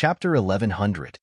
Chapter 1100.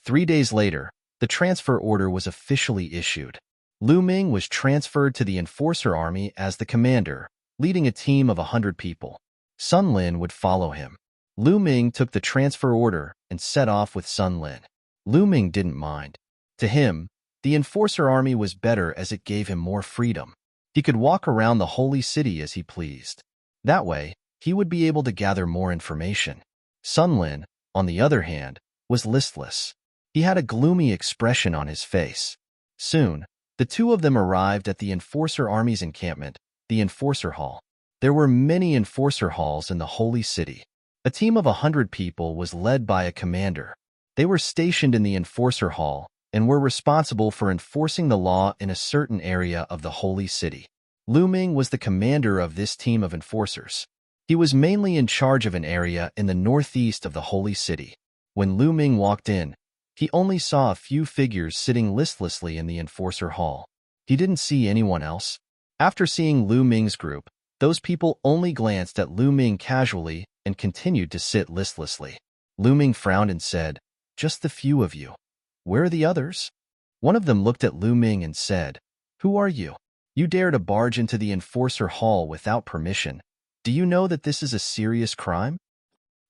3 days later, the transfer order was officially issued. Lu Ming was transferred to the Enforcer Army as the commander, leading a team of 100 people. Sun Lin would follow him. Lu Ming took the transfer order and set off with Sun Lin. Lu Ming didn't mind. To him, the Enforcer Army was better as it gave him more freedom. He could walk around the holy city as he pleased. That way, he would be able to gather more information. Sun Lin, on the other hand, was listless. He had a gloomy expression on his face. Soon, the two of them arrived at the Enforcer Army's encampment, the Enforcer Hall. There were many Enforcer Halls in the Holy City. A team of 100 people was led by a commander. They were stationed in the Enforcer Hall and were responsible for enforcing the law in a certain area of the Holy City. Lu Ming was the commander of this team of enforcers. He was mainly in charge of an area in the northeast of the Holy City. When Lu Ming walked in, he only saw a few figures sitting listlessly in the Enforcer Hall. He didn't see anyone else. After seeing Lu Ming's group, those people only glanced at Lu Ming casually and continued to sit listlessly. Lu Ming frowned and said, "Just the few of you. Where are the others?" One of them looked at Lu Ming and said, "Who are you? You dare to barge into the Enforcer Hall without permission. Do you know that this is a serious crime?"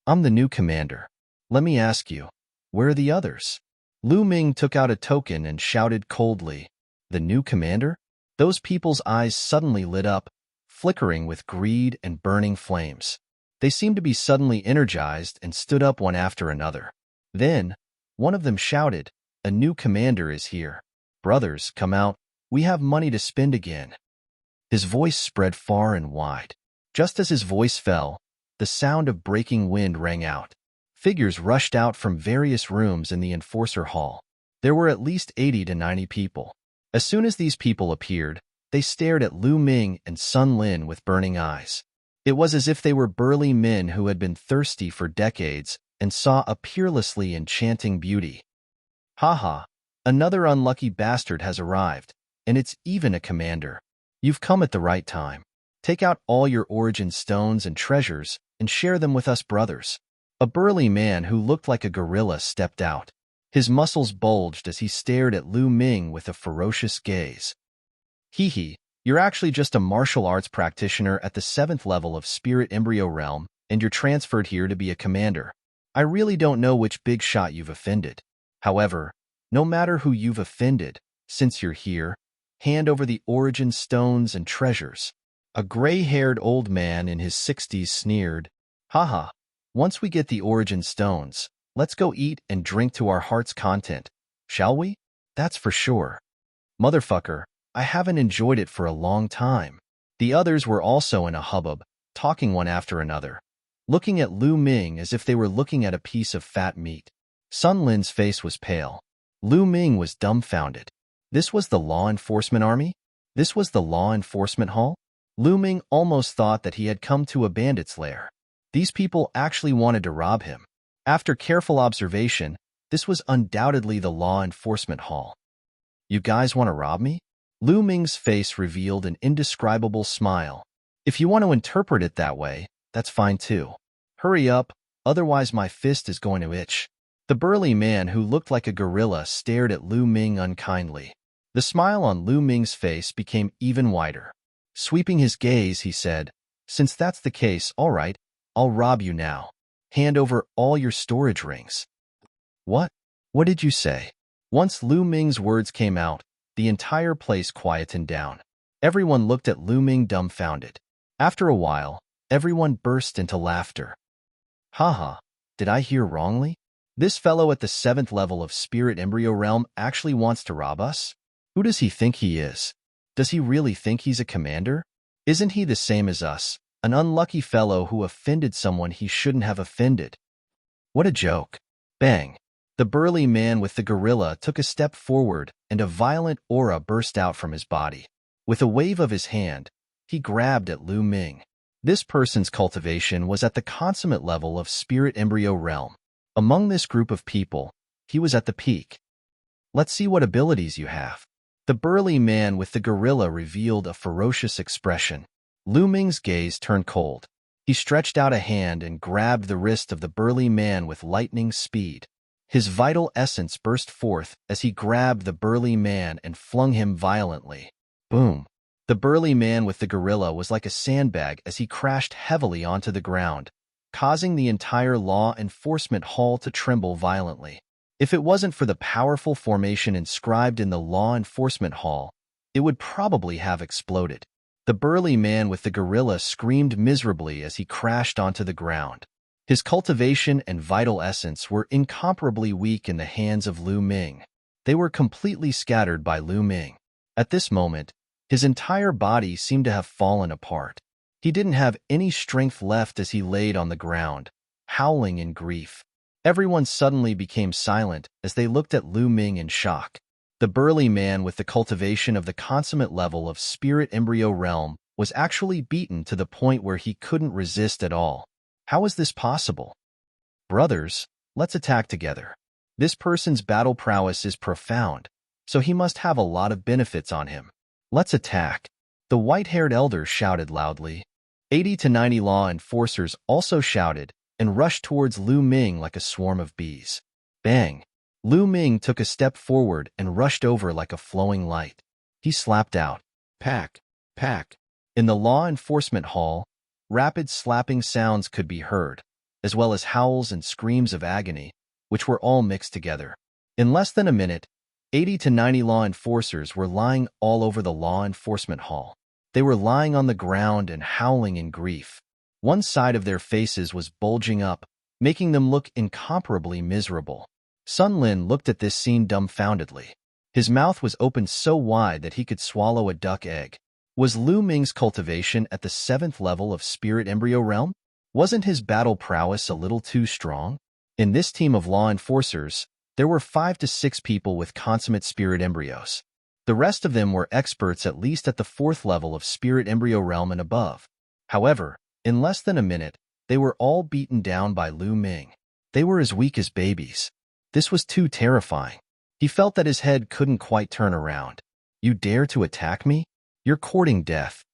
"I'm the new commander. Let me ask you, where are the others?" Lu Ming took out a token and shouted coldly, "The new commander?" Those people's eyes suddenly lit up, flickering with greed and burning flames. They seemed to be suddenly energized and stood up one after another. Then, one of them shouted, "A new commander is here. Brothers, come out. We have money to spend again." His voice spread far and wide. Just as his voice fell, the sound of breaking wind rang out. Figures rushed out from various rooms in the Enforcer Hall. There were at least 80 to 90 people. As soon as these people appeared, they stared at Lu Ming and Sun Lin with burning eyes. It was as if they were burly men who had been thirsty for decades and saw a peerlessly enchanting beauty. "Ha ha, another unlucky bastard has arrived, and it's even a commander. You've come at the right time. Take out all your origin stones and treasures and share them with us brothers." A burly man who looked like a gorilla stepped out. His muscles bulged as he stared at Lu Ming with a ferocious gaze. "Hee, you're actually just a martial arts practitioner at the 7th level of Spirit Embryo Realm, and you're transferred here to be a commander. I really don't know which big shot you've offended. However, no matter who you've offended, since you're here, hand over the origin stones and treasures." A gray-haired old man in his 60s sneered, "Haha, once we get the origin stones, let's go eat and drink to our heart's content, shall we? That's for sure. Motherfucker, I haven't enjoyed it for a long time." The others were also in a hubbub, talking one after another, looking at Lu Ming as if they were looking at a piece of fat meat. Sun Lin's face was pale. Lu Ming was dumbfounded. This was the law enforcement army? This was the law enforcement hall? Lu Ming almost thought that he had come to a bandit's lair. These people actually wanted to rob him. After careful observation, this was undoubtedly the law enforcement hall. "You guys want to rob me?" Lu Ming's face revealed an indescribable smile. "If you want to interpret it that way, that's fine too. Hurry up, otherwise my fist is going to itch." The burly man who looked like a gorilla stared at Lu Ming unkindly. The smile on Lu Ming's face became even wider. Sweeping his gaze, he said, "Since that's the case, all right, I'll rob you now. Hand over all your storage rings." "What? What did you say?" Once Lu Ming's words came out, the entire place quietened down. Everyone looked at Lu Ming dumbfounded. After a while, everyone burst into laughter. "Haha, did I hear wrongly? This fellow at the 7th level of Spirit Embryo Realm actually wants to rob us? Who does he think he is? Does he really think he's a commander? Isn't he the same as us, an unlucky fellow who offended someone he shouldn't have offended? What a joke." Bang! The burly man with the gorilla took a step forward and a violent aura burst out from his body. With a wave of his hand, he grabbed at Lu Ming. This person's cultivation was at the consummate level of Spirit Embryo Realm. Among this group of people, he was at the peak. "Let's see what abilities you have." The burly man with the gorilla revealed a ferocious expression. Lu Ming's gaze turned cold. He stretched out a hand and grabbed the wrist of the burly man with lightning speed. His vital essence burst forth as he grabbed the burly man and flung him violently. Boom! The burly man with the gorilla was like a sandbag as he crashed heavily onto the ground, causing the entire law enforcement hall to tremble violently. If it wasn't for the powerful formation inscribed in the law enforcement hall, it would probably have exploded. The burly man with the gorilla screamed miserably as he crashed onto the ground. His cultivation and vital essence were incomparably weak in the hands of Lu Ming. They were completely scattered by Lu Ming. At this moment, his entire body seemed to have fallen apart. He didn't have any strength left as he laid on the ground, howling in grief. Everyone suddenly became silent as they looked at Lu Ming in shock. The burly man with the cultivation of the consummate level of spirit embryo realm was actually beaten to the point where he couldn't resist at all. How is this possible? Brothers, let's attack together. This person's battle prowess is profound, so he must have a lot of benefits on him. Let's attack. The white-haired elder shouted loudly. 80 to 90 law enforcers also shouted and rushed towards Lu Ming like a swarm of bees. Bang! Lu Ming took a step forward and rushed over like a flowing light. He slapped out, "Pack! Pack!" In the law enforcement hall, rapid slapping sounds could be heard, as well as howls and screams of agony, which were all mixed together. In less than a minute, 80 to 90 law enforcers were lying all over the law enforcement hall. They were lying on the ground and howling in grief. One side of their faces was bulging up, making them look incomparably miserable. Sun Lin looked at this scene dumbfoundedly. His mouth was opened so wide that he could swallow a duck egg. Was Lu Ming's cultivation at the 7th level of spirit embryo realm? Wasn't his battle prowess a little too strong? In this team of law enforcers, there were 5 to 6 people with consummate spirit embryos. The rest of them were experts at least at the 4th level of spirit embryo realm and above. However, in less than a minute, they were all beaten down by Lu Ming. They were as weak as babies. This was too terrifying. He felt that his head couldn't quite turn around. "You dare to attack me? You're courting death."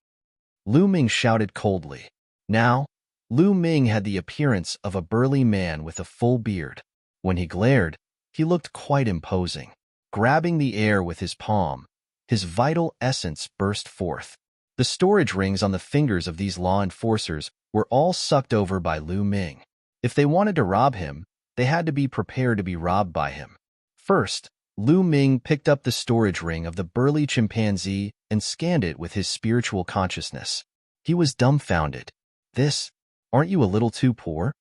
Lu Ming shouted coldly. Now, Lu Ming had the appearance of a burly man with a full beard. When he glared, he looked quite imposing. Grabbing the air with his palm, his vital essence burst forth. The storage rings on the fingers of these law enforcers were all sucked over by Lu Ming. If they wanted to rob him, they had to be prepared to be robbed by him. First, Lu Ming picked up the storage ring of the burly chimpanzee and scanned it with his spiritual consciousness. He was dumbfounded. Aren't you a little too poor?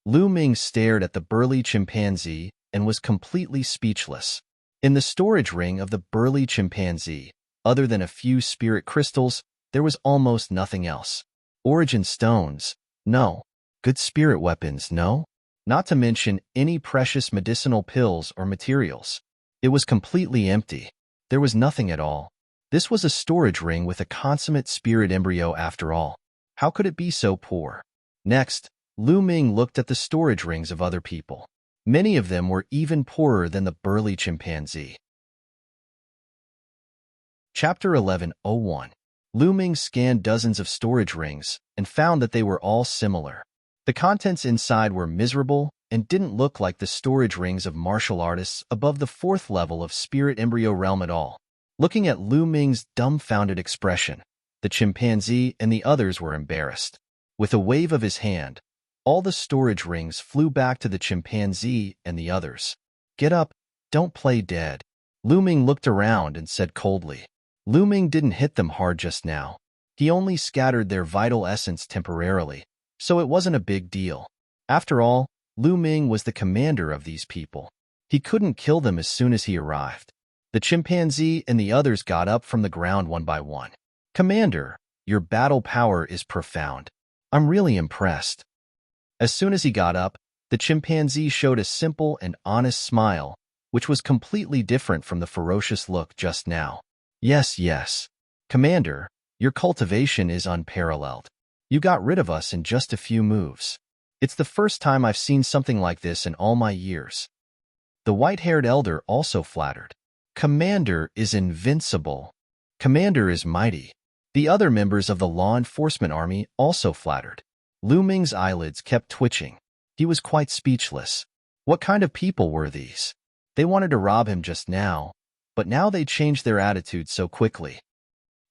Lu Ming stared at the burly chimpanzee and was completely speechless. In the storage ring of the burly chimpanzee, other than a few spirit crystals, there was almost nothing else. Origin stones, no. Good spirit weapons, no. Not to mention any precious medicinal pills or materials. It was completely empty. There was nothing at all. This was a storage ring with a consummate spirit embryo after all. How could it be so poor? Next, Lu Ming looked at the storage rings of other people. Many of them were even poorer than the burly chimpanzee. Chapter 11:01. Lu Ming scanned dozens of storage rings and found that they were all similar. The contents inside were miserable and didn't look like the storage rings of martial artists above the 4th level of spirit embryo realm at all. Looking at Lu Ming's dumbfounded expression, the chimpanzee and the others were embarrassed. With a wave of his hand, all the storage rings flew back to the chimpanzee and the others. "Get up, don't play dead." Lu Ming looked around and said coldly. Lu Ming didn't hit them hard just now. He only scattered their vital essence temporarily, so it wasn't a big deal. After all, Lu Ming was the commander of these people. He couldn't kill them as soon as he arrived. The chimpanzee and the others got up from the ground one by one. "Commander, your battle power is profound. I'm really impressed." As soon as he got up, the chimpanzee showed a simple and honest smile, which was completely different from the ferocious look just now. Yes. Commander, your cultivation is unparalleled. You got rid of us in just a few moves. It's the first time I've seen something like this in all my years." The white-haired elder also flattered. "Commander is invincible. Commander is mighty." The other members of the law enforcement army also flattered. Lu Ming's eyelids kept twitching. He was quite speechless. What kind of people were these? They wanted to rob him just now, but now they changed their attitude so quickly.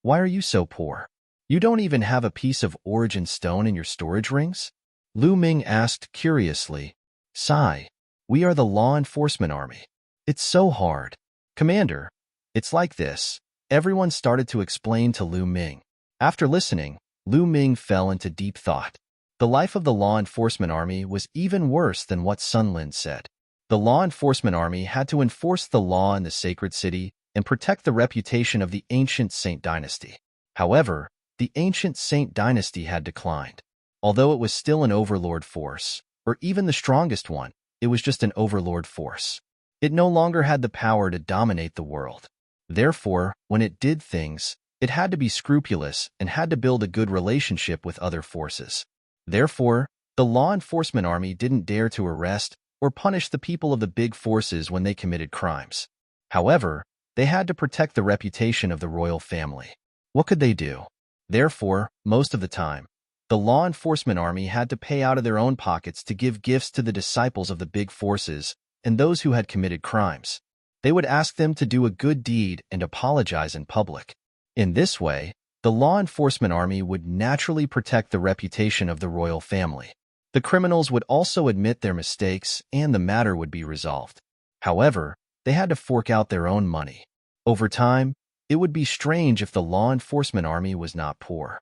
Why are you so poor? You don't even have a piece of origin stone in your storage rings? Lu Ming asked curiously. Sigh. We are the law enforcement army. It's so hard. Commander, it's like this. Everyone started to explain to Lu Ming. After listening, Lu Ming fell into deep thought. The life of the law enforcement army was even worse than what Sun Lin said. The law enforcement army had to enforce the law in the sacred city and protect the reputation of the ancient Saint dynasty. However, the ancient Saint dynasty had declined. Although it was still an overlord force, or even the strongest one, it was just an overlord force. It no longer had the power to dominate the world. Therefore, when it did things, it had to be scrupulous and had to build a good relationship with other forces. Therefore, the law enforcement army didn't dare to arrest or punish the people of the big forces when they committed crimes. However, they had to protect the reputation of the royal family. What could they do? Therefore, most of the time, the law enforcement army had to pay out of their own pockets to give gifts to the disciples of the big forces and those who had committed crimes. They would ask them to do a good deed and apologize in public. In this way, the law enforcement army would naturally protect the reputation of the royal family. The criminals would also admit their mistakes and the matter would be resolved. However, they had to fork out their own money. Over time, it would be strange if the law enforcement army was not poor.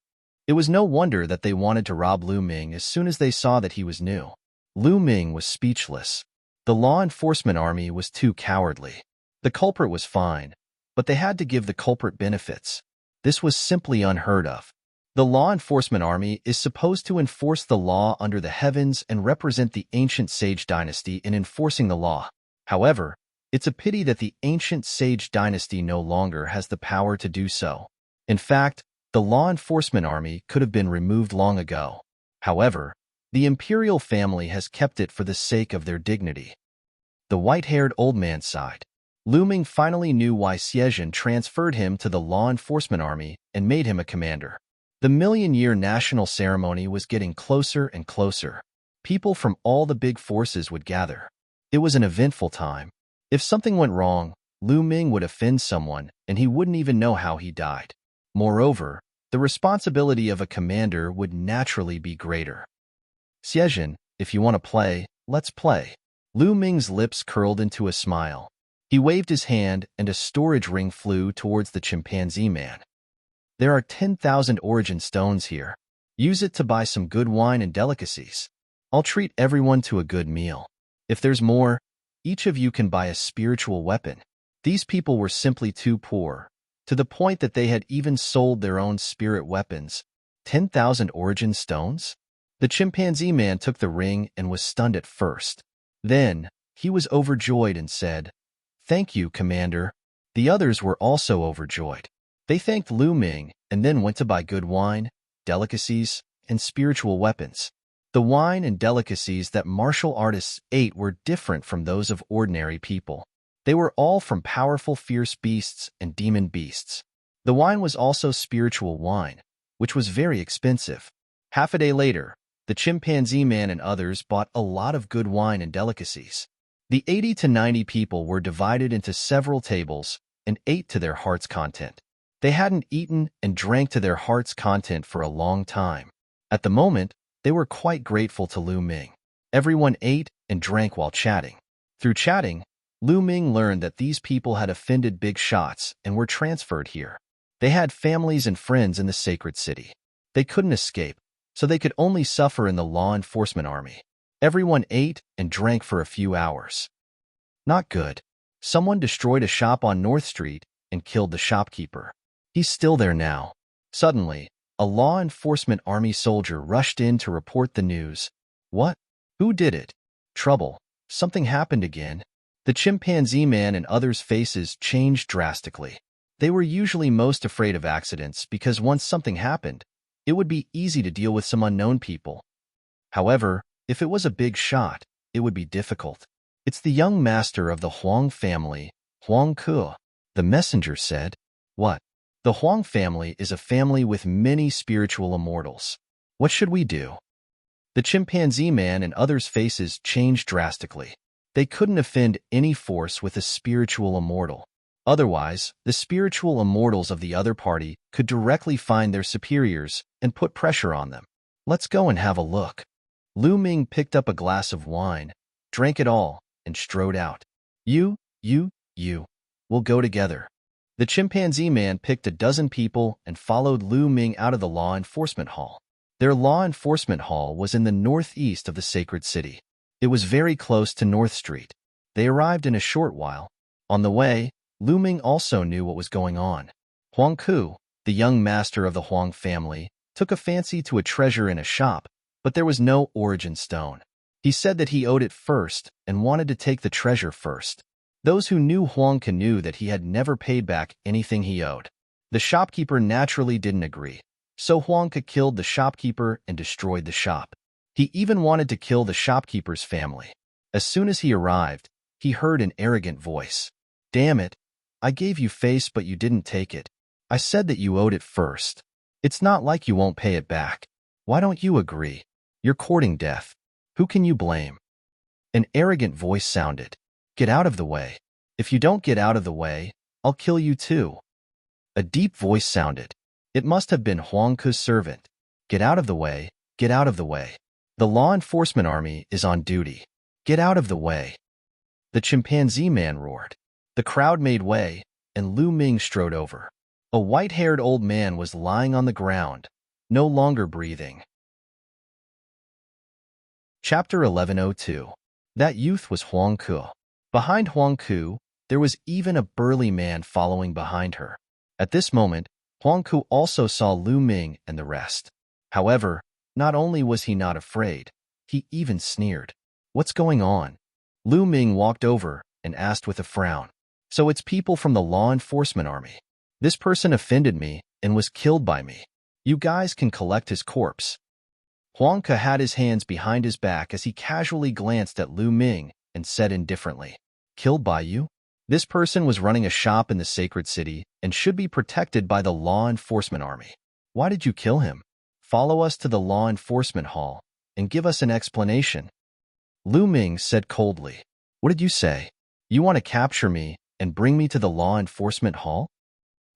It was no wonder that they wanted to rob Lu Ming as soon as they saw that he was new. Lu Ming was speechless. The law enforcement army was too cowardly. The culprit was fine, but they had to give the culprit benefits. This was simply unheard of. The law enforcement army is supposed to enforce the law under the heavens and represent the ancient sage dynasty in enforcing the law. However, it's a pity that the ancient sage dynasty no longer has the power to do so. In fact, the law enforcement army could have been removed long ago. However, the imperial family has kept it for the sake of their dignity. The white-haired old man sighed. Lu Ming finally knew why Xiezhen transferred him to the law enforcement army and made him a commander. The million-year national ceremony was getting closer and closer. People from all the big forces would gather. It was an eventful time. If something went wrong, Lu Ming would offend someone, and he wouldn't even know how he died. Moreover, the responsibility of a commander would naturally be greater. Xiezhen, if you want to play, let's play. Lu Ming's lips curled into a smile. He waved his hand and a storage ring flew towards the chimpanzee man. There are 10,000 origin stones here. Use it to buy some good wine and delicacies. I'll treat everyone to a good meal. If there's more, each of you can buy a spiritual weapon. These people were simply too poor, to the point that they had even sold their own spirit weapons. 10,000 origin stones? The chimpanzee man took the ring and was stunned at first. Then, he was overjoyed and said, "Thank you, Commander." The others were also overjoyed. They thanked Lu Ming and then went to buy good wine, delicacies, and spiritual weapons. The wine and delicacies that martial artists ate were different from those of ordinary people. They were all from powerful fierce beasts and demon beasts. The wine was also spiritual wine, which was very expensive. Half a day later, the chimpanzee man and others bought a lot of good wine and delicacies. The 80 to 90 people were divided into several tables and ate to their heart's content. They hadn't eaten and drank to their heart's content for a long time. At the moment, they were quite grateful to Lu Ming. Everyone ate and drank while chatting. Through chatting, Lu Ming learned that these people had offended big shots and were transferred here. They had families and friends in the sacred city. They couldn't escape, so they could only suffer in the law enforcement army. Everyone ate and drank for a few hours. Not good. Someone destroyed a shop on North Street and killed the shopkeeper. He's still there now. Suddenly, a law enforcement army soldier rushed in to report the news. What? Who did it? Trouble. Something happened again. The chimpanzee man and others' faces changed drastically. They were usually most afraid of accidents because once something happened, it would be easy to deal with some unknown people. However, if it was a big shot, it would be difficult. It's the young master of the Huang family, Huang Ke. The messenger said. What? The Huang family is a family with many spiritual immortals. What should we do? The chimpanzee man and others' faces changed drastically. They couldn't offend any force with a spiritual immortal. Otherwise, the spiritual immortals of the other party could directly find their superiors and put pressure on them. Let's go and have a look. Lu Ming picked up a glass of wine, drank it all, and strode out. You, we'll go together. The chimpanzee man picked a dozen people and followed Lu Ming out of the law enforcement hall. Their law enforcement hall was in the northeast of the sacred city. It was very close to North Street. They arrived in a short while. On the way, Lu Ming also knew what was going on. Huang Ku, the young master of the Huang family, took a fancy to a treasure in a shop, but there was no origin stone. He said that he owed it first and wanted to take the treasure first. Those who knew Huangke knew that he had never paid back anything he owed. The shopkeeper naturally didn't agree, so Huangke killed the shopkeeper and destroyed the shop. He even wanted to kill the shopkeeper's family. As soon as he arrived, he heard an arrogant voice. "Damn it, I gave you face but you didn't take it. I said that you owed it first. It's not like you won't pay it back. Why don't you agree? You're courting death. Who can you blame?" An arrogant voice sounded. "Get out of the way. If you don't get out of the way, I'll kill you too." A deep voice sounded. It must have been Huangke's servant. "Get out of the way, get out of the way. The law enforcement army is on duty. Get out of the way." The chimpanzee man roared. The crowd made way, and Lu Ming strode over. A white-haired old man was lying on the ground, no longer breathing. Chapter 1102. That youth was Huang Ku. Behind Huang Ku, there was even a burly man following behind her. At this moment, Huang Ku also saw Lu Ming and the rest. However, not only was he not afraid, he even sneered. "What's going on?" Lu Ming walked over and asked with a frown. "So it's people from the law enforcement army. This person offended me and was killed by me. You guys can collect his corpse." Huang Ku had his hands behind his back as he casually glanced at Lu Ming and said indifferently, "Killed by you? This person was running a shop in the sacred city and should be protected by the law enforcement army. Why did you kill him? Follow us to the law enforcement hall and give us an explanation." Lu Ming said coldly, "What did you say? You want to capture me and bring me to the law enforcement hall?"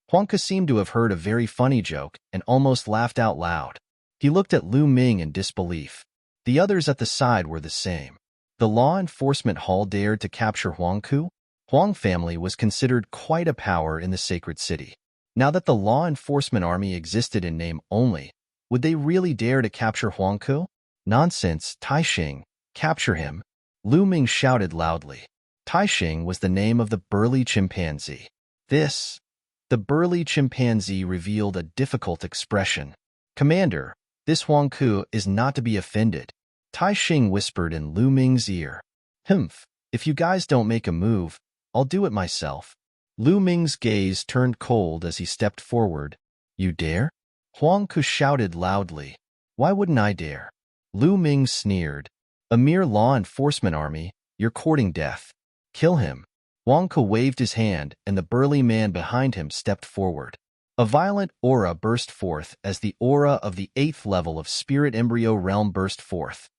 Huang Ku seemed to have heard a very funny joke and almost laughed out loud. He looked at Lu Ming in disbelief. The others at the side were the same. The law enforcement hall dared to capture Huang Ku? Huang family was considered quite a power in the sacred city. Now that the law enforcement army existed in name only, would they really dare to capture Huang Ku? "Nonsense, Taixing, capture him," Lu Ming shouted loudly. Taixing was the name of the burly chimpanzee. The burly chimpanzee revealed a difficult expression. "Commander, this Huang Ku is not to be offended," Taixing whispered in Lu Ming's ear. "Humph, if you guys don't make a move, I'll do it myself." Lu Ming's gaze turned cold as he stepped forward. "You dare?" Huang Ku shouted loudly. "Why wouldn't I dare?" Lu Ming sneered. "A mere law enforcement army, you're courting death. Kill him." Huang Ku waved his hand and the burly man behind him stepped forward. A violent aura burst forth as the aura of the 8th level of Spirit Embryo Realm burst forth.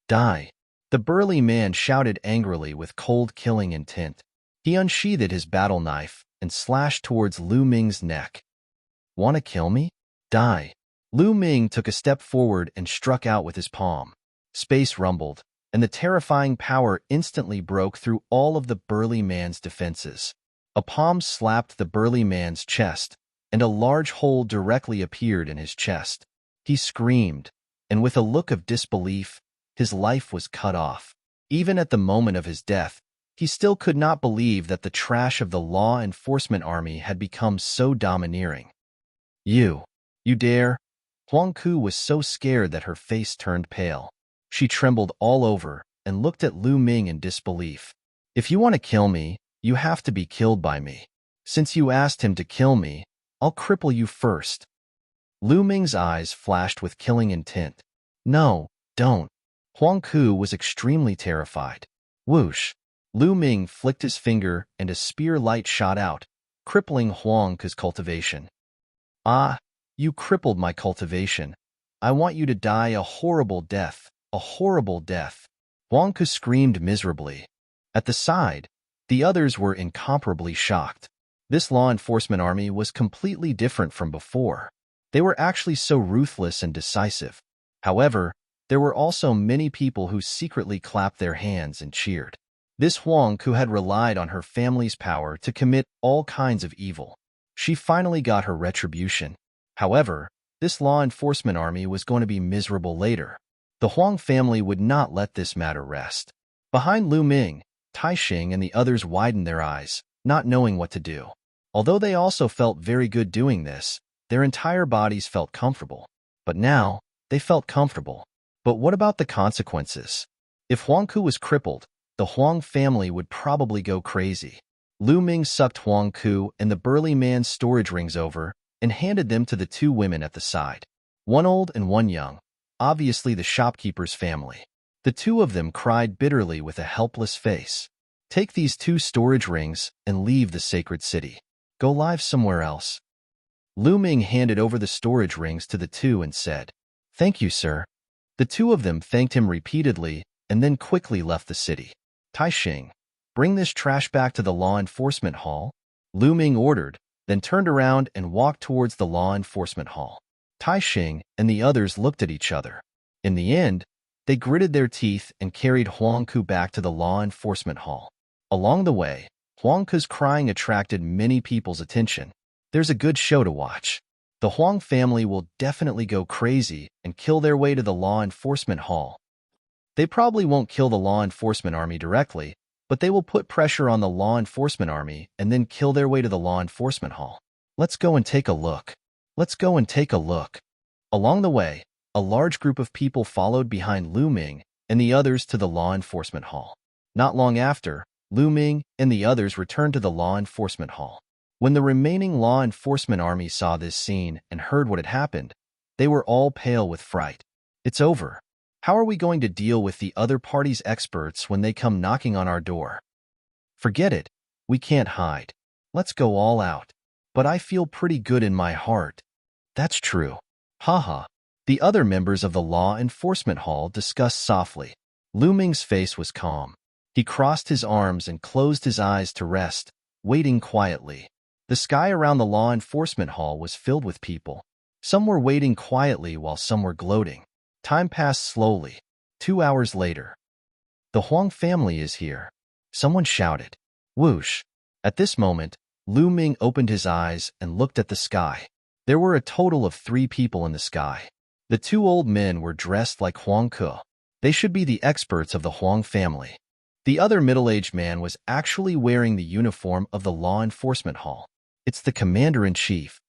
"Die!" The burly man shouted angrily with cold killing intent. He unsheathed his battle knife and slashed towards Lu Ming's neck. "Want to kill me? Die!" Lu Ming took a step forward and struck out with his palm. Space rumbled, and the terrifying power instantly broke through all of the burly man's defenses. A palm slapped the burly man's chest, and a large hole directly appeared in his chest. He screamed, and with a look of disbelief, his life was cut off. Even at the moment of his death, he still could not believe that the trash of the law enforcement army had become so domineering. You dare?" Huang Ku was so scared that her face turned pale. She trembled all over and looked at Lu Ming in disbelief. "If you want to kill me, you have to be killed by me. Since you asked him to kill me, I'll cripple you first." Lu Ming's eyes flashed with killing intent. "No, don't." Huang Ku was extremely terrified. Whoosh! Lu Ming flicked his finger and a spear light shot out, crippling Huang Ku's cultivation. "Ah, you crippled my cultivation. I want you to die a horrible death, a horrible death. Huang Ke screamed miserably. At the side, the others were incomparably shocked. This law enforcement army was completely different from before. They were actually so ruthless and decisive. However, there were also many people who secretly clapped their hands and cheered. This Huang Ke had relied on her family's power to commit all kinds of evil. She finally got her retribution. However, this law enforcement army was going to be miserable later. The Huang family would not let this matter rest. Behind Lu Ming, Taixing and the others widened their eyes, not knowing what to do. Although they also felt very good doing this, their entire bodies felt comfortable. But now, they felt comfortable. But what about the consequences? If Huang Ke was crippled, the Huang family would probably go crazy. Lu Ming sucked Huang Ke and the burly man's storage rings over and handed them to the two women at the side. One old and one young, obviously the shopkeeper's family. The two of them cried bitterly with a helpless face. Take these two storage rings and leave the sacred city. Go live somewhere else. Lu Ming handed over the storage rings to the two and said, "Thank you, sir." The two of them thanked him repeatedly and then quickly left the city. Taixing, bring this trash back to the law enforcement hall, Lu Ming ordered, then turned around and walked towards the law enforcement hall. Taixing and the others looked at each other. In the end, they gritted their teeth and carried Huang Ke back to the law enforcement hall. Along the way, Huang Ke's crying attracted many people's attention. There's a good show to watch. The Huang family will definitely go crazy and kill their way to the law enforcement hall. They probably won't kill the law enforcement army directly, but they will put pressure on the law enforcement army and then kill their way to the law enforcement hall. Let's go and take a look. Let's go and take a look. Along the way, a large group of people followed behind Lu Ming and the others to the law enforcement hall. Not long after, Lu Ming and the others returned to the law enforcement hall. When the remaining law enforcement army saw this scene and heard what had happened, they were all pale with fright. It's over. How are we going to deal with the other party's experts when they come knocking on our door? Forget it. We can't hide. Let's go all out. But I feel pretty good in my heart. That's true. Haha. The other members of the law enforcement hall discussed softly. Lu Ming's face was calm. He crossed his arms and closed his eyes to rest, waiting quietly. The sky around the law enforcement hall was filled with people. Some were waiting quietly while some were gloating. Time passed slowly. 2 hours later. The Huang family is here. Someone shouted. Whoosh. At this moment, Lu Ming opened his eyes and looked at the sky. There were a total of 3 people in the sky. The 2 old men were dressed like Huang Ke. They should be the experts of the Huang family. The other middle-aged man was actually wearing the uniform of the law enforcement hall. It's the commander-in-chief.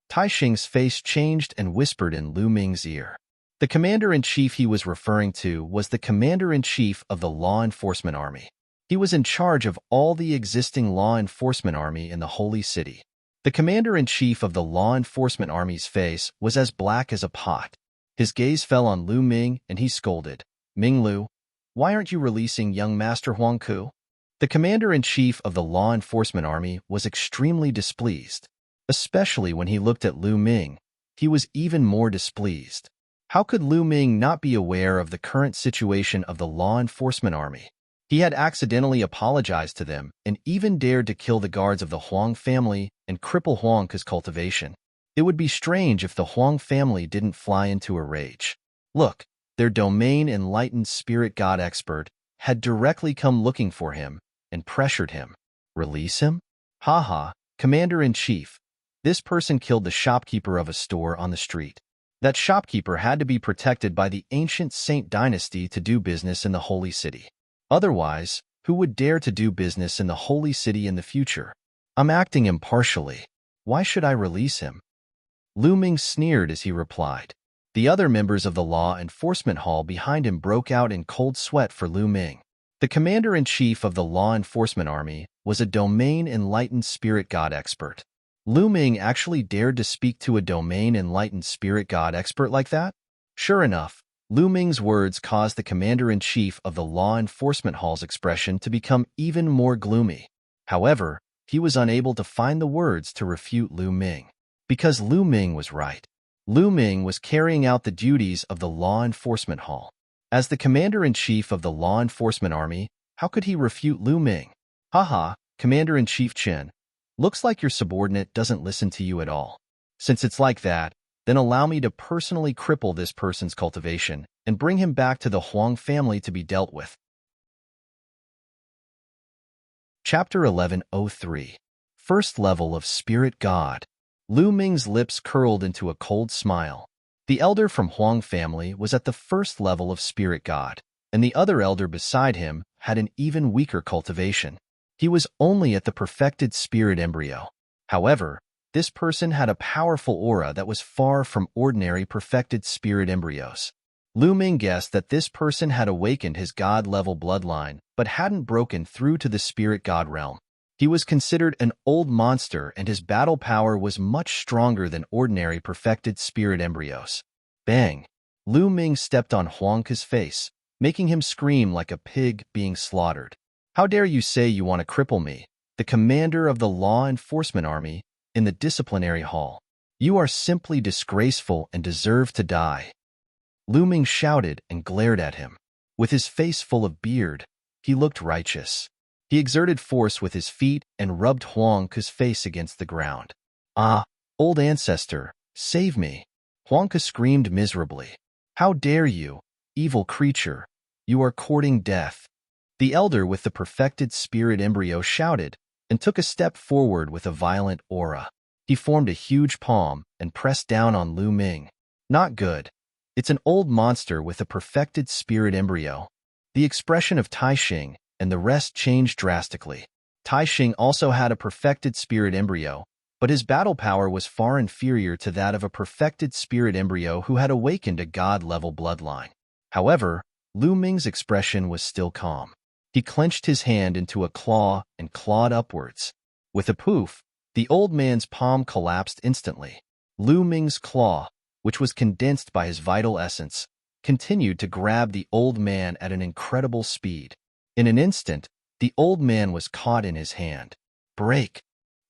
Taixing's face changed and whispered in Lu Ming's ear. The commander-in-chief he was referring to was the commander-in-chief of the law enforcement army. He was in charge of all the existing law enforcement army in the Holy City. The commander-in-chief of the law enforcement army's face was as black as a pot. His gaze fell on Lu Ming and he scolded, Ming Lu, why aren't you releasing young Master Huang Ke? The commander-in-chief of the law enforcement army was extremely displeased. Especially when he looked at Lu Ming, he was even more displeased. How could Lu Ming not be aware of the current situation of the law enforcement army? He had accidentally apologized to them and even dared to kill the guards of the Huang family and cripple Huang Ke's cultivation. It would be strange if the Huang family didn't fly into a rage. Look, their domain enlightened spirit god expert had directly come looking for him and pressured him. Release him? Haha, commander-in-chief. This person killed the shopkeeper of a store on the street. That shopkeeper had to be protected by the ancient Saint dynasty to do business in the Holy City. Otherwise, who would dare to do business in the Holy City in the future? I'm acting impartially. Why should I release him? Lu Ming sneered as he replied. The other members of the law enforcement hall behind him broke out in cold sweat for Lu Ming. The commander-in-chief of the law enforcement army was a domain-enlightened spirit god expert. Lu Ming actually dared to speak to a domain-enlightened spirit god expert like that? Sure enough, Lu Ming's words caused the commander-in-chief of the law enforcement hall's expression to become even more gloomy. However, he was unable to find the words to refute Lu Ming. Because Lu Ming was right. Lu Ming was carrying out the duties of the law enforcement hall. As the commander-in-chief of the law enforcement army, how could he refute Lu Ming? Haha, Commander-in-Chief Chen, looks like your subordinate doesn't listen to you at all. Since it's like that, then allow me to personally cripple this person's cultivation and bring him back to the Huang family to be dealt with. Chapter 1103. First Level of Spirit God. Lu Ming's lips curled into a cold smile. The elder from Huang family was at the first level of Spirit God, and the other elder beside him had an even weaker cultivation. He was only at the perfected spirit embryo. However, this person had a powerful aura that was far from ordinary perfected spirit embryos. Lu Ming guessed that this person had awakened his God-level bloodline, but hadn't broken through to the spirit God realm. He was considered an old monster, and his battle power was much stronger than ordinary perfected spirit embryos. Bang! Lu Ming stepped on Huang's face, making him scream like a pig being slaughtered. How dare you say you want to cripple me, the commander of the law enforcement army, in the disciplinary hall? You are simply disgraceful and deserve to die. Lu Ming shouted and glared at him. With his face full of beard, he looked righteous. He exerted force with his feet and rubbed Huang's face against the ground. Ah, old ancestor, save me! Huang screamed miserably. How dare you, evil creature! You are courting death. The elder with the perfected spirit embryo shouted and took a step forward with a violent aura. He formed a huge palm and pressed down on Lu Ming. Not good. It's an old monster with a perfected spirit embryo. The expression of Taixing and the rest changed drastically. Taixing also had a perfected spirit embryo, but his battle power was far inferior to that of a perfected spirit embryo who had awakened a god-level bloodline. However, Lu Ming's expression was still calm. He clenched his hand into a claw and clawed upwards. With a poof, the old man's palm collapsed instantly. Lu Ming's claw, which was condensed by his vital essence, continued to grab the old man at an incredible speed. In an instant, the old man was caught in his hand. Break!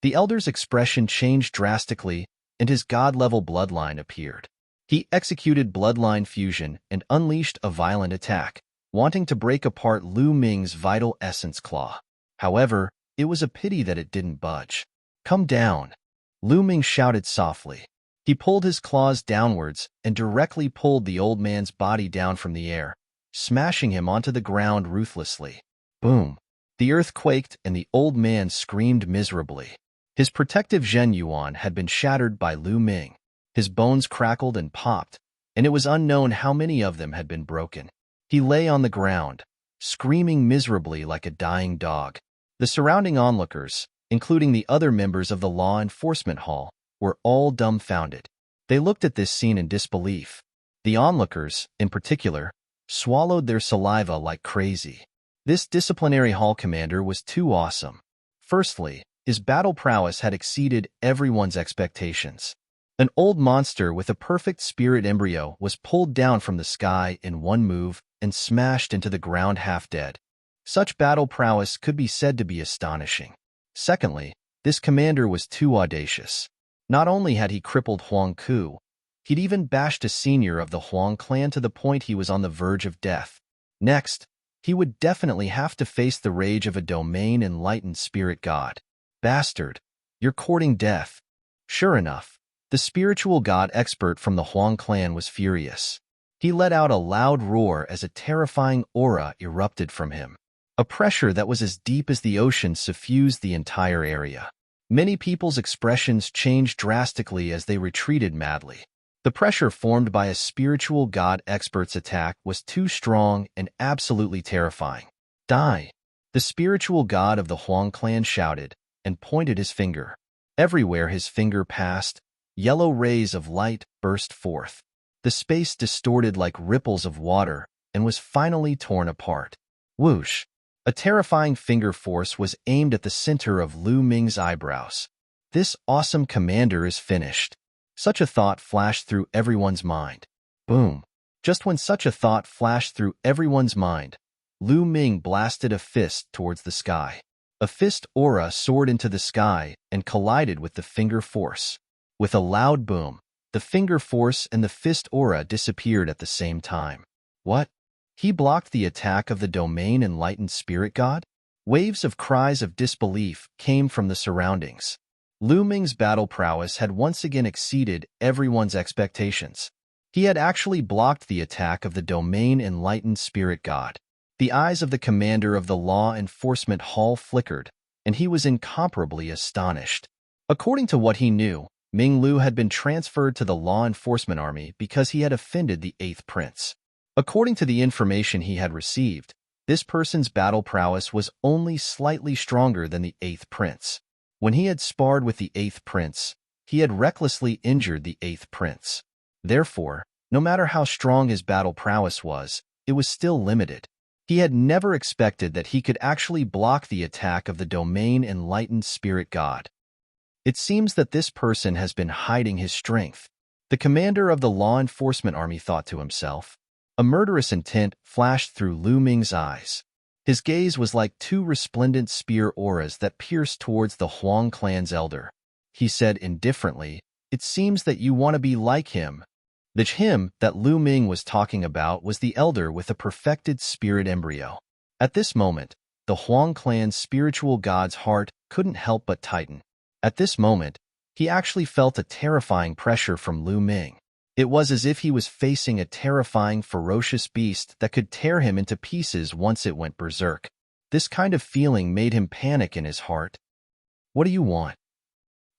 The elder's expression changed drastically, and his god-level bloodline appeared. He executed bloodline fusion and unleashed a violent attack, wanting to break apart Lu Ming's vital essence claw. However, it was a pity that it didn't budge. Come down! Lu Ming shouted softly. He pulled his claws downwards and directly pulled the old man's body down from the air, smashing him onto the ground ruthlessly. Boom! The earth quaked and the old man screamed miserably. His protective Zhen Yuan had been shattered by Lu Ming. His bones crackled and popped, and it was unknown how many of them had been broken. He lay on the ground, screaming miserably like a dying dog. The surrounding onlookers, including the other members of the law enforcement hall, were all dumbfounded. They looked at this scene in disbelief. The onlookers, in particular, swallowed their saliva like crazy. This disciplinary hall commander was too awesome. Firstly, his battle prowess had exceeded everyone's expectations. An old monster with a perfect spirit embryo was pulled down from the sky in one move and smashed into the ground half dead. Such battle prowess could be said to be astonishing. Secondly, this commander was too audacious. Not only had he crippled Huang Ku, he'd even bashed a senior of the Huang clan to the point he was on the verge of death. Next, he would definitely have to face the rage of a domain-enlightened spirit god. Bastard, you're courting death. Sure enough, the spiritual god expert from the Huang clan was furious. He let out a loud roar as a terrifying aura erupted from him. A pressure that was as deep as the ocean suffused the entire area. Many people's expressions changed drastically as they retreated madly. The pressure formed by a spiritual god expert's attack was too strong and absolutely terrifying. Die! The spiritual god of the Huang clan shouted and pointed his finger. Everywhere his finger passed, yellow rays of light burst forth. The space distorted like ripples of water and was finally torn apart. Whoosh! A terrifying finger force was aimed at the center of Lu Ming's eyebrows. This awesome commander is finished. Such a thought flashed through everyone's mind. Boom! Just when such a thought flashed through everyone's mind, Lu Ming blasted a fist towards the sky. A fist aura soared into the sky and collided with the finger force. With a loud boom, The finger force and the fist aura disappeared at the same time. What? He blocked the attack of the domain enlightened spirit god? Waves of cries of disbelief came from the surroundings. Lu Ming's battle prowess had once again exceeded everyone's expectations. He had actually blocked the attack of the domain enlightened spirit god. The eyes of the commander of the law enforcement hall flickered, and he was incomparably astonished. According to what he knew, Ming Lu had been transferred to the law enforcement army because he had offended the 8th prince. According to the information he had received, this person's battle prowess was only slightly stronger than the 8th prince. When he had sparred with the 8th prince, he had recklessly injured the 8th prince. Therefore, no matter how strong his battle prowess was, it was still limited. He had never expected that he could actually block the attack of the domain enlightened spirit god. It seems that this person has been hiding his strength. The commander of the law enforcement army thought to himself. A murderous intent flashed through Lu Ming's eyes. His gaze was like two resplendent spear auras that pierced towards the Huang clan's elder. He said indifferently, "It seems that you want to be like him." The him that Lu Ming was talking about was the elder with a perfected spirit embryo. At this moment, the Huang clan's spiritual god's heart couldn't help but tighten. At this moment, he actually felt a terrifying pressure from Lu Ming. It was as if he was facing a terrifying, ferocious beast that could tear him into pieces once it went berserk. This kind of feeling made him panic in his heart. "What do you want?"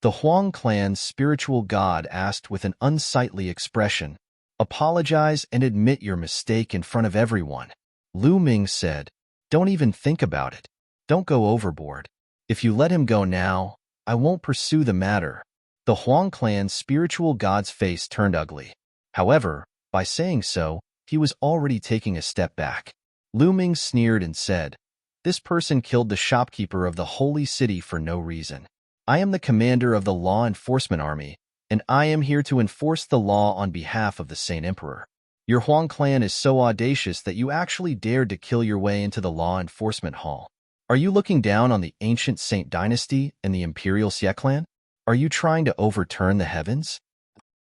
The Huang clan's spiritual god asked with an unsightly expression. "Apologize and admit your mistake in front of everyone." Lu Ming said, "Don't even think about it. Don't go overboard. If you let him go now, I won't pursue the matter." The Huang clan's spiritual god's face turned ugly. However, by saying so, he was already taking a step back. Lu Ming sneered and said, "This person killed the shopkeeper of the holy city for no reason. I am the commander of the law enforcement army, and I am here to enforce the law on behalf of the Saint Emperor. Your Huang clan is so audacious that you actually dared to kill your way into the law enforcement hall. Are you looking down on the ancient Saint dynasty and the imperial Xie clan? Are you trying to overturn the heavens?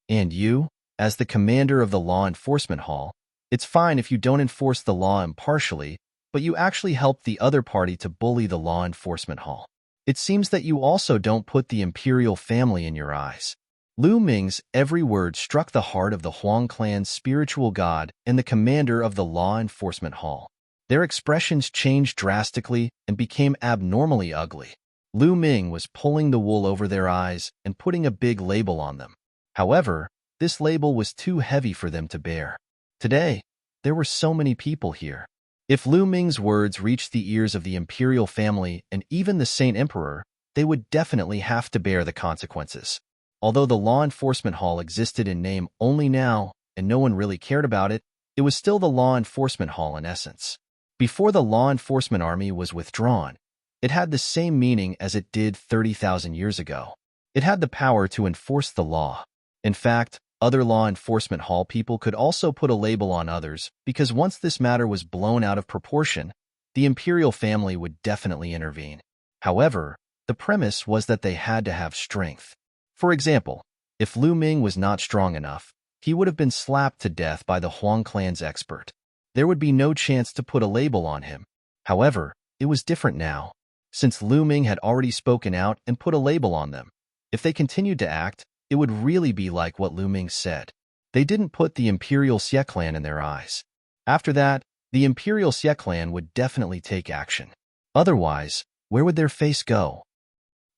And you, as the commander of the law enforcement hall, it's fine if you don't enforce the law impartially, but you actually help the other party to bully the law enforcement hall. It seems that you also don't put the imperial family in your eyes." Lu Ming's every word struck the heart of the Huang clan's spiritual god and the commander of the law enforcement hall. Their expressions changed drastically and became abnormally ugly. Lu Ming was pulling the wool over their eyes and putting a big label on them. However, this label was too heavy for them to bear. Today, there were so many people here. If Lu Ming's words reached the ears of the imperial family and even the Saint Emperor, they would definitely have to bear the consequences. Although the law enforcement hall existed in name only now, and no one really cared about it, it was still the law enforcement hall in essence. Before the law enforcement army was withdrawn, it had the same meaning as it did 30,000 years ago. It had the power to enforce the law. In fact, other law enforcement hall people could also put a label on others because once this matter was blown out of proportion, the imperial family would definitely intervene. However, the premise was that they had to have strength. For example, if Lu Ming was not strong enough, he would have been slapped to death by the Huang clan's expert. There would be no chance to put a label on him. However, it was different now. Since Lu Ming had already spoken out and put a label on them, if they continued to act, it would really be like what Lu Ming said. They didn't put the Imperial Xie clan in their eyes. After that, the Imperial Xie clan would definitely take action. Otherwise, where would their face go?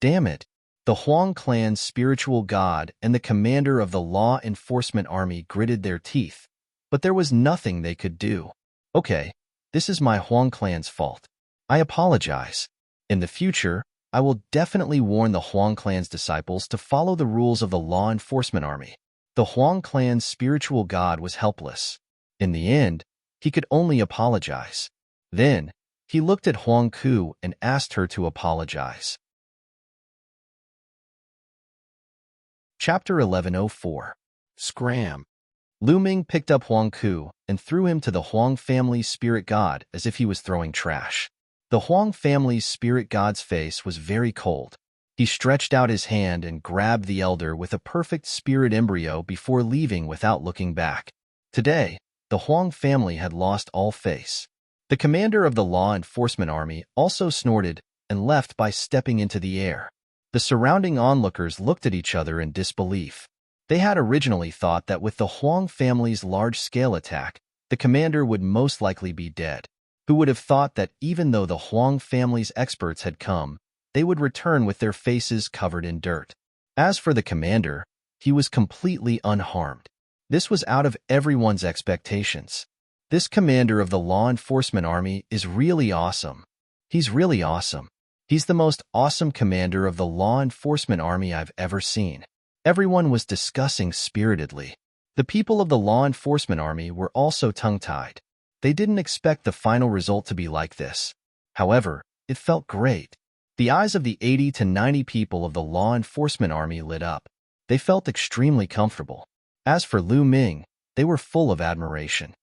Damn it! The Huang clan's spiritual god and the commander of the law enforcement army gritted their teeth, but there was nothing they could do. Okay, this is my Huang clan's fault. I apologize. In the future, I will definitely warn the Huang clan's disciples to follow the rules of the law enforcement army. The Huang clan's spiritual god was helpless. In the end, he could only apologize. Then, he looked at Huang Ku and asked her to apologize. Chapter 1104. Scram. Lu Ming picked up Huang Ku and threw him to the Huang family's spirit god as if he was throwing trash. The Huang family's spirit god's face was very cold. He He stretched out his hand and grabbed the elder with a perfect spirit embryo before leaving without looking back. Today, the Huang family had lost all face. The commander of the law enforcement army also snorted and left by stepping into the air. The surrounding onlookers looked at each other in disbelief. They had originally thought that with the Huang family's large-scale attack, the commander would most likely be dead. Who would have thought that even though the Huang family's experts had come, they would return with their faces covered in dirt? As for the commander, he was completely unharmed. This was out of everyone's expectations. This commander of the law enforcement army is really awesome. He's really awesome. He's the most awesome commander of the law enforcement army I've ever seen. Everyone was discussing spiritedly. The people of the law enforcement army were also tongue-tied. They didn't expect the final result to be like this. However, it felt great. The eyes of the 80 to 90 people of the law enforcement army lit up. They felt extremely comfortable. As for Lu Ming, they were full of admiration.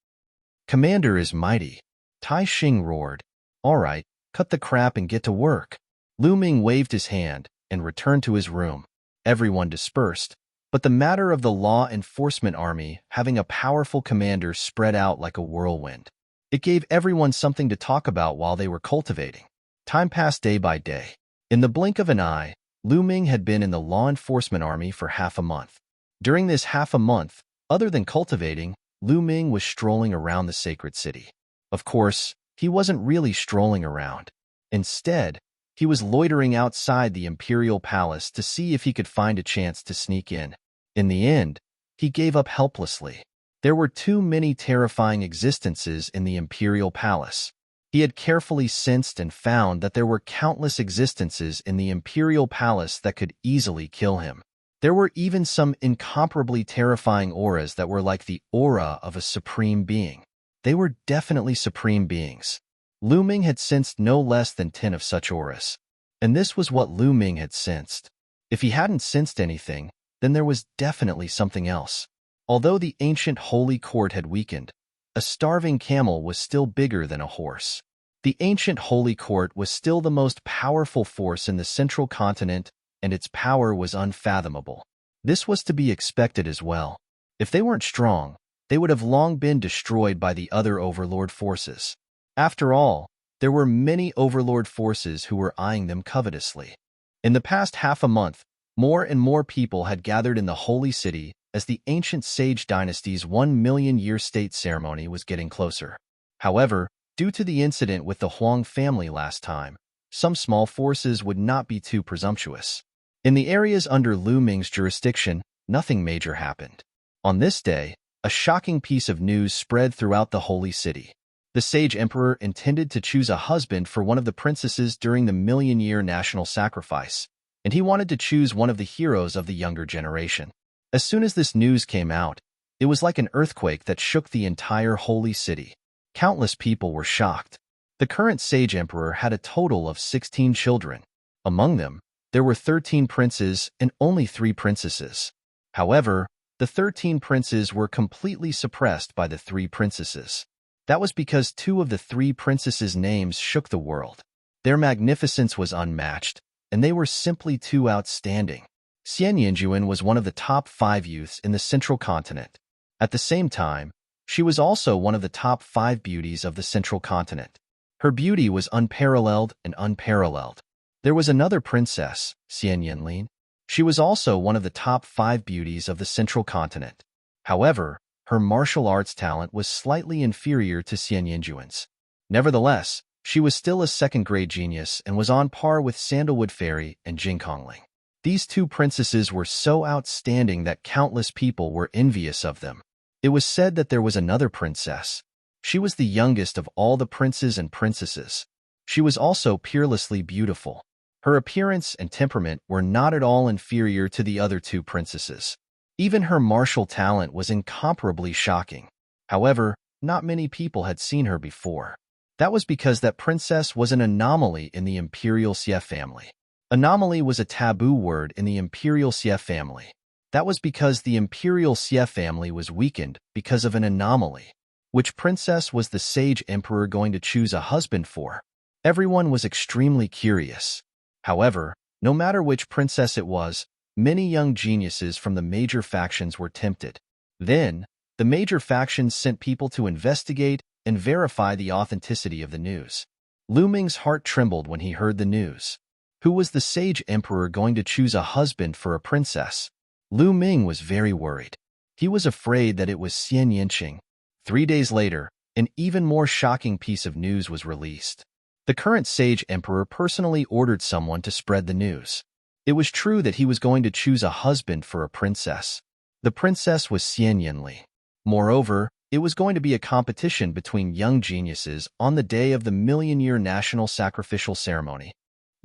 "Commander is mighty," Tai Xing roared. "All right, cut the crap and get to work." Lu Ming waved his hand and returned to his room. Everyone dispersed, but the matter of the law enforcement army having a powerful commander spread out like a whirlwind. It gave everyone something to talk about while they were cultivating. Time passed day by day. In the blink of an eye, Lu Ming had been in the law enforcement army for half a month. During this half a month, other than cultivating, Lu Ming was strolling around the sacred city. Of course, he wasn't really strolling around. Instead, he was loitering outside the imperial palace to see if he could find a chance to sneak in. In the end, he gave up helplessly. There were too many terrifying existences in the imperial palace. He had carefully sensed and found that there were countless existences in the imperial palace that could easily kill him. There were even some incomparably terrifying auras that were like the aura of a supreme being. They were definitely supreme beings. Lu Ming had sensed no less than 10 of such auras. And this was what Lu Ming had sensed. If he hadn't sensed anything, then there was definitely something else. Although the ancient holy court had weakened, a starving camel was still bigger than a horse. The ancient holy court was still the most powerful force in the central continent, and its power was unfathomable. This was to be expected as well. If they weren't strong, they would have long been destroyed by the other overlord forces. After all, there were many overlord forces who were eyeing them covetously. In the past half a month, more and more people had gathered in the holy city as the ancient sage dynasty's 1,000,000-year state ceremony was getting closer. However, due to the incident with the Huang family last time, some small forces would not be too presumptuous. In the areas under Lu Ming's jurisdiction, nothing major happened. On this day, a shocking piece of news spread throughout the holy city. The sage emperor intended to choose a husband for one of the princesses during the 1,000,000-year national sacrifice, and he wanted to choose one of the heroes of the younger generation. As soon as this news came out, it was like an earthquake that shook the entire holy city. Countless people were shocked. The current sage emperor had a total of 16 children. Among them, there were 13 princes and only 3 princesses. However, the 13 princes were completely suppressed by the 3 princesses. That was because 2 of the 3 princesses' names shook the world. Their magnificence was unmatched, and they were simply too outstanding. Xian Yinjuan was one of the top 5 youths in the central continent. At the same time, she was also one of the top 5 beauties of the central continent. Her beauty was unparalleled and unparalleled. There was another princess, Xian Yinlin. She was also one of the top 5 beauties of the central continent. However, her martial arts talent was slightly inferior to Xian Yinjuan's. Nevertheless, she was still a second-grade genius and was on par with Sandalwood Fairy and Jingkongling. These 2 princesses were so outstanding that countless people were envious of them. It was said that there was another princess. She was the youngest of all the princes and princesses. She was also peerlessly beautiful. Her appearance and temperament were not at all inferior to the other 2 princesses. Even her martial talent was incomparably shocking. However, not many people had seen her before. That was because that princess was an anomaly in the Imperial Xie family. Anomaly was a taboo word in the Imperial Xie family. That was because the Imperial Xie family was weakened because of an anomaly. Which princess was the sage emperor going to choose a husband for? Everyone was extremely curious. However, No matter which princess it was, many young geniuses from the major factions were tempted. Then, the major factions sent people to investigate and verify the authenticity of the news. Lu Ming's heart trembled when he heard the news. Who was the sage emperor going to choose a husband for a princess? Lu Ming was very worried. He was afraid that it was Xian Yanqing. 3 days later, an even more shocking piece of news was released. The current sage emperor personally ordered someone to spread the news. It was true that he was going to choose a husband for a princess. The princess was Xian Yanli. Moreover, it was going to be a competition between young geniuses on the day of the million-year national sacrificial ceremony.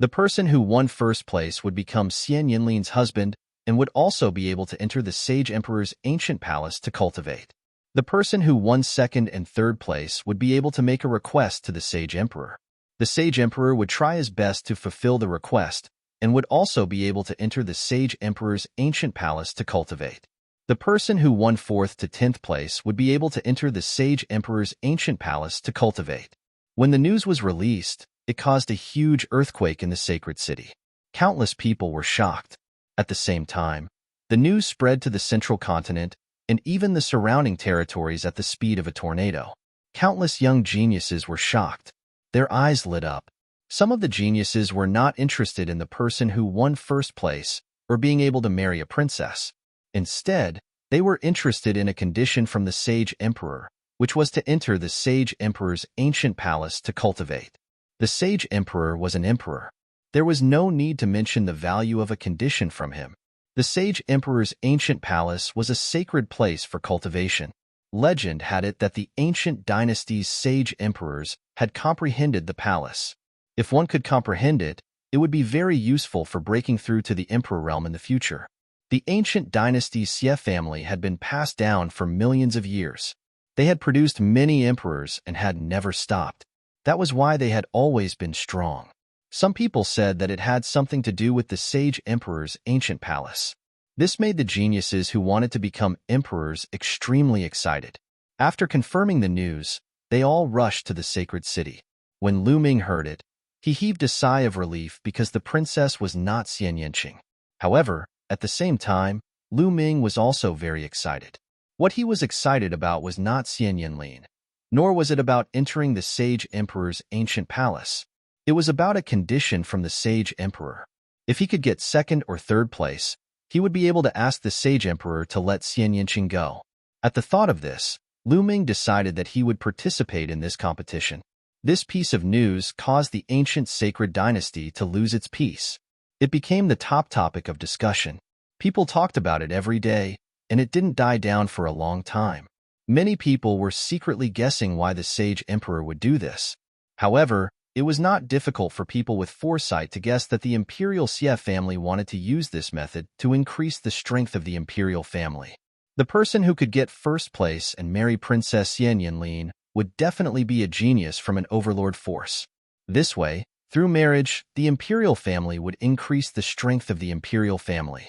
The person who won first place would become Xian Yanlin's husband and would also be able to enter the sage emperor's ancient palace to cultivate. The person who won second and third place would be able to make a request to the sage emperor. The sage emperor would try his best to fulfill the request and would also be able to enter the sage emperor's ancient palace to cultivate. The person who won 4th to 10th place would be able to enter the sage emperor's ancient palace to cultivate. When the news was released, it caused a huge earthquake in the sacred city. Countless people were shocked. At the same time, the news spread to the central continent and even the surrounding territories at the speed of a tornado. Countless young geniuses were shocked. Their eyes lit up. Some of the geniuses were not interested in the person who won first place or being able to marry a princess. Instead, they were interested in a condition from the sage emperor, which was to enter the sage emperor's ancient palace to cultivate. The sage emperor was an emperor. There was no need to mention the value of a condition from him. The sage emperor's ancient palace was a sacred place for cultivation. Legend had it that the ancient dynasty's sage emperors had comprehended the palace. If one could comprehend it, it would be very useful for breaking through to the emperor realm in the future. The ancient dynasty's Xie family had been passed down for millions of years. They had produced many emperors and had never stopped. That was why they had always been strong. Some people said that it had something to do with the sage emperor's ancient palace. This made the geniuses who wanted to become emperors extremely excited. After confirming the news, they all rushed to the sacred city. When Lu Ming heard it, he heaved a sigh of relief because the princess was not Xian Yanqing. However, at the same time, Lu Ming was also very excited. What he was excited about was not Xian Yanlin, nor was it about entering the sage emperor's ancient palace. It was about a condition from the sage emperor. If he could get second or third place, he would be able to ask the sage emperor to let Xian Yanqing go. At the thought of this, Lu Ming decided that he would participate in this competition. This piece of news caused the ancient sacred dynasty to lose its peace. It became the top topic of discussion. People talked about it every day, and it didn't die down for a long time. Many people were secretly guessing why the sage emperor would do this. However, it was not difficult for people with foresight to guess that the imperial Xie family wanted to use this method to increase the strength of the imperial family. The person who could get first place and marry Princess Xian Yanlin would definitely be a genius from an overlord force. This way, through marriage, the imperial family would increase the strength of the imperial family.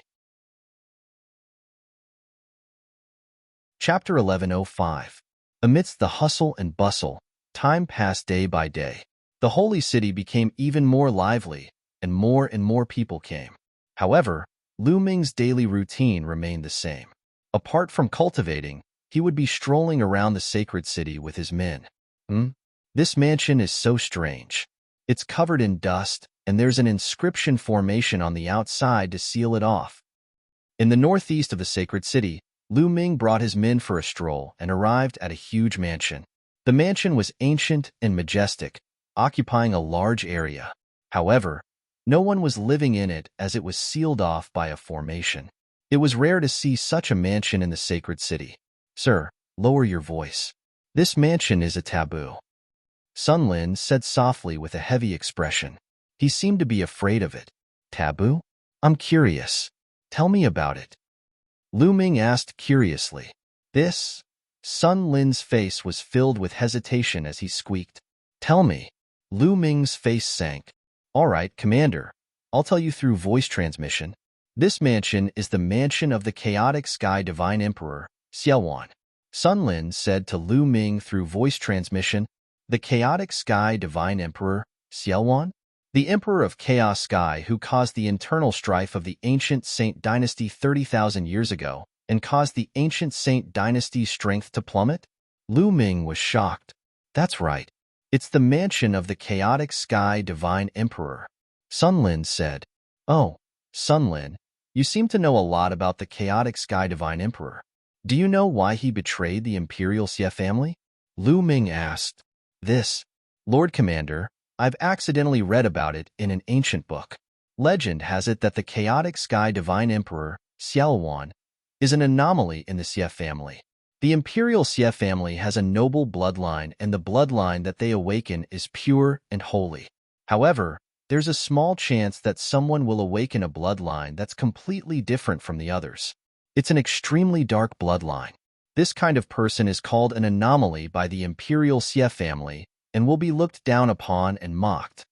Chapter 1105. Amidst the hustle and bustle, time passed day by day. The holy city became even more lively, and more people came. However, Lu Ming's daily routine remained the same. Apart from cultivating, he would be strolling around the sacred city with his men. This mansion is so strange. It's covered in dust, and there's an inscription formation on the outside to seal it off. In the northeast of the sacred city, Lu Ming brought his men for a stroll and arrived at a huge mansion. The mansion was ancient and majestic, occupying a large area. However, no one was living in it as it was sealed off by a formation. It was rare to see such a mansion in the sacred city. "Sir, lower your voice. This mansion is a taboo," Sun Lin said softly with a heavy expression. He seemed to be afraid of it. "Taboo? I'm curious. Tell me about it," Lu Ming asked curiously. "This?" Sun Lin's face was filled with hesitation as he squeaked. "Tell me." Lu Ming's face sank. "All right, Commander. I'll tell you through voice transmission. This mansion is the mansion of the chaotic sky divine emperor, Xiaowan," Sun Lin said to Lu Ming through voice transmission. "The chaotic sky divine emperor, Xiaowan?" the Emperor of Chaos Sky who caused the internal strife of the ancient Saint dynasty 30,000 years ago and caused the ancient Saint dynasty's strength to plummet? Lu Ming was shocked. That's right. It's the mansion of the chaotic sky divine emperor. Sun Lin said. Oh, Sun Lin, you seem to know a lot about the chaotic sky divine emperor. Do you know why he betrayed the imperial Xie family? Lu Ming asked. This, Lord Commander, I've accidentally read about it in an ancient book. Legend has it that the chaotic sky divine emperor, Xiaowan, is an anomaly in the Xie family. The imperial Xie family has a noble bloodline, and the bloodline that they awaken is pure and holy. However, there's a small chance that someone will awaken a bloodline that's completely different from the others. It's an extremely dark bloodline. This kind of person is called an anomaly by the imperial Xie family and will be looked down upon and mocked.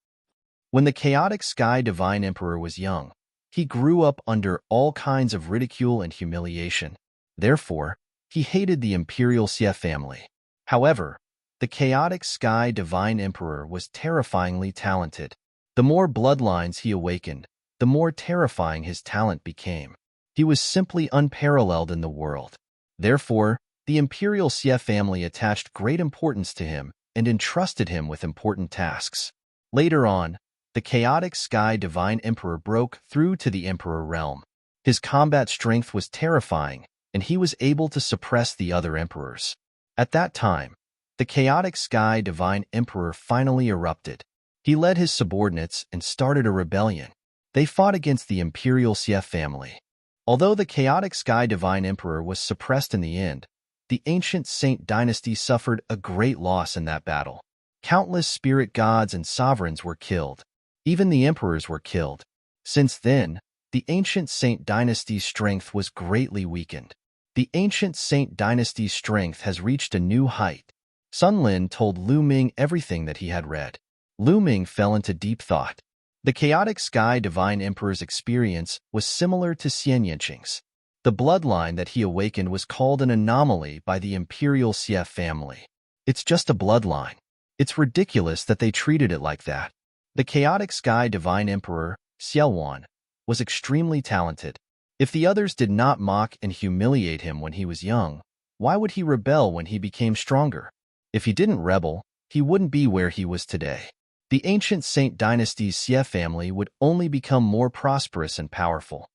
When the chaotic sky divine emperor was young, he grew up under all kinds of ridicule and humiliation. Therefore, he hated the imperial Xie family. However, the chaotic sky divine emperor was terrifyingly talented. The more bloodlines he awakened, the more terrifying his talent became. He was simply unparalleled in the world. Therefore, the imperial Xie family attached great importance to him and entrusted him with important tasks. Later on, the chaotic sky divine emperor broke through to the emperor realm. His combat strength was terrifying, and he was able to suppress the other emperors. At that time, the chaotic sky divine emperor finally erupted. He led his subordinates and started a rebellion. They fought against the imperial Xie family. Although the chaotic sky divine emperor was suppressed in the end, the ancient Saint dynasty suffered a great loss in that battle. Countless spirit gods and sovereigns were killed. Even the emperors were killed. Since then, the ancient Saint dynasty's strength was greatly weakened. The ancient Saint dynasty's strength has reached a new height. Sun Lin told Lu Ming everything that he had read. Lu Ming fell into deep thought. The chaotic sky divine emperor's experience was similar to Xian Yanqing's. The bloodline that he awakened was called an anomaly by the imperial Xie family. It's just a bloodline. It's ridiculous that they treated it like that. The chaotic sky divine emperor, Xiaowan, was extremely talented. If the others did not mock and humiliate him when he was young, why would he rebel when he became stronger? If he didn't rebel, he wouldn't be where he was today. The ancient Saint dynasty's Xie family would only become more prosperous and powerful.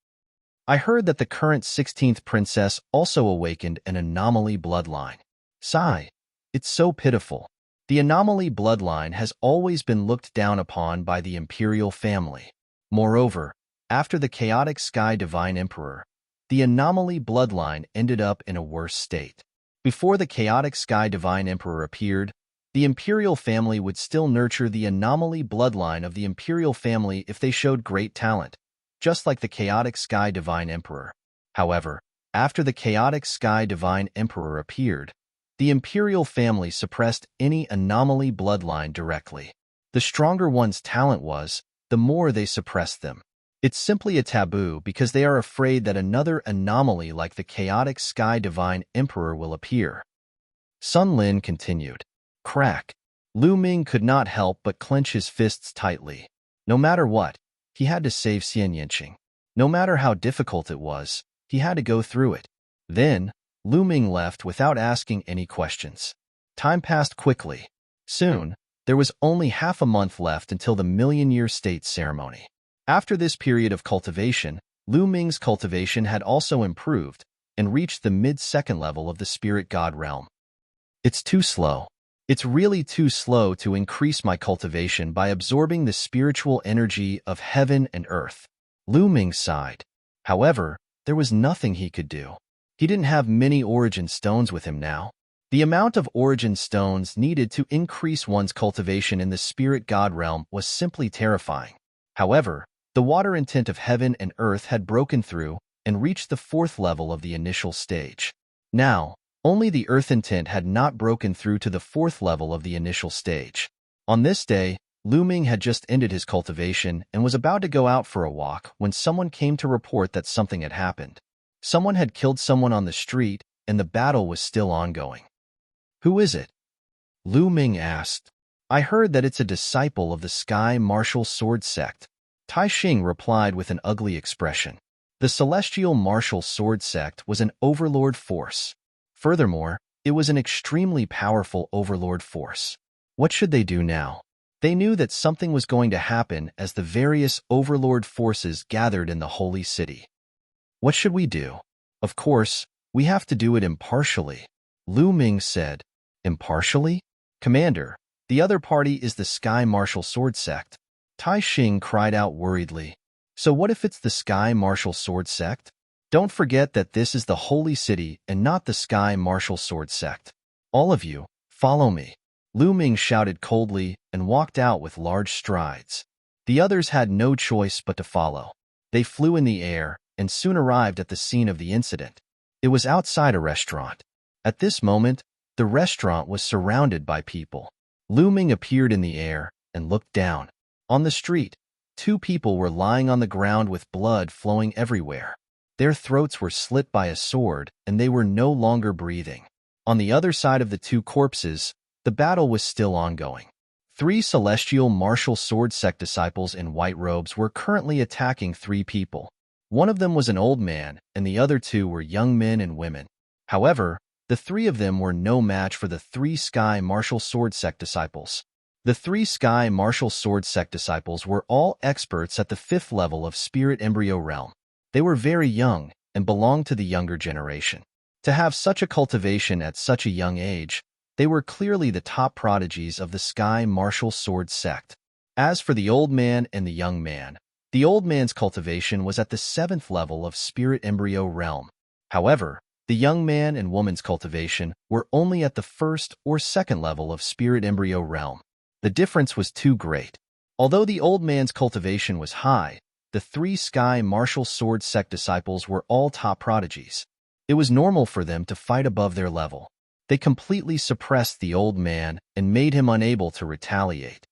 I heard that the current 16th princess also awakened an anomaly bloodline. Sigh. It's so pitiful. The anomaly bloodline has always been looked down upon by the imperial family. Moreover, after the chaotic sky divine emperor, the anomaly bloodline ended up in a worse state. Before the chaotic sky divine emperor appeared, the imperial family would still nurture the anomaly bloodline of the imperial family if they showed great talent, just like the chaotic sky divine emperor. However, after the chaotic sky divine emperor appeared, the imperial family suppressed any anomaly bloodline directly. The stronger one's talent was, the more they suppressed them. It's simply a taboo because they are afraid that another anomaly like the chaotic sky divine emperor will appear. Sun Lin continued. Crack. Lu Ming could not help but clench his fists tightly. No matter what, he had to save Xian Yanqing. No matter how difficult it was, he had to go through it. Then, Lu Ming left without asking any questions. Time passed quickly. Soon, there was only half a month left until the million-year state ceremony. After this period of cultivation, Lu Ming's cultivation had also improved and reached the mid-second level of the spirit god realm. It's too slow. It's really too slow to increase my cultivation by absorbing the spiritual energy of heaven and earth. Lu Ming sighed. However, there was nothing he could do. He didn't have many origin stones with him now. The amount of origin stones needed to increase one's cultivation in the spirit god realm was simply terrifying. However, the water intent of heaven and earth had broken through and reached the fourth level of the initial stage. Now, only the earth intent had not broken through to the fourth level of the initial stage. On this day, Lu Ming had just ended his cultivation and was about to go out for a walk when someone came to report that something had happened. Someone had killed someone on the street, and the battle was still ongoing. Who is it? Lu Ming asked. I heard that it's a disciple of the Sky Martial Sword Sect. Tai Xing replied with an ugly expression. The Celestial Martial Sword Sect was an overlord force. Furthermore, it was an extremely powerful overlord force. What should they do now? They knew that something was going to happen as the various overlord forces gathered in the holy city. What should we do? Of course, we have to do it impartially, Lu Ming said. Impartially? Commander, the other party is the Sky Martial Sword Sect. Tai Xing cried out worriedly. So what if it's the Sky Martial Sword Sect? Don't forget that this is the holy city and not the Sky Martial Sword Sect. All of you, follow me. Lu Ming shouted coldly and walked out with large strides. The others had no choice but to follow. They flew in the air and soon arrived at the scene of the incident. It was outside a restaurant. At this moment, the restaurant was surrounded by people. Lu Ming appeared in the air and looked down. On the street, two people were lying on the ground with blood flowing everywhere. Their throats were slit by a sword and they were no longer breathing. On the other side of the two corpses, the battle was still ongoing. 3 Celestial Martial Sword Sect disciples in white robes were currently attacking 3 people. One of them was an old man, and the other 2 were young men and women. However, the 3 of them were no match for the 3 Sky Martial Sword Sect disciples. The 3 Sky Martial Sword Sect disciples were all experts at the 5th level of Spirit Embryo Realm. They were very young and belonged to the younger generation. To have such a cultivation at such a young age, they were clearly the top prodigies of the Sky Martial Sword Sect. As for the old man and the young man, the old man's cultivation was at the 7th level of Spirit Embryo Realm. However, the young man and woman's cultivation were only at the 1st or 2nd level of Spirit Embryo Realm. The difference was too great. Although the old man's cultivation was high, the 3 Sky Martial Sword Sect disciples were all top prodigies. It was normal for them to fight above their level. They completely suppressed the old man and made him unable to retaliate.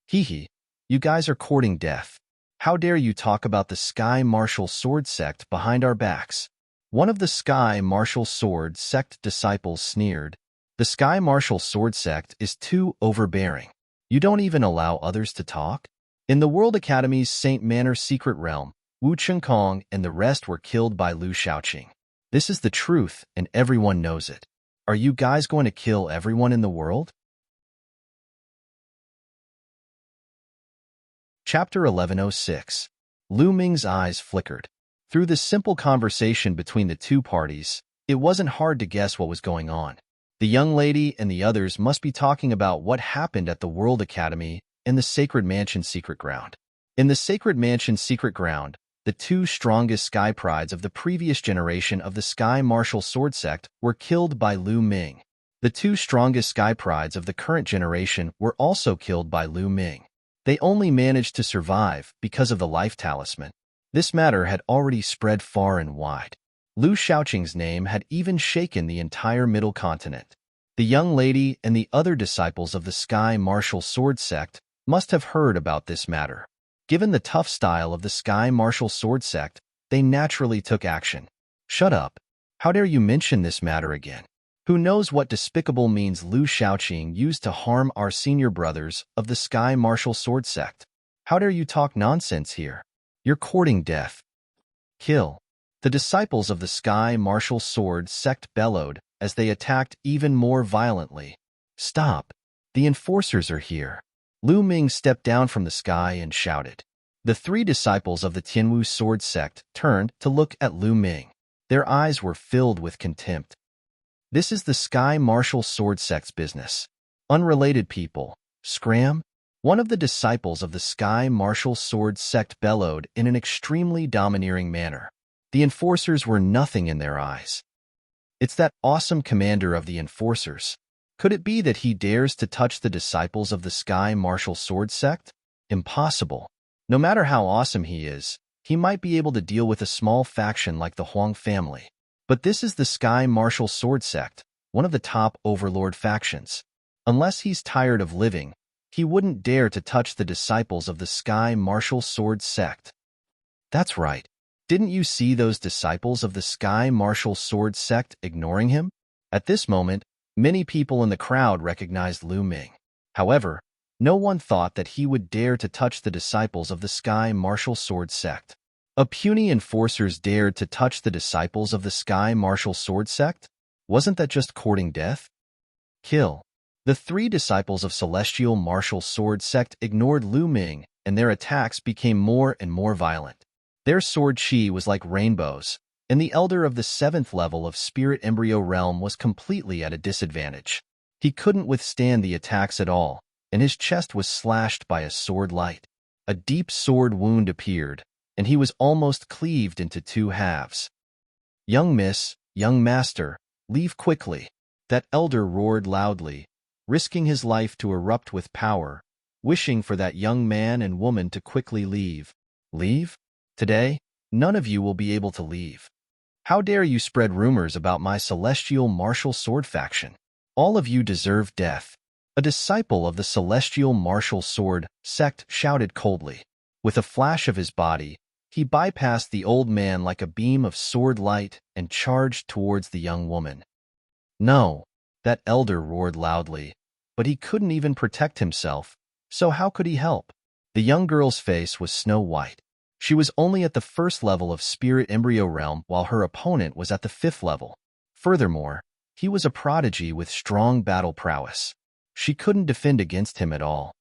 Hee, you guys are courting death. How dare you talk about the Sky Martial Sword Sect behind our backs? One of the Sky Martial Sword Sect disciples sneered. The Sky Martial Sword Sect is too overbearing. You don't even allow others to talk? In the World Academy's Saint Manor Secret Realm, Wu Chengkong and the rest were killed by Lu Shaoqing. This is the truth, and everyone knows it. Are you guys going to kill everyone in the world? Chapter 1106. Lu Ming's eyes flickered. Through the simple conversation between the two parties, it wasn't hard to guess what was going on. The young lady and the others must be talking about what happened at the World Academy and the Sacred Mansion Secret Ground. In the Sacred Mansion Secret Ground, the 2 strongest Sky Prides of the previous generation of the Sky Martial Sword Sect were killed by Lu Ming. The 2 strongest Sky Prides of the current generation were also killed by Lu Ming. They only managed to survive because of the life talisman. This matter had already spread far and wide. Lu Shaoqing's name had even shaken the entire Middle Continent. The young lady and the other disciples of the Sky Martial Sword Sect must have heard about this matter. Given the tough style of the Sky Martial Sword Sect, they naturally took action. Shut up. How dare you mention this matter again? Who knows what despicable means Lu Shaoqing used to harm our senior brothers of the Sky Martial Sword Sect? How dare you talk nonsense here? You're courting death. Kill. The disciples of the Sky Martial Sword Sect bellowed as they attacked even more violently. Stop. The enforcers are here. Lu Ming stepped down from the sky and shouted. The 3 disciples of the Tianwu Sword Sect turned to look at Lu Ming. Their eyes were filled with contempt. This is the Sky Martial Sword Sect's business. Unrelated people. Scram? One of the disciples of the Sky Martial Sword Sect bellowed in an extremely domineering manner. The enforcers were nothing in their eyes. It's that awesome commander of the enforcers. Could it be that he dares to touch the disciples of the Sky Martial Sword Sect? Impossible. No matter how awesome he is, he might be able to deal with a small faction like the Huang family. But this is the Sky Martial Sword Sect, one of the top overlord factions. Unless he's tired of living, he wouldn't dare to touch the disciples of the Sky Martial Sword Sect. That's right. Didn't you see those disciples of the Sky Martial Sword Sect ignoring him? At this moment, many people in the crowd recognized Lu Ming. However, No one thought that he would dare to touch the disciples of the Sky Martial Sword Sect. A puny enforcers dared to touch the disciples of the Sky Martial Sword Sect? Wasn't that just courting death? Kill. The three disciples of Celestial Martial Sword Sect ignored Lu Ming, and their attacks became more and more violent. Their sword chi was like rainbows, and the elder of the 7th level of Spirit Embryo Realm was completely at a disadvantage. He couldn't withstand the attacks at all, and his chest was slashed by a sword light. A deep sword wound appeared, and he was almost cleaved into 2 halves. "Young miss, young master, leave quickly," that elder roared loudly, risking his life to erupt with power, wishing for that young man and woman to quickly leave. Leave? Today, none of you will be able to leave. How dare you spread rumors about my Celestial Martial Sword faction? All of you deserve death. A disciple of the Celestial Martial Sword Sect shouted coldly. With a flash of his body, he bypassed the old man like a beam of sword light and charged towards the young woman. "No," that elder roared loudly, but he couldn't even protect himself, so how could he help? The young girl's face was snow white. She was only at the 1st level of Spirit Embryo Realm while her opponent was at the 5th level. Furthermore, he was a prodigy with strong battle prowess. She couldn't defend against him at all.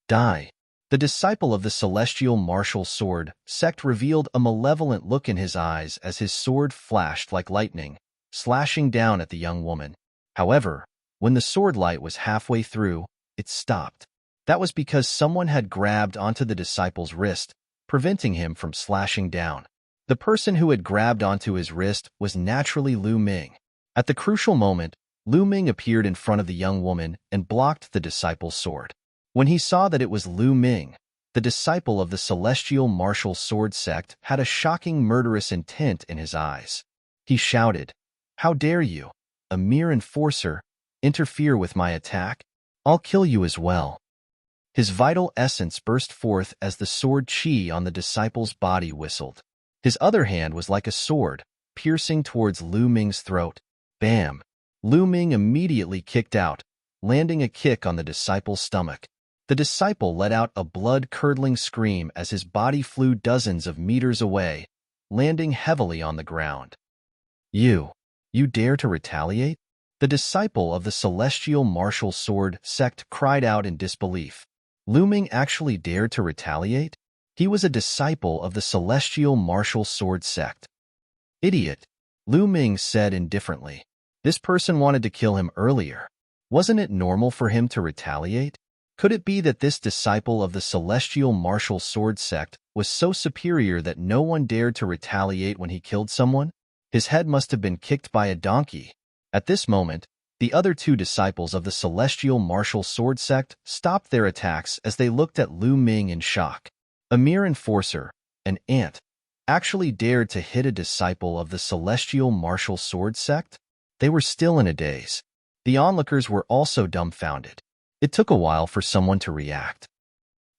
Die. The disciple of the Celestial Martial Sword Sect revealed a malevolent look in his eyes as his sword flashed like lightning, slashing down at the young woman. However, when the sword light was halfway through, it stopped. That was because someone had grabbed onto the disciple's wrist, preventing him from slashing down. The person who had grabbed onto his wrist was naturally Lu Ming. At the crucial moment, Lu Ming appeared in front of the young woman and blocked the disciple's sword. When he saw that it was Lu Ming, the disciple of the Celestial Martial Sword Sect had a shocking murderous intent in his eyes. He shouted, "How dare you, a mere enforcer, interfere with my attack? I'll kill you as well." His vital essence burst forth as the sword chi on the disciple's body whistled. His other hand was like a sword, piercing towards Lu Ming's throat. Bam! Lu Ming immediately kicked out, landing a kick on the disciple's stomach. The disciple let out a blood-curdling scream as his body flew dozens of meters away, landing heavily on the ground. You dare to retaliate?" The disciple of the Celestial Martial Sword Sect cried out in disbelief. Lu Ming actually dared to retaliate? He was a disciple of the Celestial Martial Sword Sect. "Idiot," Lu Ming said indifferently. This person wanted to kill him earlier. Wasn't it normal for him to retaliate? Could it be that this disciple of the Celestial Martial Sword Sect was so superior that no one dared to retaliate when he killed someone? His head must have been kicked by a donkey. At this moment, the other 2 disciples of the Celestial Martial Sword Sect stopped their attacks as they looked at Lu Ming in shock. A mere enforcer, an ant, actually dared to hit a disciple of the Celestial Martial Sword Sect? They were still in a daze. The onlookers were also dumbfounded. It took a while for someone to react.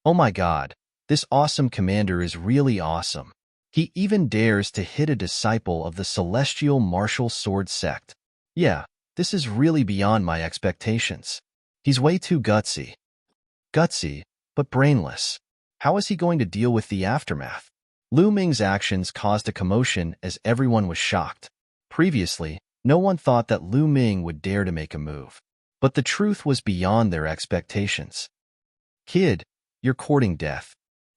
"Oh my god, this awesome commander is really awesome. He even dares to hit a disciple of the Celestial Martial Sword Sect. Yeah, this is really beyond my expectations. He's way too gutsy." Gutsy, but brainless. How is he going to deal with the aftermath? Lu Ming's actions caused a commotion as everyone was shocked. Previously, no one thought that Lu Ming would dare to make a move. But the truth was beyond their expectations. "Kid, you're courting death."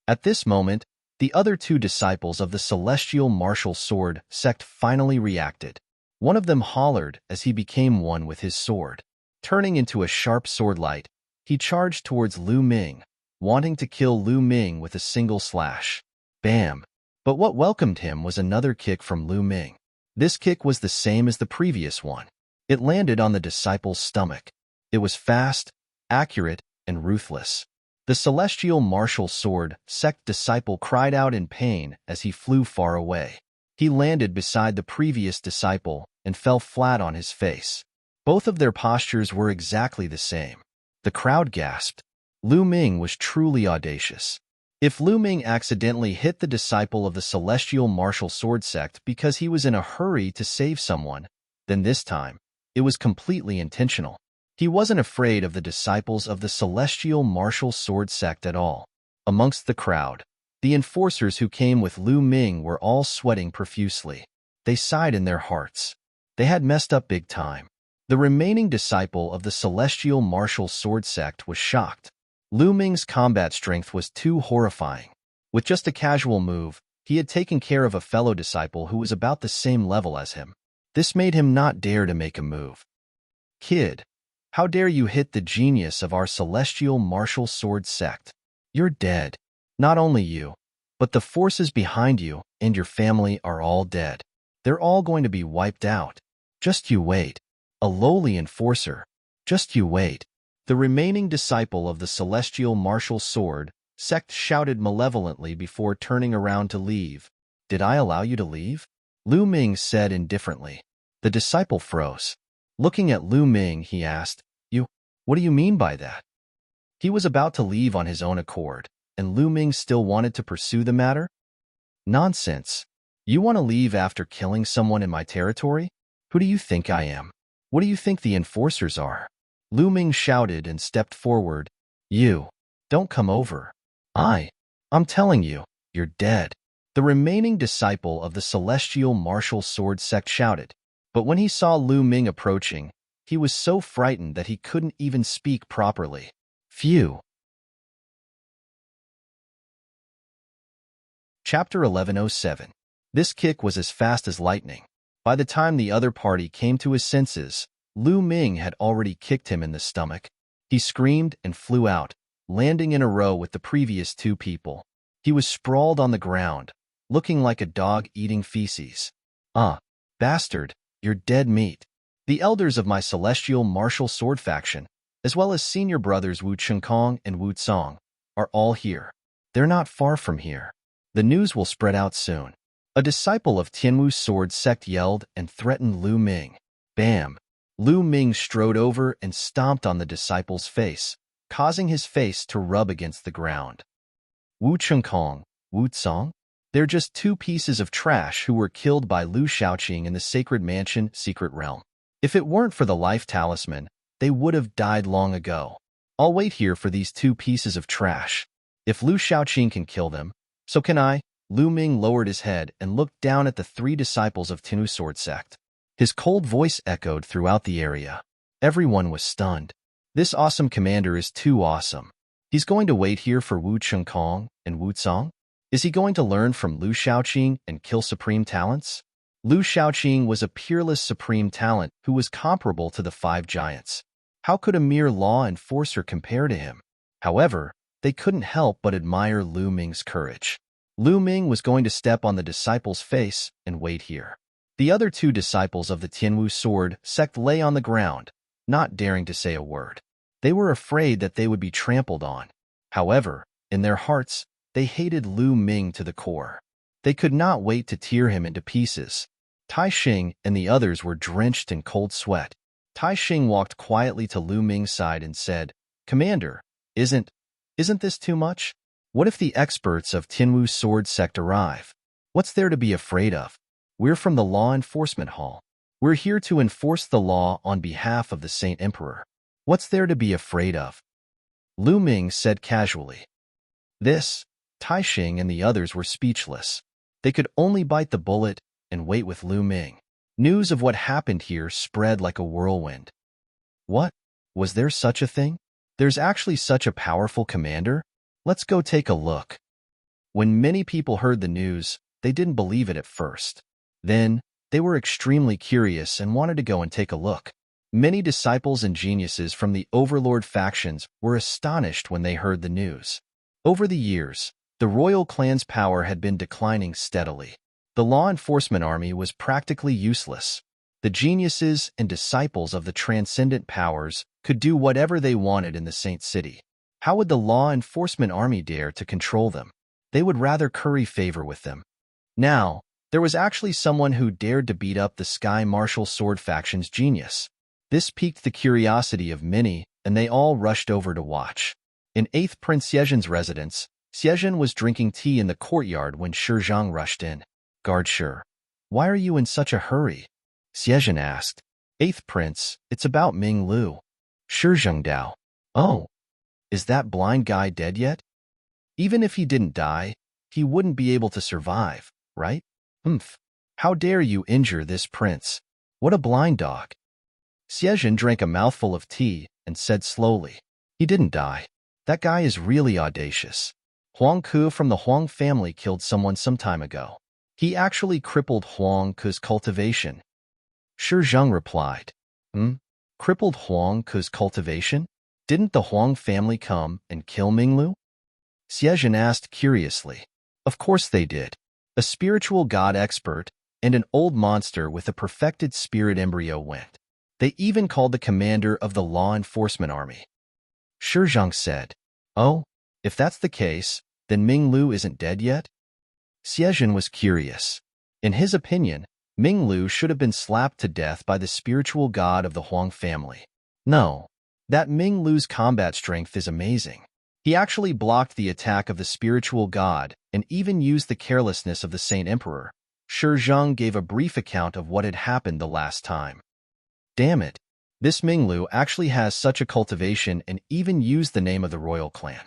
At this moment, the other 2 disciples of the Celestial Martial Sword Sect finally reacted. One of them hollered as he became one with his sword. Turning into a sharp sword light, he charged towards Lu Ming, wanting to kill Lu Ming with a single slash. Bam! But what welcomed him was another kick from Lu Ming. This kick was the same as the previous one. It landed on the disciple's stomach. It was fast, accurate, and ruthless. The Celestial Martial Sword Sect disciple cried out in pain as he flew far away. He landed beside the previous disciple and fell flat on his face. Both of their postures were exactly the same. The crowd gasped. Lu Ming was truly audacious. If Lu Ming accidentally hit the disciple of the Celestial Martial Sword Sect because he was in a hurry to save someone, then this time, it was completely intentional. He wasn't afraid of the disciples of the celestial martial sword sect at all. Amongst the crowd, the enforcers who came with Lu Ming were all sweating profusely. They sighed in their hearts. They had messed up big time. The remaining disciple of the celestial martial sword sect was shocked. Lu Ming's combat strength was too horrifying. With just a casual move, he had taken care of a fellow disciple who was about the same level as him. This made him not dare to make a move. "Kid, how dare you hit the genius of our celestial martial sword sect? You're dead. Not only you, but the forces behind you and your family are all dead. They're all going to be wiped out. Just you wait. A lowly enforcer. Just you wait." The remaining disciple of the celestial martial sword sect shouted malevolently before turning around to leave. "Did I allow you to leave?" Lu Ming said indifferently. The disciple froze. Looking at Lu Ming, he asked, What do you mean by that?" He was about to leave on his own accord, and Lu Ming still wanted to pursue the matter? "Nonsense. You want to leave after killing someone in my territory? Who do you think I am? What do you think the enforcers are?" Lu Ming shouted and stepped forward. "You. Don't come over. I'm telling you, you're dead." The remaining disciple of the celestial martial sword sect shouted, but when he saw Lu Ming approaching, he was so frightened that he couldn't even speak properly. Phew. Chapter 1107. This kick was as fast as lightning. By the time the other party came to his senses, Lu Ming had already kicked him in the stomach. He screamed and flew out, landing in a row with the previous two people. He was sprawled on the ground, looking like a dog eating feces. Bastard, you're dead meat." The elders of my celestial martial sword faction, as well as senior brothers Wu Chengkong and Wu Tsong, are all here. They're not far from here. The news will spread out soon. A disciple of Tianwu's sword sect yelled and threatened Lu Ming. Bam! Lu Ming strode over and stomped on the disciple's face, causing his face to rub against the ground. Wu Chengkong, Wu Tsong? They're just two pieces of trash who were killed by Lu Shaoqing in the Sacred Mansion Secret Realm. If it weren't for the life talisman, they would have died long ago. I'll wait here for these two pieces of trash. If Lu Shaoqing can kill them, so can I. Lu Ming lowered his head and looked down at the three disciples of Tianwu sword sect. His cold voice echoed throughout the area. Everyone was stunned. This awesome commander is too awesome. He's going to wait here for Wu Chengkong and Wu Tsong? Is he going to learn from Lu Shaoqing and kill supreme talents? Lu Shaoqing was a peerless supreme talent who was comparable to the five giants. How could a mere law enforcer compare to him? However, they couldn't help but admire Lu Ming's courage. Lu Ming was going to step on the disciple's face and wait here. The other two disciples of the Tianwu sword sect lay on the ground, not daring to say a word. They were afraid that they would be trampled on. However, in their hearts, they hated Lu Ming to the core. They could not wait to tear him into pieces. Tai Xing and the others were drenched in cold sweat. Tai Xing walked quietly to Lu Ming's side and said, "Commander, isn't this too much? What if the experts of Tianwu sword sect arrive? What's there to be afraid of? We're from the Law Enforcement Hall. We're here to enforce the law on behalf of the Saint Emperor. What's there to be afraid of?" Lu Ming said casually. Tai Xing and the others were speechless. They could only bite the bullet and wait with Lu Ming. News of what happened here spread like a whirlwind. What? Was there such a thing? There's actually such a powerful commander? Let's go take a look. When many people heard the news, they didn't believe it at first. Then, they were extremely curious and wanted to go and take a look. Many disciples and geniuses from the overlord factions were astonished when they heard the news. Over the years, the royal clan's power had been declining steadily. The law enforcement army was practically useless. The geniuses and disciples of the transcendent powers could do whatever they wanted in the Saint City. How would the law enforcement army dare to control them? They would rather curry favor with them. Now, there was actually someone who dared to beat up the Sky Martial Sword faction's genius. This piqued the curiosity of many, and they all rushed over to watch. In 8th Prince Xiejian's residence, Xiejian was drinking tea in the courtyard when Shi Zhang rushed in. "Guard Shi, why are you in such a hurry?" Xiejian asked. "8th Prince, it's about Ming Lu." Dao. Oh, is that blind guy dead yet? Even if he didn't die, he wouldn't be able to survive, right? Humph. How dare you injure this prince? What a blind dog. Xiezhen drank a mouthful of tea and said slowly, he didn't die. That guy is really audacious. Huang Ku from the Huang family killed someone some time ago. He actually crippled Huang Ku's cultivation. Shi Zheng replied, Crippled Huang Ku's cultivation? Didn't the Huang family come and kill Minglu? Xiezhen asked curiously. Of course they did. A spiritual god expert and an old monster with a perfected spirit embryo went. They even called the commander of the law enforcement army. Shi Zheng said, Oh, if that's the case, then Minglu isn't dead yet? Xiezhen was curious. In his opinion, Minglu should have been slapped to death by the spiritual god of the Huang family. No, that Minglu's combat strength is amazing. He actually blocked the attack of the spiritual god and even used the carelessness of the Saint Emperor. Shi Zheng gave a brief account of what had happened the last time. Damn it, this Minglu actually has such a cultivation and even used the name of the royal clan.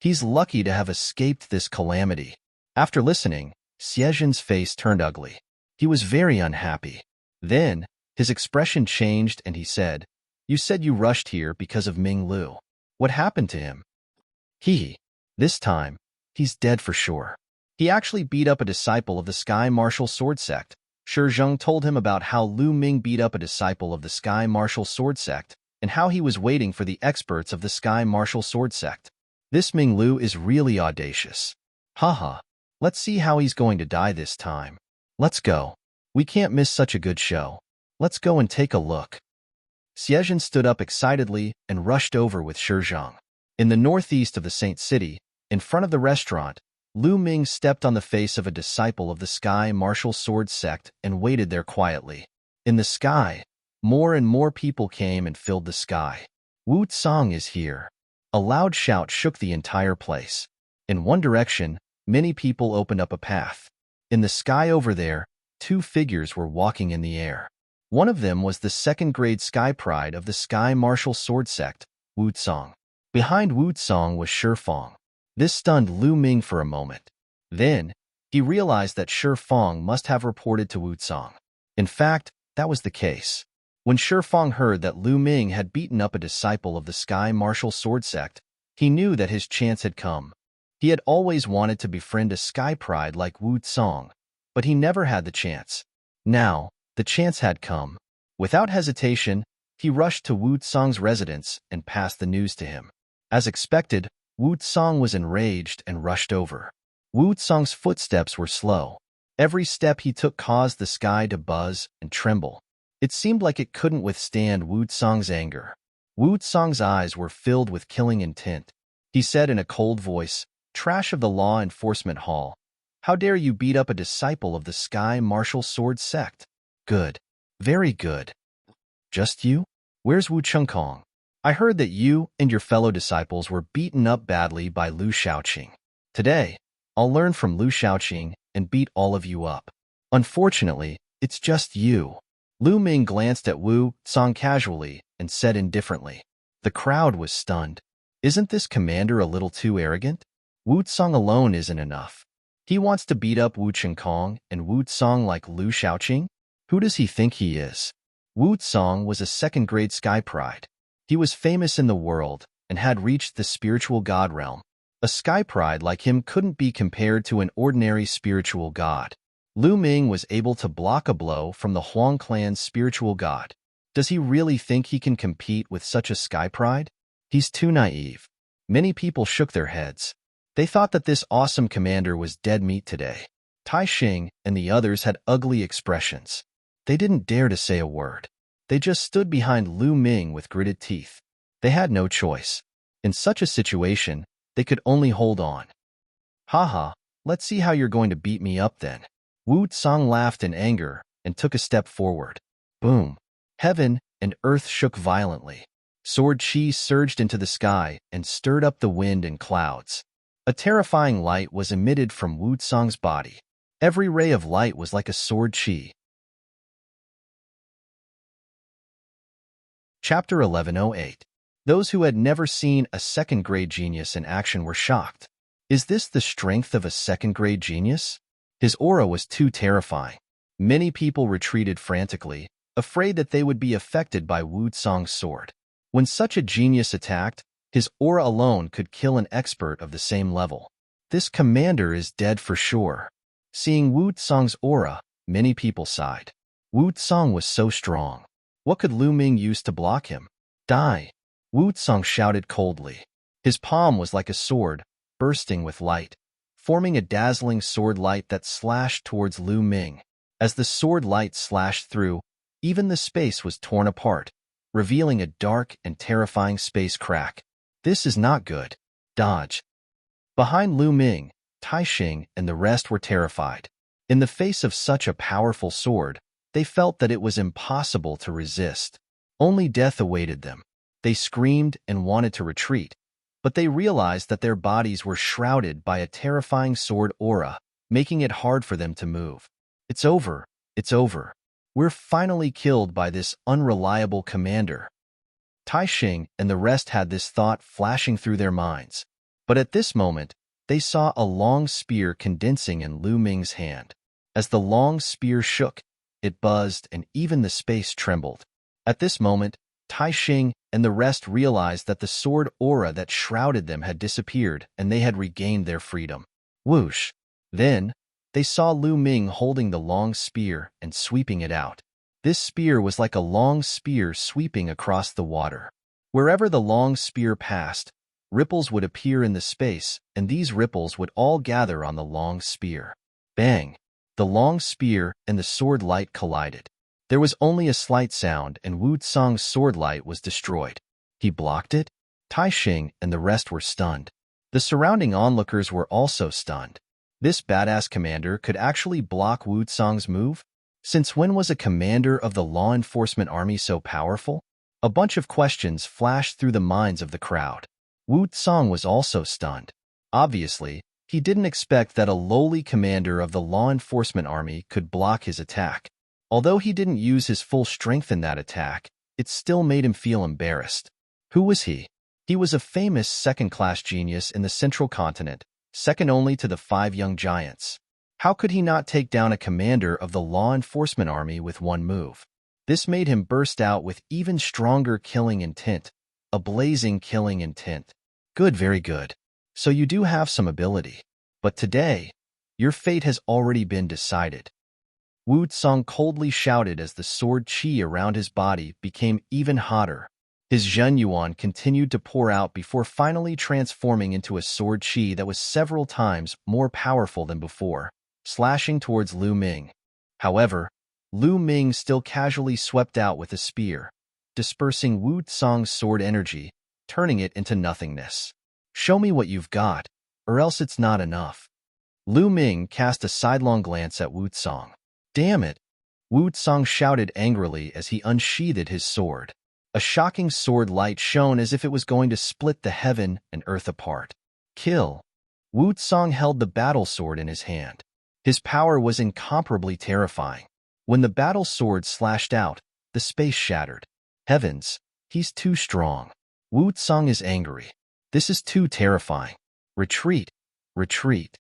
He's lucky to have escaped this calamity. After listening, Xiezhen's face turned ugly. He was very unhappy. Then, his expression changed and he said, You said you rushed here because of Minglu. What happened to him? This time, he's dead for sure. He actually beat up a disciple of the Sky Martial Sword Sect. Shi Zheng told him about how Lu Ming beat up a disciple of the Sky Martial Sword Sect and how he was waiting for the experts of the Sky Martial Sword Sect. This Minglu is really audacious. Haha, let's see how he's going to die this time. Let's go. We can't miss such a good show. Let's go and take a look. Xiezhen stood up excitedly and rushed over with Shi Zheng. In the northeast of the Saint City, in front of the restaurant, Lu Ming stepped on the face of a disciple of the Sky Martial Sword Sect and waited there quietly. In the sky, more and more people came and filled the sky. Wu Tsang is here. A loud shout shook the entire place. In one direction, many people opened up a path. In the sky over there, two figures were walking in the air. One of them was the second-grade Sky Pride of the Sky Martial Sword Sect, Wu Tsang. Behind Wu Tsang was Shi Fang. This stunned Lu Ming for a moment. Then, he realized that Shi Fang must have reported to Wu Tsang. In fact, that was the case. When Shi Fang heard that Lu Ming had beaten up a disciple of the Sky Martial Sword Sect, he knew that his chance had come. He had always wanted to befriend a Sky Pride like Wu Tsang, but he never had the chance. Now, the chance had come. Without hesitation, he rushed to Wu Tsang's residence and passed the news to him. As expected, Wu Tsang was enraged and rushed over. Wu Tsang's footsteps were slow. Every step he took caused the sky to buzz and tremble. It seemed like it couldn't withstand Wu Tsang's anger. Wu Tsang's eyes were filled with killing intent. He said in a cold voice, Trash of the law enforcement hall. How dare you beat up a disciple of the Sky Martial Sword Sect? Good. Very good. Just you? Where's Wu Chengkong? I heard that you and your fellow disciples were beaten up badly by Lu Shaoqing. Today, I'll learn from Lu Shaoqing and beat all of you up. Unfortunately, it's just you. Lu Ming glanced at Wu Tsang casually and said indifferently. The crowd was stunned. Isn't this commander a little too arrogant? Wu Tsang alone isn't enough. He wants to beat up Wu Chengkong and Wu Tsang like Lu Shaoqing? Who does he think he is? Wu Tsang was a second-grade Sky Pride. He was famous in the world and had reached the spiritual god realm. A Sky Pride like him couldn't be compared to an ordinary spiritual god. Lu Ming was able to block a blow from the Huang clan's spiritual god. Does he really think he can compete with such a Sky Pride? He's too naive. Many people shook their heads. They thought that this awesome commander was dead meat today. Tai Xing and the others had ugly expressions. They didn't dare to say a word. They just stood behind Lu Ming with gritted teeth. They had no choice. In such a situation, they could only hold on. Haha, let's see how you're going to beat me up then. Wu Tsang laughed in anger and took a step forward. Boom. Heaven and earth shook violently. Sword chi surged into the sky and stirred up the wind and clouds. A terrifying light was emitted from Wu Tsang's body. Every ray of light was like a sword chi. Chapter 1108. Those who had never seen a second-grade genius in action were shocked. Is this the strength of a second-grade genius? His aura was too terrifying. Many people retreated frantically, afraid that they would be affected by Wu Tsong's sword. When such a genius attacked, his aura alone could kill an expert of the same level. This commander is dead for sure. Seeing Wu Tsong's aura, many people sighed. Wu Tsong was so strong. What could Lu Ming use to block him? Die! Wu Tsong shouted coldly. His palm was like a sword, bursting with light, forming a dazzling sword light that slashed towards Lu Ming. As the sword light slashed through, even the space was torn apart, revealing a dark and terrifying space crack. This is not good. Dodge. Behind Lu Ming, Tai Xing and the rest were terrified. In the face of such a powerful sword, they felt that it was impossible to resist. Only death awaited them. They screamed and wanted to retreat, but they realized that their bodies were shrouded by a terrifying sword aura, making it hard for them to move. It's over. It's over. We're finally killed by this unreliable commander. Tai Xing and the rest had this thought flashing through their minds. But at this moment, they saw a long spear condensing in Lu Ming's hand. As the long spear shook, it buzzed and even the space trembled. At this moment, Tai Xing and the rest realized that the sword aura that shrouded them had disappeared and they had regained their freedom. Whoosh! Then, they saw Lu Ming holding the long spear and sweeping it out. This spear was like a long spear sweeping across the water. Wherever the long spear passed, ripples would appear in the space, and these ripples would all gather on the long spear. Bang! The long spear and the sword light collided. There was only a slight sound, and Wu Tsong's sword light was destroyed. He blocked it? Tai Xing and the rest were stunned. The surrounding onlookers were also stunned. This badass commander could actually block Wu Tsong's move? Since when was a commander of the law enforcement army so powerful? A bunch of questions flashed through the minds of the crowd. Wu Tsong was also stunned. Obviously, he didn't expect that a lowly commander of the law enforcement army could block his attack. Although he didn't use his full strength in that attack, it still made him feel embarrassed. Who was he? He was a famous second-class genius in the central continent, second only to the 5 young giants. How could he not take down a commander of the law enforcement army with one move? This made him burst out with even stronger killing intent, a blazing killing intent. Good, very good. So you do have some ability. But today, your fate has already been decided. Wu Tsong coldly shouted as the sword qi around his body became even hotter. His Zhen Yuan continued to pour out before finally transforming into a sword qi that was several times more powerful than before, slashing towards Lu Ming. However, Lu Ming still casually swept out with a spear, dispersing Wu Tsong's sword energy, turning it into nothingness. Show me what you've got, or else it's not enough. Lu Ming cast a sidelong glance at Wu Tsong. Damn it! Wu Tsong shouted angrily as he unsheathed his sword. A shocking sword light shone as if it was going to split the heaven and earth apart. Kill! Wu Tsong held the battle sword in his hand. His power was incomparably terrifying. When the battle sword slashed out, the space shattered. Heavens, he's too strong. Wu Tsong is angry. This is too terrifying. Retreat! Retreat!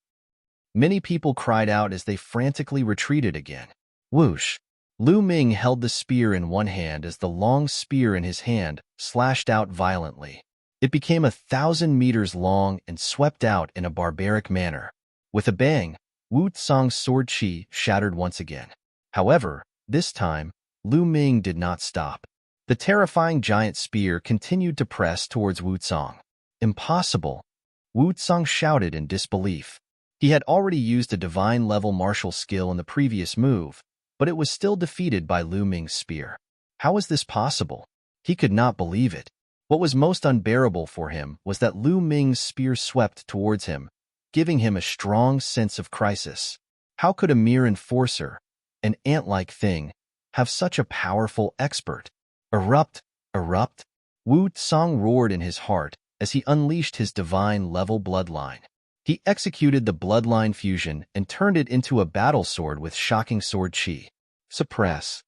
Many people cried out as they frantically retreated again. Whoosh! Lu Ming held the spear in one hand as the long spear in his hand slashed out violently. It became 1,000 meters long and swept out in a barbaric manner. With a bang, Wu Tsong's sword qi shattered once again. However, this time, Lu Ming did not stop. The terrifying giant spear continued to press towards Wu Tsong. Impossible! Wu Tsong shouted in disbelief. He had already used a divine-level martial skill in the previous move, but it was still defeated by Lu Ming's spear. How was this possible? He could not believe it. What was most unbearable for him was that Lu Ming's spear swept towards him, giving him a strong sense of crisis. How could a mere enforcer, an ant-like thing, have such a powerful expert? Erupt! Erupt! Wu Tsong roared in his heart as he unleashed his divine-level bloodline. He executed the bloodline fusion and turned it into a battle sword with shocking sword qi. Suppress.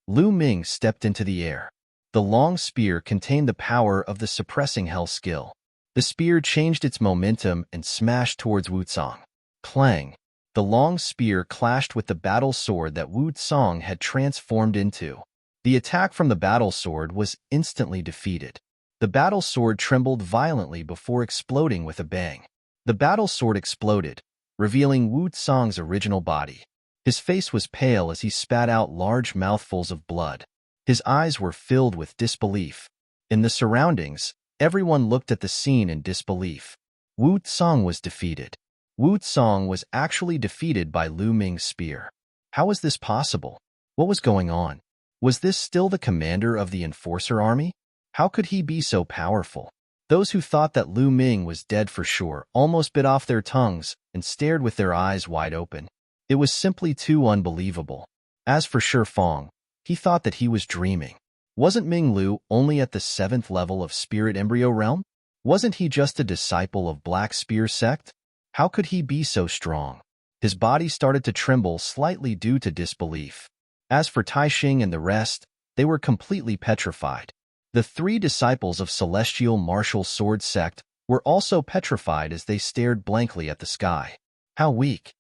Lu Ming stepped into the air. The long spear contained the power of the suppressing hell skill. The spear changed its momentum and smashed towards Wutsong. Clang! The long spear clashed with the battle sword that Wutsong had transformed into. The attack from the battle sword was instantly defeated. The battle sword trembled violently before exploding with a bang. The battle sword exploded, revealing Wutsong's original body. His face was pale as he spat out large mouthfuls of blood. His eyes were filled with disbelief. In the surroundings, everyone looked at the scene in disbelief. Wutsong was defeated. Wutsong was actually defeated by Lu Ming's spear. How was this possible? What was going on? Was this still the commander of the Enforcer army? How could he be so powerful? Those who thought that Lu Ming was dead for sure almost bit off their tongues and stared with their eyes wide open. It was simply too unbelievable. As for Shi Fong, he thought that he was dreaming. Wasn't Ming Lu only at the 7th level of Spirit Embryo Realm? Wasn't he just a disciple of Black Spear Sect? How could he be so strong? His body started to tremble slightly due to disbelief. As for Taixing and the rest, they were completely petrified. The 3 disciples of Celestial Martial Sword Sect were also petrified as they stared blankly at the sky. How weak!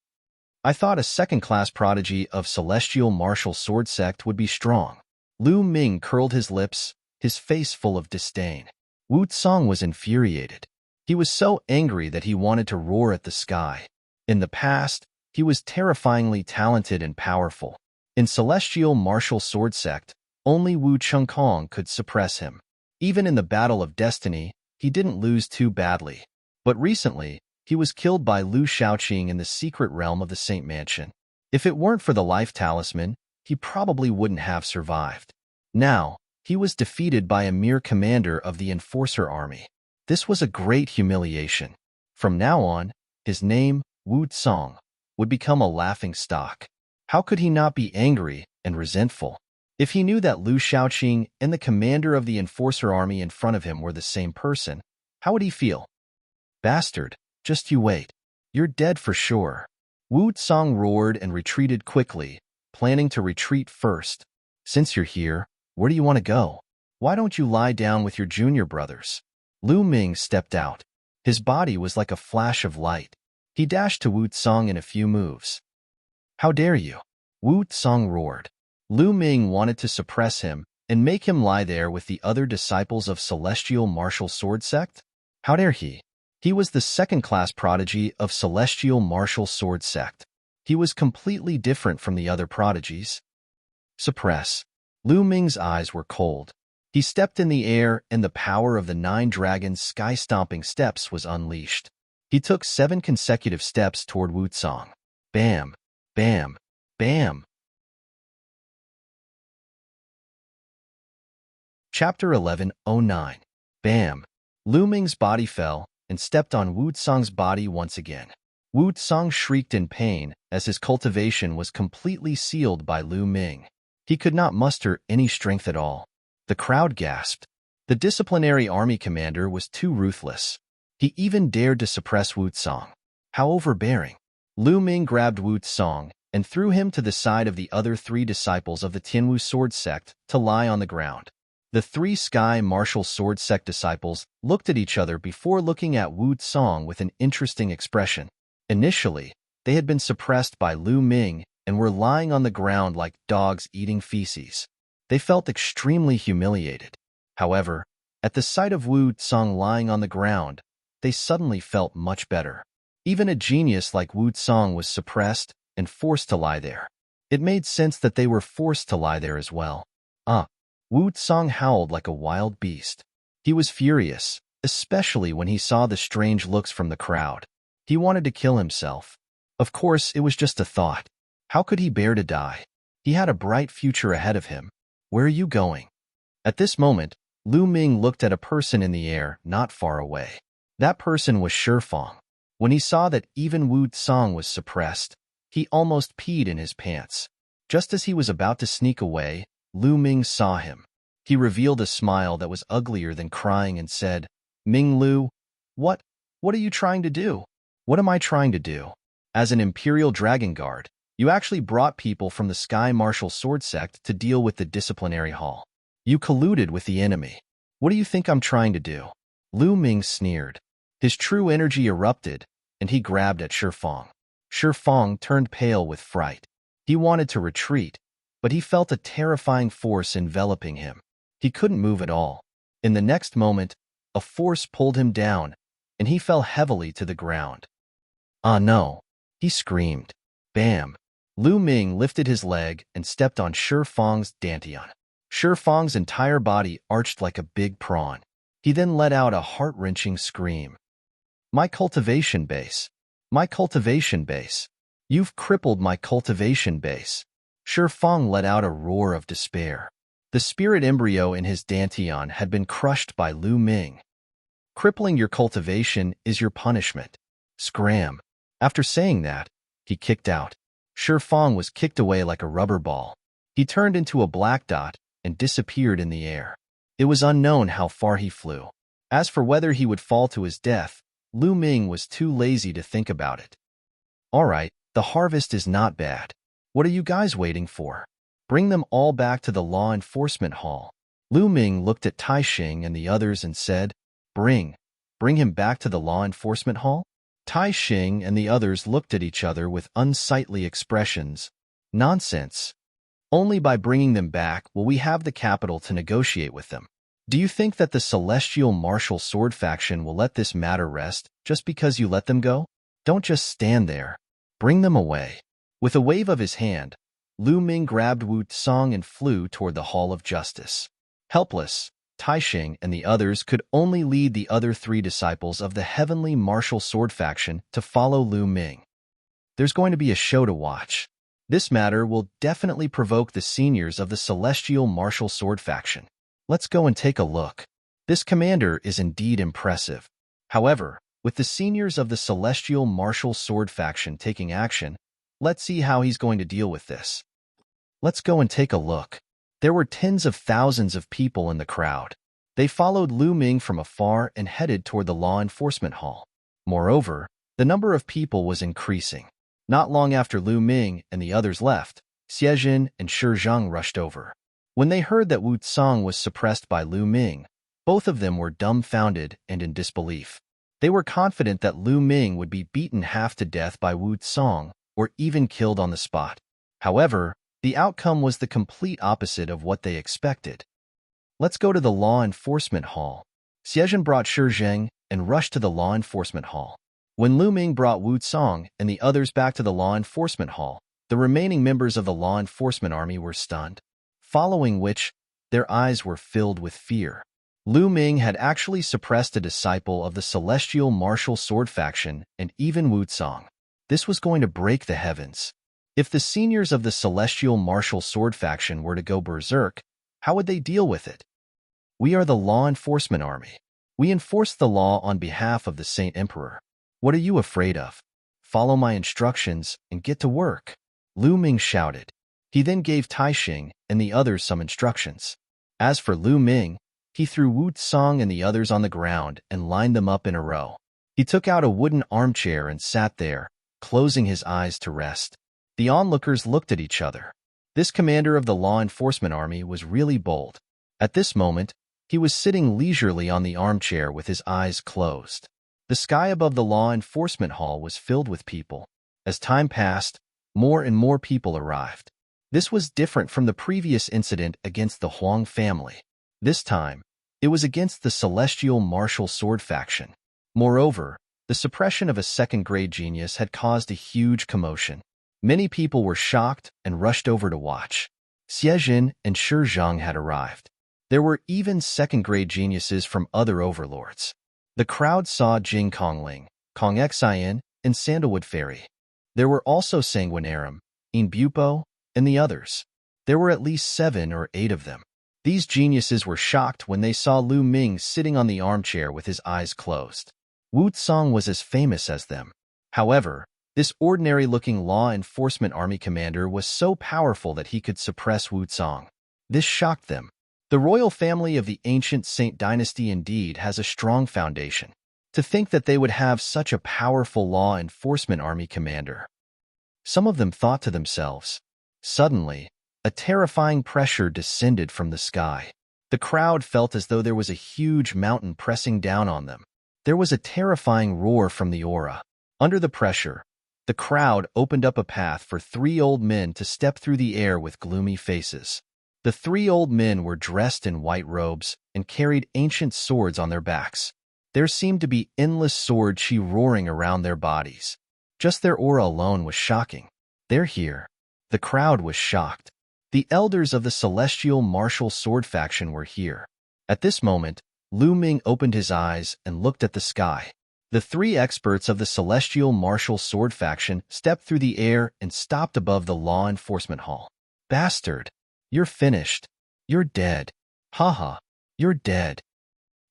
I thought a second-class prodigy of Celestial Martial Sword Sect would be strong. Lu Ming curled his lips, his face full of disdain. Wutsong was infuriated. He was so angry that he wanted to roar at the sky. In the past, he was terrifyingly talented and powerful. In Celestial Martial Sword Sect, only Wu Chengkong could suppress him. Even in the Battle of Destiny, he didn't lose too badly. But recently, he was killed by Lu Shaoqing in the secret realm of the Saint Mansion. If it weren't for the life talisman, he probably wouldn't have survived. Now, he was defeated by a mere commander of the Enforcer army. This was a great humiliation. From now on, his name, Wutsong, would become a laughingstock. How could he not be angry and resentful? If he knew that Lu Shaoqing and the commander of the Enforcer army in front of him were the same person, how would he feel? Bastard, just you wait. You're dead for sure. Wutsong roared and retreated quickly, planning to retreat first. Since you're here, where do you want to go? Why don't you lie down with your junior brothers? Lu Ming stepped out. His body was like a flash of light. He dashed to Wutsong in a few moves. How dare you? Wutsong roared. Lu Ming wanted to suppress him and make him lie there with the other disciples of Celestial Martial Sword Sect? How dare he? He was the second-class prodigy of Celestial Martial Sword Sect. He was completely different from the other prodigies. Suppress. Lu Ming's eyes were cold. He stepped in the air and the power of the 9 dragons' sky-stomping steps was unleashed. He took 7 consecutive steps toward Wutsong. Bam! Bam! Bam! Chapter 11:09. Bam! Lu Ming's body fell and stepped on Wutsong's body once again. Wutsong shrieked in pain as his cultivation was completely sealed by Lu Ming. He could not muster any strength at all. The crowd gasped. The disciplinary army commander was too ruthless. He even dared to suppress Wutsong. How overbearing. Lu Ming grabbed Wutsong and threw him to the side of the other 3 disciples of the Tianwu Sword Sect to lie on the ground. The 3 Sky Martial Sword Sect disciples looked at each other before looking at Wutsong with an interesting expression. Initially, they had been suppressed by Lu Ming and were lying on the ground like dogs eating feces. They felt extremely humiliated. However, at the sight of Wutsong lying on the ground, they suddenly felt much better. Even a genius like Wutsong was suppressed and forced to lie there. It made sense that they were forced to lie there as well. Wutsong howled like a wild beast. He was furious, especially when he saw the strange looks from the crowd. He wanted to kill himself. Of course, it was just a thought. How could he bear to die? He had a bright future ahead of him. Where are you going? At this moment, Lu Ming looked at a person in the air not far away. That person was Shi Fong. When he saw that even Wutsong was suppressed, he almost peed in his pants. Just as he was about to sneak away, Lu Ming saw him. He revealed a smile that was uglier than crying and said, Ming Lu, what are you trying to do? What am I trying to do? As an Imperial Dragon Guard, you actually brought people from the Sky Martial Sword Sect to deal with the disciplinary hall. You colluded with the enemy. What do you think I'm trying to do? Lu Ming sneered. His true energy erupted, and he grabbed at Shifeng. Shifeng turned pale with fright. He wanted to retreat, but he felt a terrifying force enveloping him. He couldn't move at all. In the next moment, a force pulled him down, and he fell heavily to the ground. "Ah, no!" he screamed. Bam! Lu Ming lifted his leg and stepped on Shifeng's dantian. Shifeng's entire body arched like a big prawn. He then let out a heart-wrenching scream. "My cultivation base! My cultivation base! You've crippled my cultivation base!" Shifeng let out a roar of despair. The spirit embryo in his dantian had been crushed by Lu Ming. "Crippling your cultivation is your punishment." Scram! After saying that, he kicked out. Shifeng was kicked away like a rubber ball. He turned into a black dot and disappeared in the air. It was unknown how far he flew. As for whether he would fall to his death, Lu Ming was too lazy to think about it. "All right, the harvest is not bad. What are you guys waiting for? Bring them all back to the law enforcement hall." Lu Ming looked at Taixing and the others and said, Bring him back to the law enforcement hall?" Taixing and the others looked at each other with unsightly expressions. "Nonsense. Only by bringing them back will we have the capital to negotiate with them. Do you think that the celestial martial sword faction will let this matter rest just because you let them go? Don't just stand there. Bring them away." With a wave of his hand, Lu Ming grabbed Wu Tsang and flew toward the Hall of Justice. Helpless, Taixing and the others could only lead the other 3 disciples of the heavenly martial sword faction to follow Lu Ming. There's going to be a show to watch. This matter will definitely provoke the seniors of the celestial martial sword faction. Let's go and take a look. This commander is indeed impressive. However, with the seniors of the celestial martial sword faction taking action, let's see how he's going to deal with this. Let's go and take a look. There were tens of thousands of people in the crowd. They followed Lu Ming from afar and headed toward the law enforcement hall. Moreover, the number of people was increasing. Not long after Lu Ming and the others left, Xiejin and Shi Zhang rushed over. When they heard that Wu Tsang was suppressed by Lu Ming, both of them were dumbfounded and in disbelief. They were confident that Lu Ming would be beaten half to death by Wu Tsang or even killed on the spot. However, the outcome was the complete opposite of what they expected. "Let's go to the law enforcement hall." Xiejin brought Shi Zheng and rushed to the law enforcement hall. When Lu Ming brought Wu Tsang and the others back to the law enforcement hall, the remaining members of the law enforcement army were stunned, following which, their eyes were filled with fear. Lu Ming had actually suppressed a disciple of the celestial martial sword faction and even Wu Tsang. This was going to break the heavens. If the seniors of the celestial martial sword faction were to go berserk, how would they deal with it? "We are the law enforcement army. We enforce the law on behalf of the Saint Emperor. What are you afraid of? Follow my instructions and get to work," Lu Ming shouted. He then gave Taixing and the others some instructions. As for Lu Ming, he threw Wu Tsang and the others on the ground and lined them up in a row. He took out a wooden armchair and sat there, closing his eyes to rest. The onlookers looked at each other. This commander of the law enforcement army was really bold. At this moment, he was sitting leisurely on the armchair with his eyes closed. The sky above the law enforcement hall was filled with people. As time passed, more and more people arrived. This was different from the previous incident against the Huang family. This time, it was against the celestial martial sword faction. Moreover, the suppression of a second-grade genius had caused a huge commotion. Many people were shocked and rushed over to watch. Xiejin and Shi Zhang had arrived. There were even second-grade geniuses from other overlords. The crowd saw Jing Kongling, Kong Xian, and Sandalwood Fairy. There were also Sanguinarum, In Bupo, and the others. There were at least 7 or 8 of them. These geniuses were shocked when they saw Lu Ming sitting on the armchair with his eyes closed. Wu Tsang was as famous as them. However, this ordinary-looking law enforcement army commander was so powerful that he could suppress Wu Tsang. This shocked them. The royal family of the ancient Saint dynasty indeed has a strong foundation. To think that they would have such a powerful law enforcement army commander. Some of them thought to themselves. Suddenly, a terrifying pressure descended from the sky. The crowd felt as though there was a huge mountain pressing down on them. There was a terrifying roar from the aura. Under the pressure, the crowd opened up a path for three old men to step through the air with gloomy faces. The three old men were dressed in white robes and carried ancient swords on their backs. There seemed to be endless sword chi roaring around their bodies. Just their aura alone was shocking. They're here. The crowd was shocked. The elders of the celestial martial sword faction were here. At this moment, Lu Ming opened his eyes and looked at the sky. The three experts of the celestial martial sword faction stepped through the air and stopped above the law enforcement hall. Bastard! You're finished. You're dead. Haha, you're dead.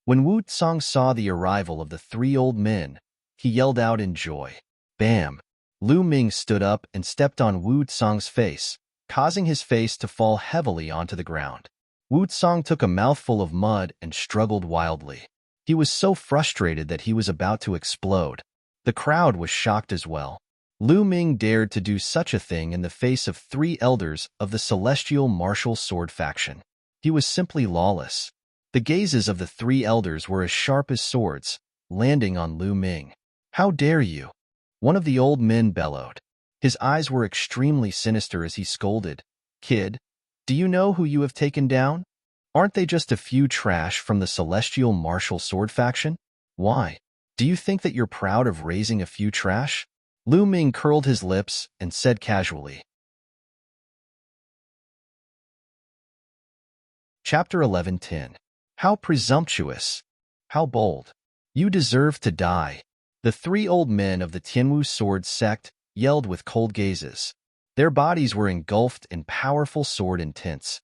When Wu Tsang saw the arrival of the three old men, he yelled out in joy. Bam! Lu Ming stood up and stepped on Wu Tsang's face, causing his face to fall heavily onto the ground. Wu Tsang took a mouthful of mud and struggled wildly. He was so frustrated that he was about to explode. The crowd was shocked as well. Lu Ming dared to do such a thing in the face of three elders of the celestial martial sword faction. He was simply lawless. The gazes of the three elders were as sharp as swords, landing on Lu Ming. How dare you? One of the old men bellowed. His eyes were extremely sinister as he scolded. Kid, do you know who you have taken down? Aren't they just a few trash from the celestial martial sword faction? Why? Do you think that you're proud of raising a few trash? Lu Ming curled his lips and said casually. Chapter 11:10. How presumptuous! How bold! You deserve to die! The three old men of the Tianwu sword sect yelled with cold gazes. Their bodies were engulfed in powerful sword intents.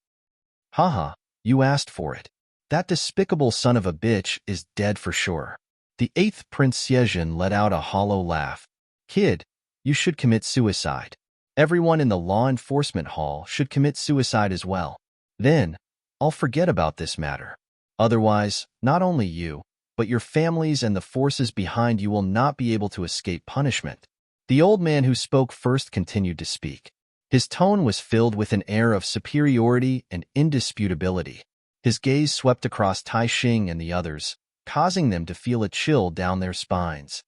Haha, you asked for it. That despicable son of a bitch is dead for sure. The eighth Prince Xiezhen let out a hollow laugh. Kid, you should commit suicide. Everyone in the law enforcement hall should commit suicide as well. Then, I'll forget about this matter. Otherwise, not only you, but your families and the forces behind you will not be able to escape punishment. The old man who spoke first continued to speak. His tone was filled with an air of superiority and indisputability. His gaze swept across Tai Xing and the others, causing them to feel a chill down their spines.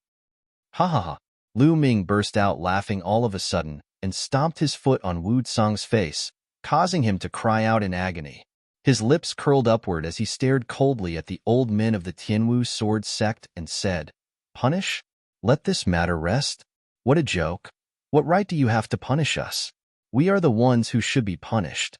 Ha ha ha! Lu Ming burst out laughing all of a sudden and stomped his foot on Wu Tsang's face, causing him to cry out in agony. His lips curled upward as he stared coldly at the old men of the Tianwu sword sect and said, Punish? Let this matter rest? What a joke. What right do you have to punish us? We are the ones who should be punished.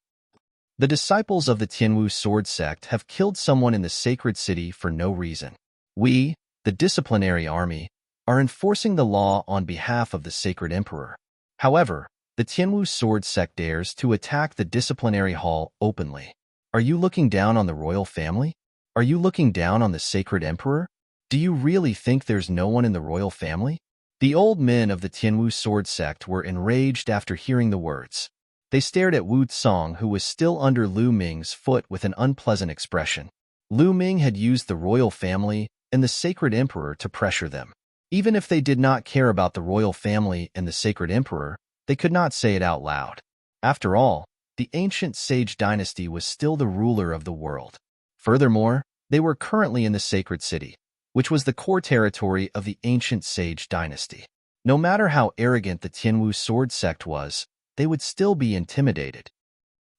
The disciples of the Tianwu sword sect have killed someone in the sacred city for no reason. We, the disciplinary army, are enforcing the law on behalf of the sacred emperor. However, the Tianwu sword sect dares to attack the disciplinary hall openly. Are you looking down on the royal family? Are you looking down on the sacred emperor? Do you really think there's no one in the royal family? The old men of the Tianwu sword sect were enraged after hearing the words. They stared at Wu Tsang, who was still under Lu Ming's foot, with an unpleasant expression. Lu Ming had used the royal family and the sacred emperor to pressure them. Even if they did not care about the royal family and the sacred emperor, they could not say it out loud. After all, the ancient sage dynasty was still the ruler of the world. Furthermore, they were currently in the sacred city, which was the core territory of the ancient sage dynasty. No matter how arrogant the Tianwu sword sect was, they would still be intimidated.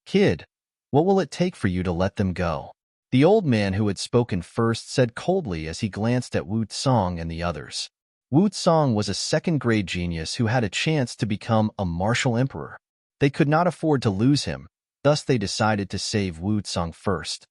Kid, what will it take for you to let them go? The old man who had spoken first said coldly as he glanced at Wu Tsang and the others. Wu Tsang was a second-grade genius who had a chance to become a martial emperor. They could not afford to lose him, thus they decided to save Wu Tsang first.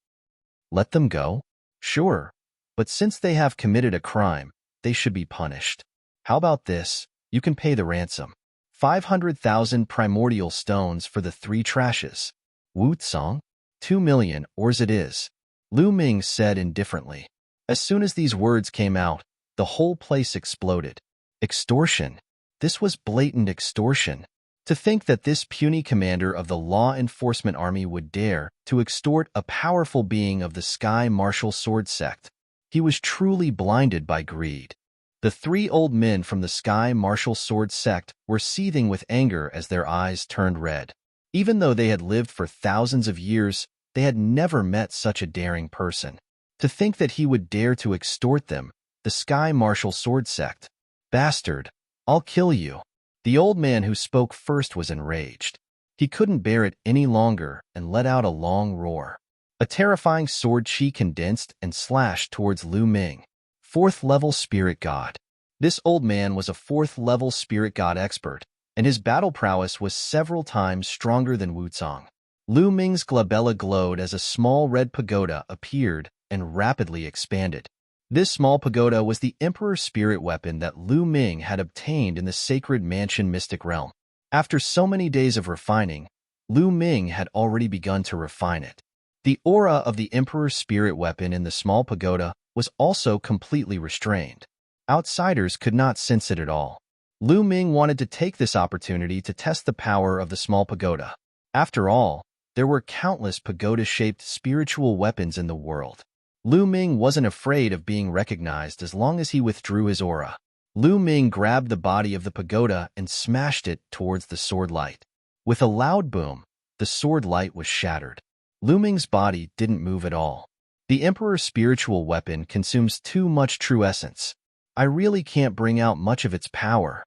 Let them go? Sure. But since they have committed a crime, they should be punished. How about this? You can pay the ransom. 500,000 primordial stones for the three trashes. Wu Tsang? 2 million, ors it is. Lu Ming said indifferently. As soon as these words came out, the whole place exploded. Extortion. This was blatant extortion. To think that this puny commander of the law enforcement army would dare to extort a powerful being of the Sky Martial Sword sect. He was truly blinded by greed. The three old men from the Sky Martial Sword sect were seething with anger as their eyes turned red. Even though they had lived for thousands of years, They had never met such a daring person. To think that he would dare to extort them, the Sky Martial Sword Sect. Bastard, I'll kill you. The old man who spoke first was enraged. He couldn't bear it any longer and let out a long roar. A terrifying sword chi condensed and slashed towards Lu Ming. 4th level spirit god. This old man was a 4th level spirit god expert, and his battle prowess was several times stronger than Wuzong. Lu Ming's glabella glowed as a small red pagoda appeared and rapidly expanded. This small pagoda was the Emperor's spirit weapon that Lu Ming had obtained in the sacred mansion mystic realm. After so many days of refining, Lu Ming had already begun to refine it. The aura of the Emperor's spirit weapon in the small pagoda was also completely restrained. Outsiders could not sense it at all. Lu Ming wanted to take this opportunity to test the power of the small pagoda. After all, there were countless pagoda-shaped spiritual weapons in the world. Lu Ming wasn't afraid of being recognized as long as he withdrew his aura. Lu Ming grabbed the body of the pagoda and smashed it towards the sword light. With a loud boom, the sword light was shattered. Lu Ming's body didn't move at all. The Emperor's spiritual weapon consumes too much true essence. I really can't bring out much of its power.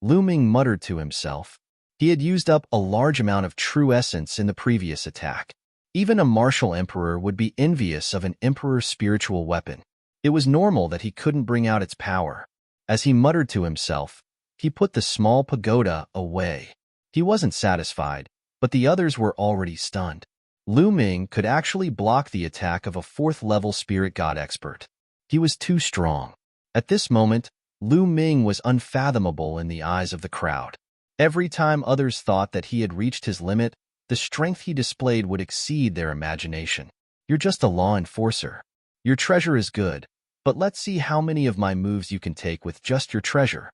Lu Ming muttered to himself. He had used up a large amount of true essence in the previous attack. Even a martial emperor would be envious of an emperor's spiritual weapon. It was normal that he couldn't bring out its power. As he muttered to himself, he put the small pagoda away. He wasn't satisfied, but the others were already stunned. Lu Ming could actually block the attack of a 4th level spirit god expert. He was too strong. At this moment, Lu Ming was unfathomable in the eyes of the crowd. Every time others thought that he had reached his limit, the strength he displayed would exceed their imagination. You're just a law enforcer. Your treasure is good, but let's see how many of my moves you can take with just your treasure.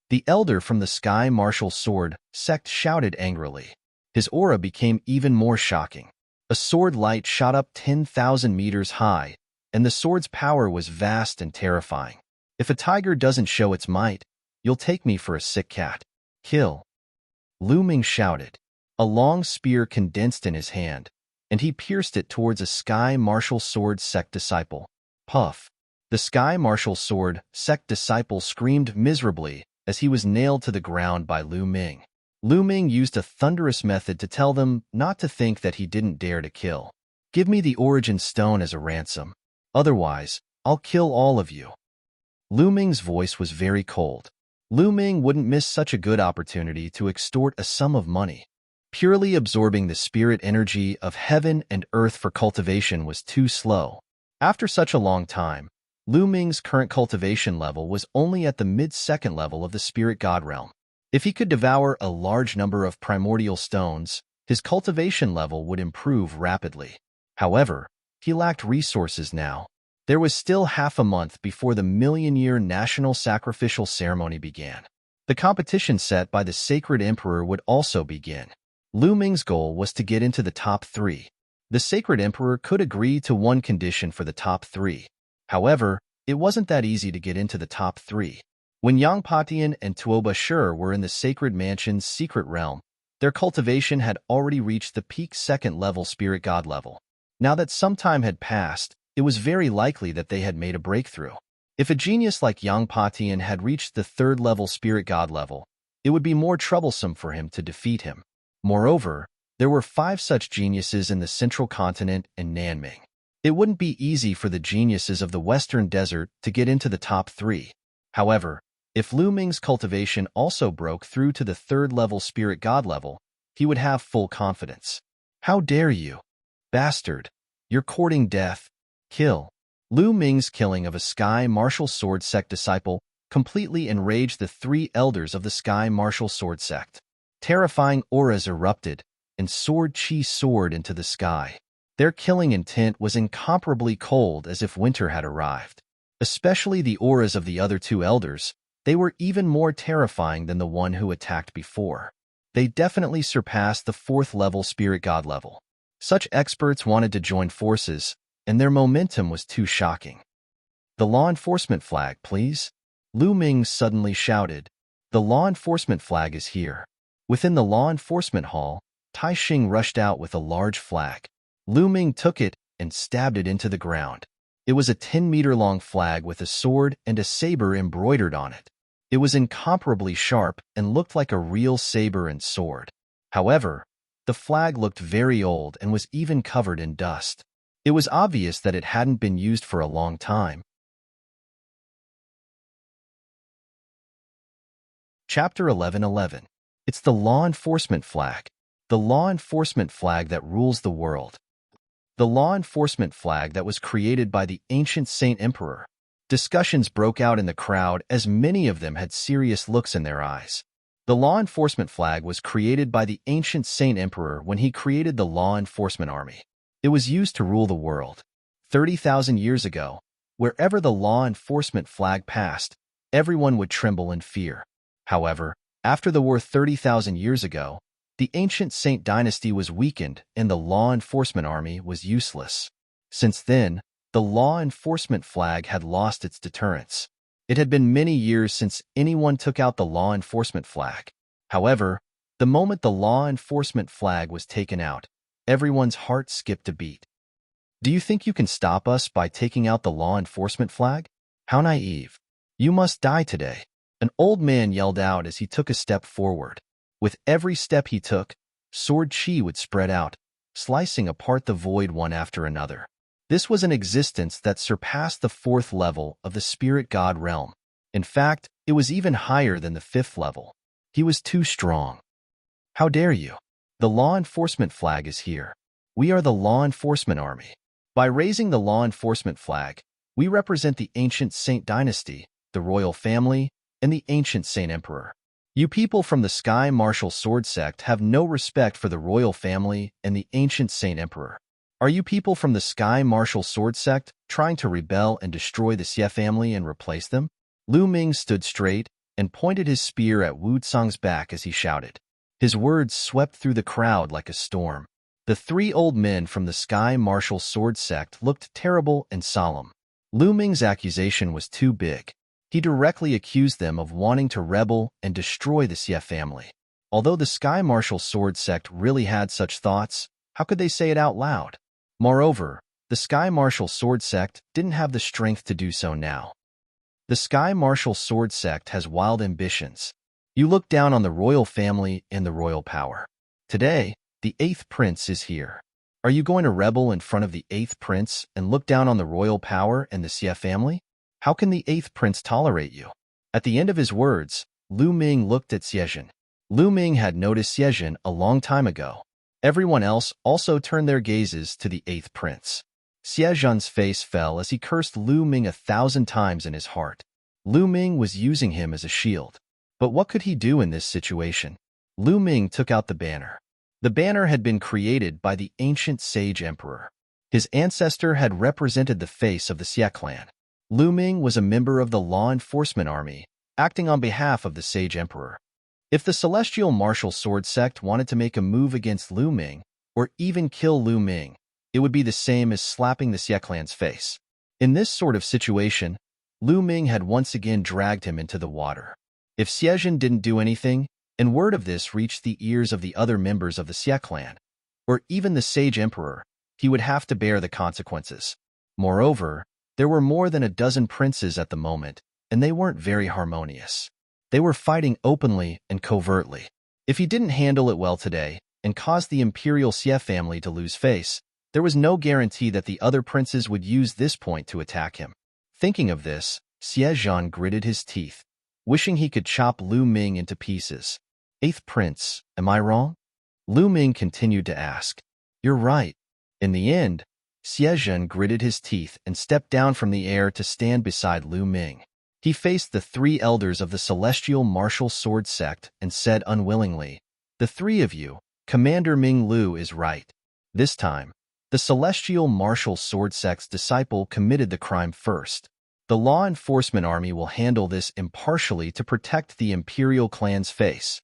The elder from the Sky Martial Sword sect shouted angrily. His aura became even more shocking. A sword light shot up 10,000 meters high, and the sword's power was vast and terrifying. If a tiger doesn't show its might, you'll take me for a sick cat. Kill. Lu Ming shouted. A long spear condensed in his hand, and he pierced it towards a Sky Martial Sword sect disciple. Puff. The Sky Martial Sword sect disciple screamed miserably as he was nailed to the ground by Lu Ming. Lu Ming used a thunderous method to tell them not to think that he didn't dare to kill. Give me the origin stone as a ransom. Otherwise, I'll kill all of you. Lu Ming's voice was very cold. Lu Ming wouldn't miss such a good opportunity to extort a sum of money. Purely absorbing the spirit energy of heaven and earth for cultivation was too slow. After such a long time, Lu Ming's current cultivation level was only at the mid-second level of the spirit god realm. If he could devour a large number of primordial stones, his cultivation level would improve rapidly. However, he lacked resources now. There was still half a month before the million-year national sacrificial ceremony began. The competition set by the Sacred Emperor would also begin. Lu Ming's goal was to get into the top 3. The Sacred Emperor could agree to one condition for the top 3. However, it wasn't that easy to get into the top 3. When Yang Patian and Tuoba Shur were in the Sacred Mansion's secret realm, their cultivation had already reached the peak 2nd level spirit god level. Now that some time had passed, it was very likely that they had made a breakthrough. If a genius like Yang Patian had reached the 3rd level spirit god level, it would be more troublesome for him to defeat him. Moreover, there were 5 such geniuses in the central continent and Nanming. It wouldn't be easy for the geniuses of the Western Desert to get into the top 3. However, if Lu Ming's cultivation also broke through to the 3rd level spirit god level, he would have full confidence. How dare you? Bastard! You're courting death. Kill. Lu Ming's killing of a Sky Martial Sword sect disciple completely enraged the 3 elders of the Sky Martial Sword sect. Terrifying auras erupted, and sword chi soared into the sky. Their killing intent was incomparably cold as if winter had arrived. Especially the auras of the other 2 elders, they were even more terrifying than the one who attacked before. They definitely surpassed the 4th level spirit god level. Such experts wanted to join forces, and their momentum was too shocking. The law enforcement flag, please. Lu Ming suddenly shouted. The law enforcement flag is here. Within the law enforcement hall, Tai Xing rushed out with a large flag. Lu Ming took it and stabbed it into the ground. It was a 10-meter-long flag with a sword and a saber embroidered on it. It was incomparably sharp and looked like a real saber and sword. However, the flag looked very old and was even covered in dust. It was obvious that it hadn't been used for a long time. Chapter 11:11. It's the law enforcement flag. The law enforcement flag that rules the world. The law enforcement flag that was created by the ancient Saint Emperor. Discussions broke out in the crowd as many of them had serious looks in their eyes. The law enforcement flag was created by the ancient Saint Emperor when he created the law enforcement army. It was used to rule the world. 30,000 years ago, wherever the law enforcement flag passed, everyone would tremble in fear. However, after the war 30,000 years ago, the ancient Saint dynasty was weakened and the law enforcement army was useless. Since then, the law enforcement flag had lost its deterrence. It had been many years since anyone took out the law enforcement flag. However, the moment the law enforcement flag was taken out, everyone's heart skipped a beat. Do you think you can stop us by taking out the law enforcement flag? How naive. You must die today. An old man yelled out as he took a step forward. With every step he took, sword chi would spread out, slicing apart the void one after another. This was an existence that surpassed the 4th level of the spirit god realm. In fact, it was even higher than the 5th level. He was too strong. How dare you? The law enforcement flag is here. We are the law enforcement army. By raising the law enforcement flag, we represent the ancient Saint dynasty, the royal family, and the ancient Saint Emperor. You people from the Sky Martial Sword sect have no respect for the royal family and the ancient Saint Emperor. Are you people from the Sky Martial Sword sect trying to rebel and destroy the Xie family and replace them? Lu Ming stood straight and pointed his spear at Wu Tsang's back as he shouted. His words swept through the crowd like a storm. The 3 old men from the Sky Martial Sword sect looked terrible and solemn. Lu Ming's accusation was too big. He directly accused them of wanting to rebel and destroy the Xie family. Although the Sky Martial Sword sect really had such thoughts, how could they say it out loud? Moreover, the Sky Martial Sword sect didn't have the strength to do so now. The Sky Martial Sword sect has wild ambitions. You look down on the royal family and the royal power. Today, the 8th prince is here. Are you going to rebel in front of the 8th prince and look down on the royal power and the Xie family? How can the 8th prince tolerate you? At the end of his words, Lu Ming looked at Xiezhen. Lu Ming had noticed Xiezhen a long time ago. Everyone else also turned their gazes to the 8th prince. Xiezhen's face fell as he cursed Lu Ming 1,000 times in his heart. Lu Ming was using him as a shield. But what could he do in this situation? Lu Ming took out the banner. The banner had been created by the ancient sage emperor. His ancestor had represented the face of the Xie clan. Lu Ming was a member of the law enforcement army, acting on behalf of the sage emperor. If the Celestial Martial Sword sect wanted to make a move against Lu Ming, or even kill Lu Ming, it would be the same as slapping the Xie clan's face. In this sort of situation, Lu Ming had once again dragged him into the water. If Xiezhen didn't do anything, and word of this reached the ears of the other members of the Xie clan, or even the sage emperor, he would have to bear the consequences. Moreover, there were more than a dozen princes at the moment, and they weren't very harmonious. They were fighting openly and covertly. If he didn't handle it well today and caused the imperial Xie family to lose face, there was no guarantee that the other princes would use this point to attack him. Thinking of this, Xiezhen gritted his teeth, wishing he could chop Lu Ming into pieces. 8th prince, am I wrong? Lu Ming continued to ask. You're right. In the end, Xiezhen gritted his teeth and stepped down from the air to stand beside Lu Ming. He faced the 3 elders of the Celestial Martial Sword sect and said unwillingly, the 3 of you, Commander Ming Lu is right. This time, the Celestial Martial Sword sect's disciple committed the crime first. The law enforcement army will handle this impartially to protect the imperial clan's face.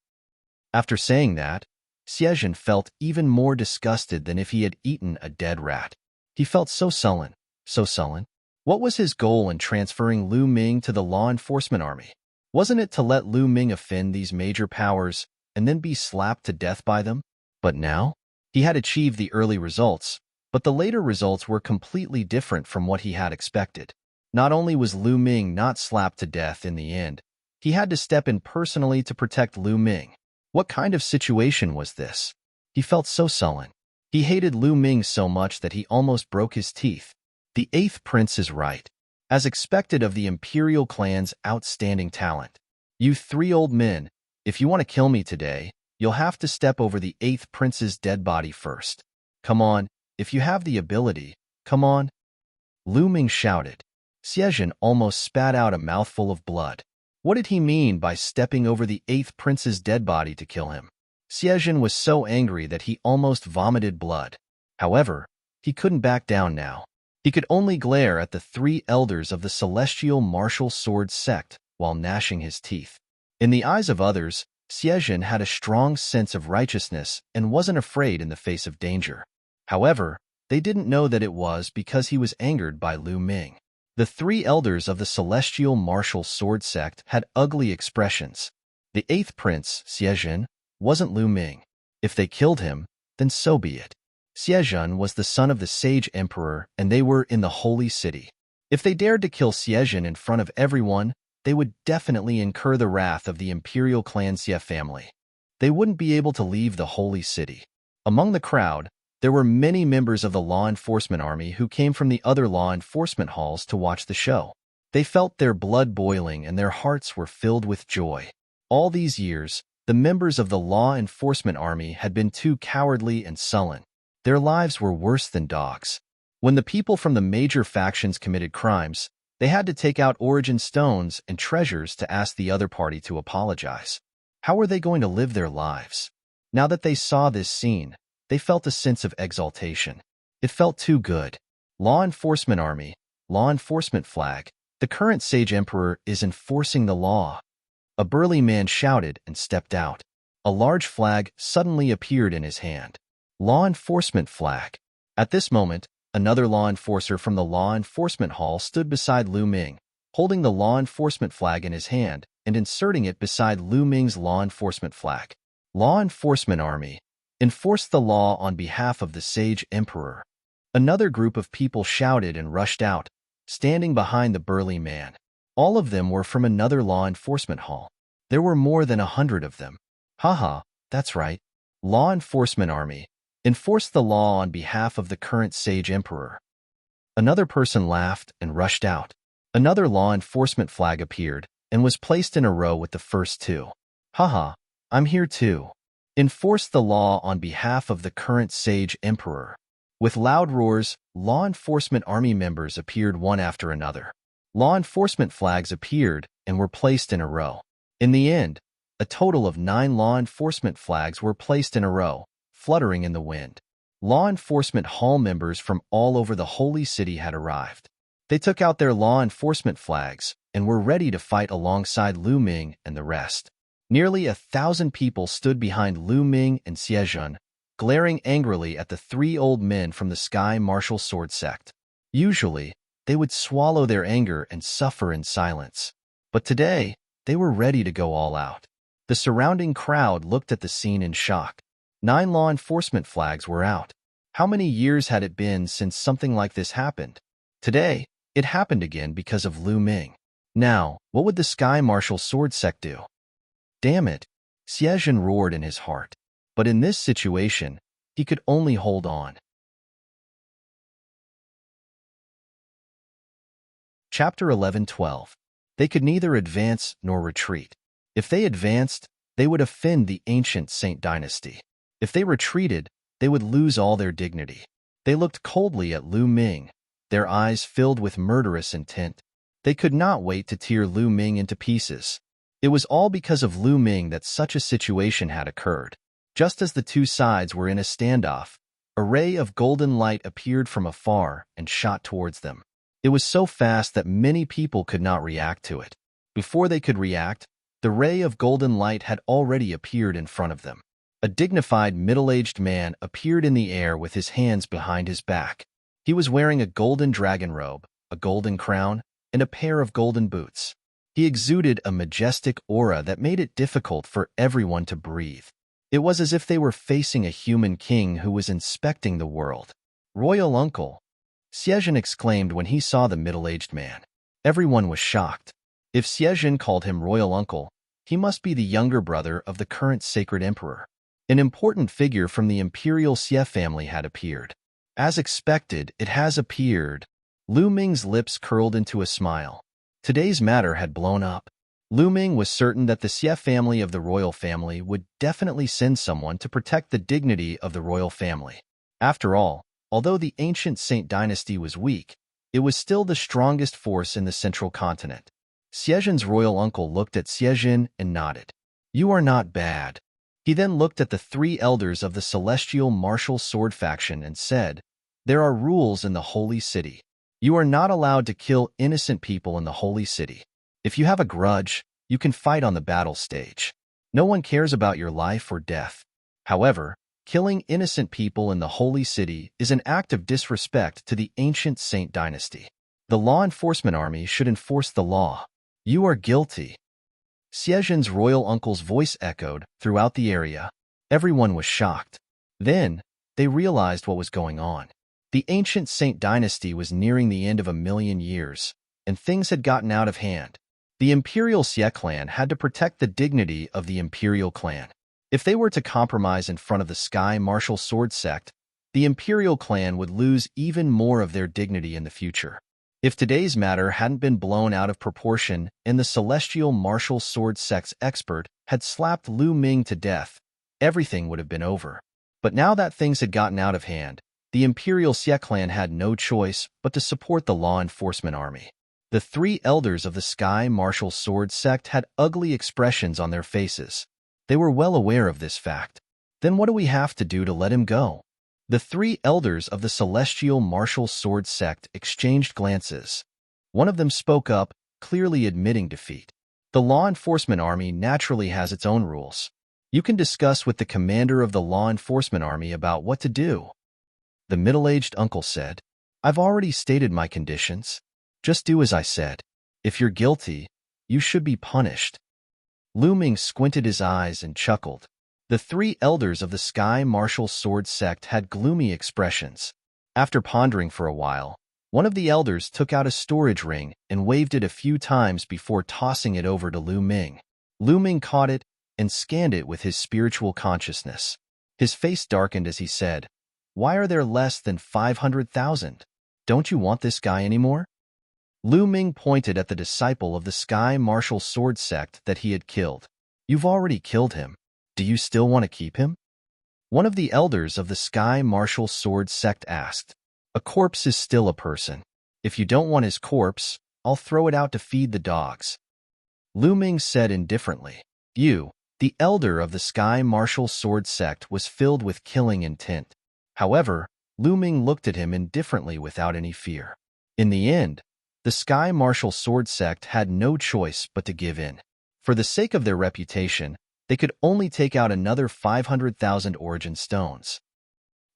After saying that, Xiezhen felt even more disgusted than if he had eaten a dead rat. He felt so sullen, so sullen. What was his goal in transferring Lu Ming to the law enforcement army? Wasn't it to let Lu Ming offend these major powers and then be slapped to death by them? But now, he had achieved the early results, But the later results were completely different from what he had expected. Not only was Lu Ming not slapped to death in the end, he had to step in personally to protect Lu Ming. What kind of situation was this? He felt so sullen. He hated Lu Ming so much that he almost broke his teeth. The eighth prince is right. As expected of the imperial clan's outstanding talent. You three old men, if you want to kill me today, you'll have to step over the eighth prince's dead body first. Come on, if you have the ability, come on. Lu Ming shouted. Xiezhen almost spat out a mouthful of blood. What did he mean by stepping over the eighth prince's dead body to kill him? Xiezhen was so angry that he almost vomited blood. However, he couldn't back down now. He could only glare at the three elders of the celestial martial sword sect while gnashing his teeth. In the eyes of others, Xiezhen had a strong sense of righteousness and wasn't afraid in the face of danger. However, they didn't know that it was because he was angered by Lu Ming. The three elders of the celestial martial sword sect had ugly expressions. The eighth prince, Xiezhen, wasn't Lu Ming. If they killed him, then so be it. Xiezhen was the son of the sage emperor, and they were in the holy city. If they dared to kill Xiezhen in front of everyone, they would definitely incur the wrath of the imperial clan Xie family. They wouldn't be able to leave the holy city. Among the crowd, there were many members of the law enforcement army who came from the other law enforcement halls to watch the show. They felt their blood boiling and their hearts were filled with joy. All these years, the members of the law enforcement army had been too cowardly and sullen. Their lives were worse than dogs. When the people from the major factions committed crimes, they had to take out origin stones and treasures to ask the other party to apologize. How were they going to live their lives? Now that they saw this scene, they felt a sense of exaltation. It felt too good. Law enforcement army, law enforcement flag. The current sage emperor is enforcing the law. A burly man shouted and stepped out. A large flag suddenly appeared in his hand. Law enforcement flag. At this moment, another law enforcer from the law enforcement hall stood beside Lu Ming, holding the law enforcement flag in his hand and inserting it beside Lu Ming's law enforcement flag. Law enforcement army. Enforce the law on behalf of the sage emperor. Another group of people shouted and rushed out, standing behind the burly man. All of them were from another law enforcement hall. There were more than 100 of them. Haha, that's right. Law enforcement army. Enforce the law on behalf of the current sage emperor. Another person laughed and rushed out. Another law enforcement flag appeared and was placed in a row with the first two. Haha, I'm here too. Enforce the law on behalf of the current sage emperor. With loud roars, law enforcement army members appeared one after another. Law enforcement flags appeared and were placed in a row. In the end, a total of 9 law enforcement flags were placed in a row, fluttering in the wind. Law enforcement hall members from all over the holy city had arrived. They took out their law enforcement flags and were ready to fight alongside Lu Ming and the rest. Nearly 1,000 people stood behind Lu Ming and Xiezhen, glaring angrily at the 3 old men from the Sky Martial Sword sect. Usually, they would swallow their anger and suffer in silence. But today, they were ready to go all out. The surrounding crowd looked at the scene in shock. 9 law enforcement flags were out. How many years had it been since something like this happened? Today, it happened again because of Lu Ming. Now, what would the Sky Martial Sword sect do? Damn it, Xiezhen roared in his heart. But in this situation, he could only hold on. Chapter 11:12. They could neither advance nor retreat. If they advanced, they would offend the ancient Saint dynasty. If they retreated, they would lose all their dignity. They looked coldly at Lu Ming, their eyes filled with murderous intent. They could not wait to tear Lu Ming into pieces. It was all because of Lu Ming that such a situation had occurred. Just as the two sides were in a standoff, a ray of golden light appeared from afar and shot towards them. It was so fast that many people could not react to it. Before they could react, the ray of golden light had already appeared in front of them. A dignified middle-aged man appeared in the air with his hands behind his back. He was wearing a golden dragon robe, a golden crown, and a pair of golden boots. He exuded a majestic aura that made it difficult for everyone to breathe. It was as if they were facing a human king who was inspecting the world. Royal uncle, Xiejin exclaimed when he saw the middle-aged man. Everyone was shocked. If Xiejin called him royal uncle, he must be the younger brother of the current sacred emperor. An important figure from the imperial Xie family had appeared. As expected, it has appeared. Lu Ming's lips curled into a smile. Today's matter had blown up. Lu Ming was certain that the Xie family of the royal family would definitely send someone to protect the dignity of the royal family. After all, although the ancient Saint dynasty was weak, it was still the strongest force in the central continent. Xiejin's royal uncle looked at Xiejin and nodded. You are not bad. He then looked at the three elders of the celestial martial sword faction and said, there are rules in the holy city. You are not allowed to kill innocent people in the holy city. If you have a grudge, you can fight on the battle stage. No one cares about your life or death. However, killing innocent people in the holy city is an act of disrespect to the ancient Saint dynasty. The law enforcement army should enforce the law. You are guilty. Xiejin's royal uncle's voice echoed throughout the area. Everyone was shocked. Then, they realized what was going on. The ancient Saint dynasty was nearing the end of 1,000,000 years, and things had gotten out of hand. The imperial Xie clan had to protect the dignity of the imperial clan. If they were to compromise in front of the Sky Martial Sword sect, the imperial clan would lose even more of their dignity in the future. If today's matter hadn't been blown out of proportion and the celestial martial sword sect's expert had slapped Lu Ming to death, everything would have been over. But now that things had gotten out of hand, the imperial Xie clan had no choice but to support the law enforcement army. The three elders of the Sky Martial Sword sect had ugly expressions on their faces. They were well aware of this fact. Then what do we have to do to let him go? The three elders of the Celestial Martial Sword sect exchanged glances. One of them spoke up, clearly admitting defeat. The law enforcement army naturally has its own rules. You can discuss with the commander of the law enforcement army about what to do. The middle-aged uncle said, I've already stated my conditions. Just do as I said. If you're guilty, you should be punished. Lu Ming squinted his eyes and chuckled. The three elders of the Sky Martial Sword sect had gloomy expressions. After pondering for a while, one of the elders took out a storage ring and waved it a few times before tossing it over to Lu Ming. Lu Ming caught it and scanned it with his spiritual consciousness. His face darkened as he said, Why are there less than 500,000? Don't you want this guy anymore? Lu Ming pointed at the disciple of the Sky Martial Sword sect that he had killed. You've already killed him. Do you still want to keep him? One of the elders of the Sky Martial Sword sect asked. A corpse is still a person. If you don't want his corpse, I'll throw it out to feed the dogs. Lu Ming said indifferently. You, the elder of the Sky Martial Sword sect, was filled with killing intent. However, Lu Ming looked at him indifferently without any fear. In the end, the Sky Martial Sword sect had no choice but to give in. For the sake of their reputation, they could only take out another 500,000 origin stones.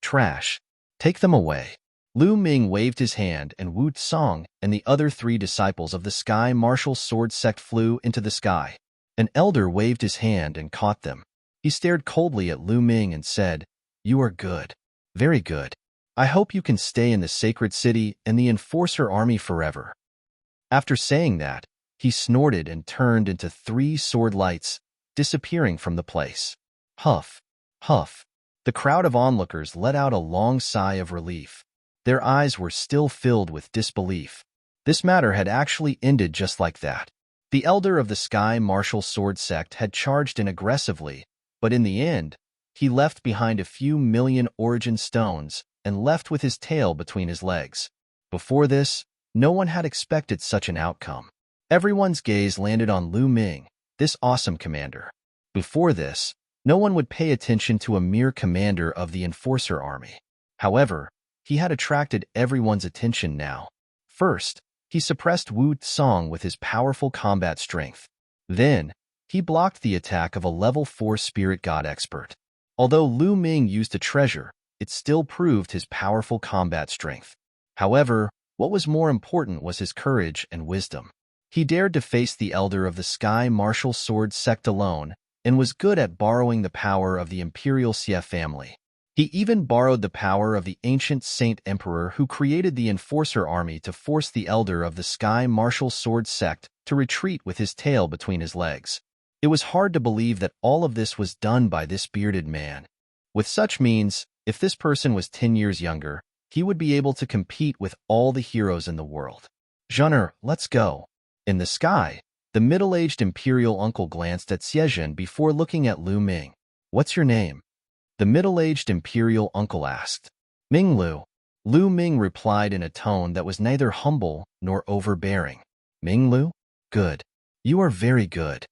Trash. Take them away. Lu Ming waved his hand and Wu Tsong and the other three disciples of the Sky Martial Sword sect flew into the sky. An elder waved his hand and caught them. He stared coldly at Lu Ming and said, You are good. Very good. I hope you can stay in the sacred city and the enforcer army forever. After saying that, he snorted and turned into 3 sword lights, disappearing from the place. Huff, huff. The crowd of onlookers let out a long sigh of relief. Their eyes were still filled with disbelief. This matter had actually ended just like that. The elder of the Sky Martial Sword sect had charged in aggressively, but in the end, he left behind a few million origin stones and left with his tail between his legs. Before this, no one had expected such an outcome. Everyone's gaze landed on Lu Ming, this awesome commander. Before this, no one would pay attention to a mere commander of the enforcer army. However, he had attracted everyone's attention now. First, he suppressed Wu Tsong with his powerful combat strength. Then, he blocked the attack of a level 4 spirit god expert. Although Lu Ming used a treasure, it still proved his powerful combat strength. However, what was more important was his courage and wisdom. He dared to face the elder of the Sky Martial Sword sect alone and was good at borrowing the power of the Imperial Xie family. He even borrowed the power of the ancient Saint Emperor who created the Enforcer army to force the elder of the Sky Martial Sword sect to retreat with his tail between his legs. It was hard to believe that all of this was done by this bearded man. With such means, if this person was 10 years younger, he would be able to compete with all the heroes in the world. Genre, let's go. In the sky, the middle-aged imperial uncle glanced at Xiezhen before looking at Lu Ming. What's your name? The middle-aged imperial uncle asked. Ming Lu. Lu Ming replied in a tone that was neither humble nor overbearing. Ming Lu? Good. You are very good.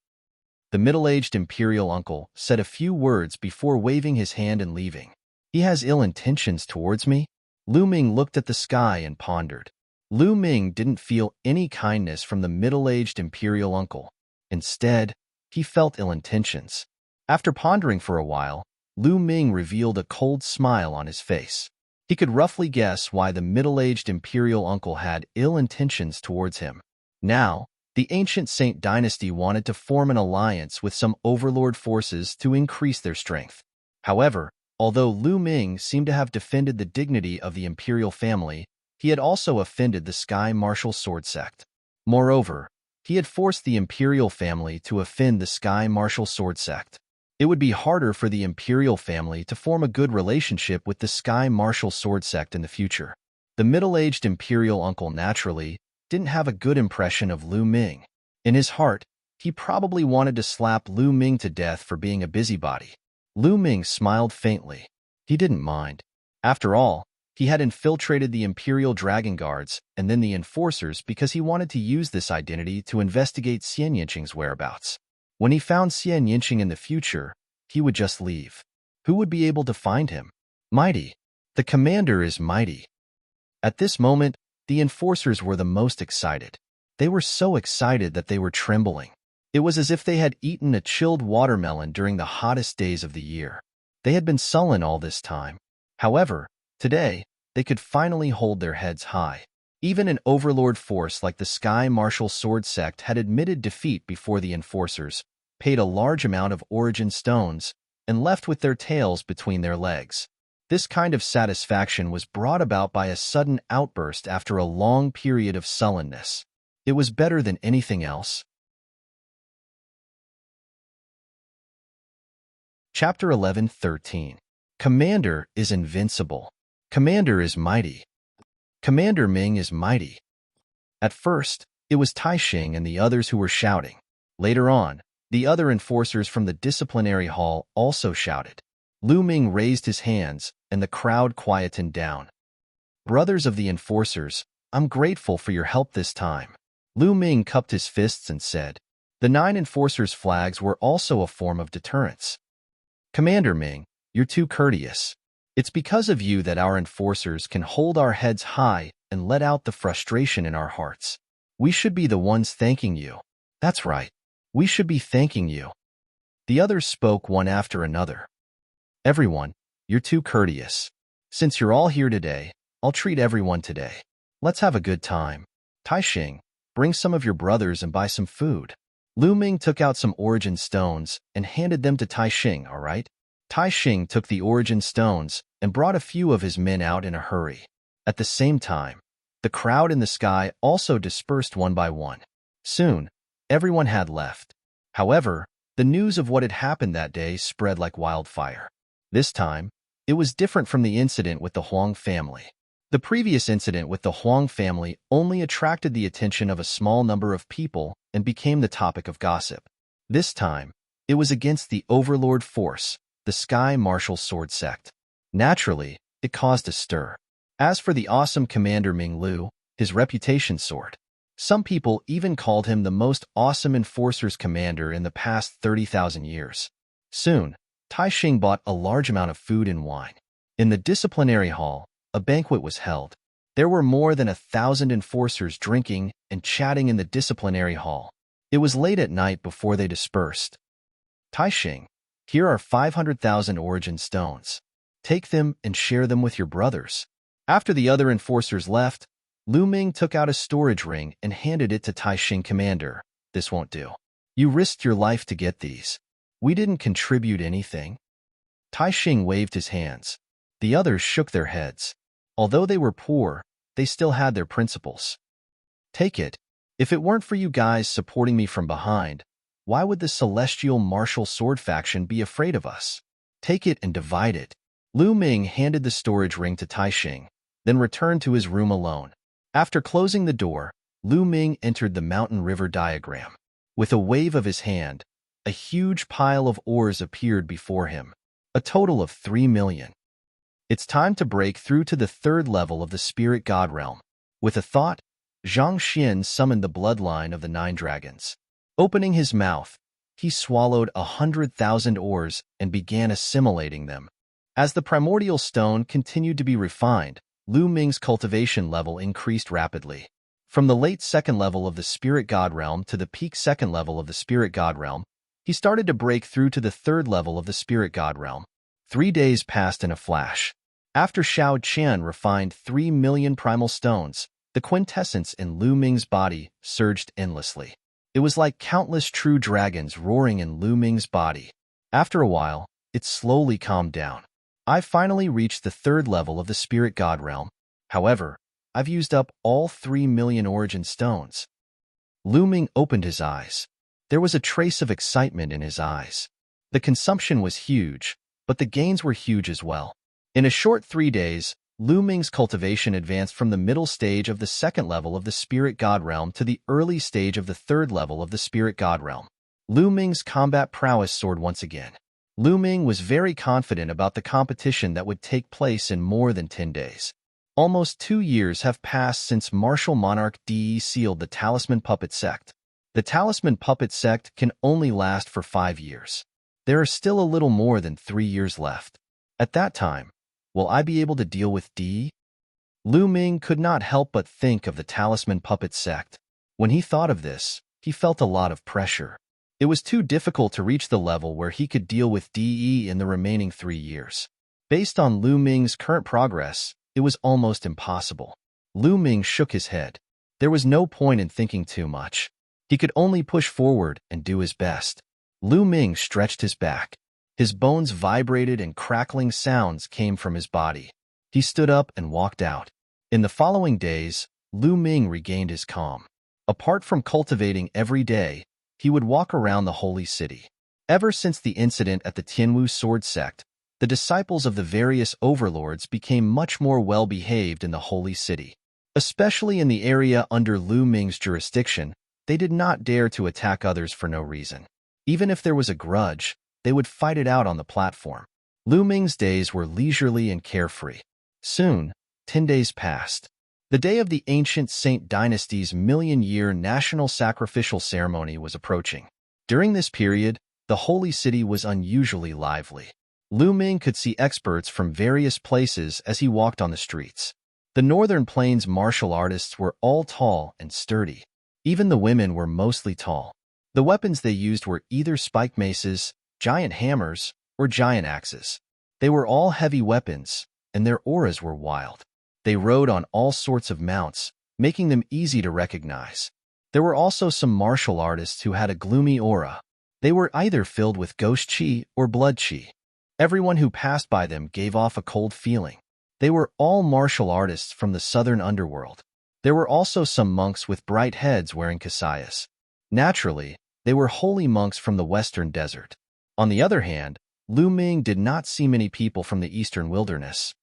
The middle-aged imperial uncle said a few words before waving his hand and leaving. He has ill intentions towards me? Lu Ming looked at the sky and pondered. Lu Ming didn't feel any kindness from the middle-aged imperial uncle. Instead, he felt ill intentions. After pondering for a while, Lu Ming revealed a cold smile on his face. He could roughly guess why the middle-aged imperial uncle had ill intentions towards him. Now, the ancient Saint dynasty wanted to form an alliance with some overlord forces to increase their strength. However, although Lu Ming seemed to have defended the dignity of the imperial family, he had also offended the Sky Martial Sword sect. Moreover, he had forced the imperial family to offend the Sky Martial Sword sect. It would be harder for the imperial family to form a good relationship with the Sky Martial Sword sect in the future. The middle-aged imperial uncle naturally didn't have a good impression of Lu Ming. In his heart, he probably wanted to slap Lu Ming to death for being a busybody. Lu Ming smiled faintly. He didn't mind. After all, he had infiltrated the Imperial Dragon Guards and then the Enforcers because he wanted to use this identity to investigate Xian Yinqing's whereabouts. When he found Xian Yinqing in the future, he would just leave. Who would be able to find him? Mighty. The commander is mighty. At this moment, the Enforcers were the most excited. They were so excited that they were trembling. It was as if they had eaten a chilled watermelon during the hottest days of the year. They had been sullen all this time. However, today, they could finally hold their heads high. Even an overlord force like the Sky Martial Sword sect had admitted defeat before the Enforcers, paid a large amount of origin stones, and left with their tails between their legs. This kind of satisfaction was brought about by a sudden outburst after a long period of sullenness. It was better than anything else. Chapter 11:13. Commander is invincible. Commander is mighty. Commander Ming is mighty. At first, it was Taixing and the others who were shouting. Later on, the other enforcers from the disciplinary hall also shouted. Lu Ming raised his hands, and the crowd quietened down. Brothers of the enforcers, I'm grateful for your help this time. Lu Ming cupped his fists and said. The 9 enforcers' flags were also a form of deterrence. Commander Ming, you're too courteous. It's because of you that our enforcers can hold our heads high and let out the frustration in our hearts. We should be the ones thanking you. That's right. We should be thanking you. The others spoke one after another. Everyone, you're too courteous. Since you're all here today, I'll treat everyone today. Let's have a good time. Taixing, bring some of your brothers and buy some food. Lu Ming took out some origin stones and handed them to Taixing, all right? Taixing took the origin stones and brought a few of his men out in a hurry. At the same time, the crowd in the sky also dispersed one by one. Soon, everyone had left. However, the news of what had happened that day spread like wildfire. This time, it was different from the incident with the Huang family. The previous incident with the Huang family only attracted the attention of a small number of people and became the topic of gossip. This time, it was against the overlord force, the Sky Martial Sword sect. Naturally, it caused a stir. As for the awesome Commander Ming Lu, his reputation soared. Some people even called him the most awesome enforcers commander in the past 30,000 years. Soon, Taixing bought a large amount of food and wine. In the disciplinary hall, a banquet was held. There were more than 1,000 enforcers drinking and chatting in the disciplinary hall. It was late at night before they dispersed. Taixing, here are 500,000 origin stones. Take them and share them with your brothers. After the other enforcers left, Lu Ming took out a storage ring and handed it to Taixing. Commander, this won't do. You risked your life to get these. We didn't contribute anything. Taixing waved his hands. The others shook their heads. Although they were poor, they still had their principles. Take it. If it weren't for you guys supporting me from behind, why would the celestial martial sword faction be afraid of us? Take it and divide it. Lu Ming handed the storage ring to Taixing, then returned to his room alone. After closing the door, Lu Ming entered the mountain river diagram. With a wave of his hand, a huge pile of ores appeared before him, a total of 3 million. It's time to break through to the third level of the spirit god realm. With a thought, Zhang Xian summoned the bloodline of the 9 dragons. Opening his mouth, he swallowed 100,000 ores and began assimilating them. As the primordial stone continued to be refined, Lu Ming's cultivation level increased rapidly. From the late second level of the spirit god realm to the peak second level of the spirit god realm, he started to break through to the third level of the spirit god realm. 3 days passed in a flash. After Xiao Qian refined 3 million primal stones, the quintessence in Lu Ming's body surged endlessly. It was like countless true dragons roaring in Lu Ming's body. After a while, it slowly calmed down. I finally reached the third level of the spirit god realm. However, I've used up all 3 million origin stones. Lu Ming opened his eyes. There was a trace of excitement in his eyes. The consumption was huge, but the gains were huge as well. In a short 3 days, Lu Ming's cultivation advanced from the middle stage of the second level of the spirit god realm to the early stage of the third level of the spirit god realm. Lu Ming's combat prowess soared once again. Lu Ming was very confident about the competition that would take place in more than 10 days. Almost 2 years have passed since Martial Monarch De sealed the Talisman Puppet Sect. The Talisman Puppet Sect can only last for 5 years. There are still a little more than 3 years left. At that time, will I be able to deal with D? Lu Ming could not help but think of the Talisman Puppet Sect. When he thought of this, he felt a lot of pressure. It was too difficult to reach the level where he could deal with DE in the remaining 3 years. Based on Lu Ming's current progress, it was almost impossible. Lu Ming shook his head. There was no point in thinking too much. He could only push forward and do his best. Lu Ming stretched his back. His bones vibrated and crackling sounds came from his body. He stood up and walked out. In the following days, Lu Ming regained his calm. Apart from cultivating every day, he would walk around the holy city. Ever since the incident at the Tianwu sword sect, the disciples of the various overlords became much more well-behaved in the holy city. Especially in the area under Lu Ming's jurisdiction, they did not dare to attack others for no reason. Even if there was a grudge, they would fight it out on the platform. Lu Ming's days were leisurely and carefree. Soon, 10 days passed. The day of the ancient Saint Dynasty's million-year national sacrificial ceremony was approaching. During this period, the holy city was unusually lively. Lu Ming could see experts from various places as he walked on the streets. The Northern Plains martial artists were all tall and sturdy. Even the women were mostly tall. The weapons they used were either spiked maces, giant hammers, or giant axes. They were all heavy weapons, and their auras were wild. They rode on all sorts of mounts, making them easy to recognize. There were also some martial artists who had a gloomy aura. They were either filled with ghost chi or blood chi. Everyone who passed by them gave off a cold feeling. They were all martial artists from the southern underworld. There were also some monks with bright heads wearing kasayas. Naturally, they were holy monks from the western desert. On the other hand, Lu Ming did not see many people from the eastern wilderness.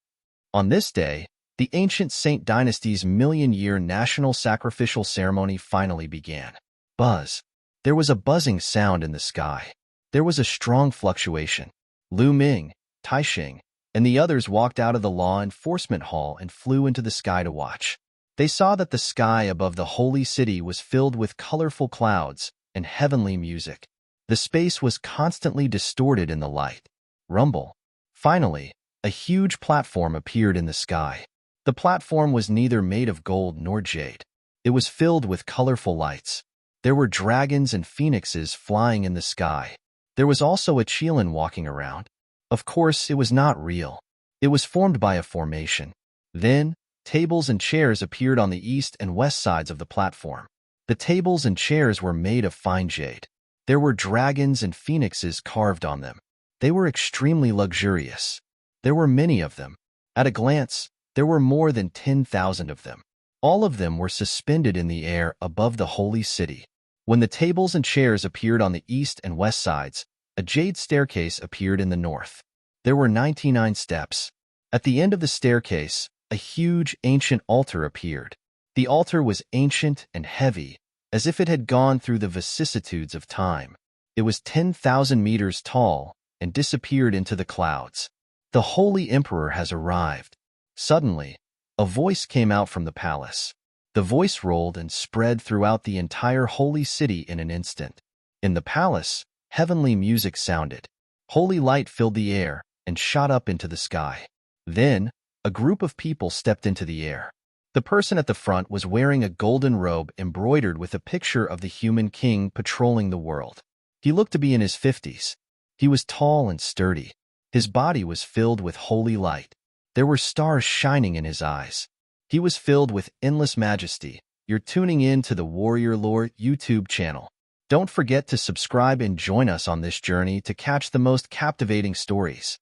On this day, the ancient Saint Dynasty's million-year national sacrificial ceremony finally began. Buzz. There was a buzzing sound in the sky. There was a strong fluctuation. Lu Ming, Taixing, and the others walked out of the law enforcement hall and flew into the sky to watch. They saw that the sky above the holy city was filled with colorful clouds and heavenly music. The space was constantly distorted in the light. Rumble. Finally, a huge platform appeared in the sky. The platform was neither made of gold nor jade. It was filled with colorful lights. There were dragons and phoenixes flying in the sky. There was also a Qilin walking around. Of course, it was not real. It was formed by a formation. Then, tables and chairs appeared on the east and west sides of the platform. The tables and chairs were made of fine jade. There were dragons and phoenixes carved on them. They were extremely luxurious. There were many of them. At a glance, there were more than 10,000 of them. All of them were suspended in the air above the holy city. When the tables and chairs appeared on the east and west sides, a jade staircase appeared in the north. There were 99 steps. At the end of the staircase, a huge ancient altar appeared. The altar was ancient and heavy, as if it had gone through the vicissitudes of time. It was 10,000 meters tall and disappeared into the clouds. The Holy Emperor has arrived. Suddenly, a voice came out from the palace. The voice rolled and spread throughout the entire holy city in an instant. In the palace, heavenly music sounded. Holy light filled the air and shot up into the sky. Then, a group of people stepped into the air. The person at the front was wearing a golden robe embroidered with a picture of the human king patrolling the world. He looked to be in his 50s. He was tall and sturdy. His body was filled with holy light. There were stars shining in his eyes. He was filled with endless majesty. You're tuning in to the Warrior Lore YouTube channel. Don't forget to subscribe and join us on this journey to catch the most captivating stories.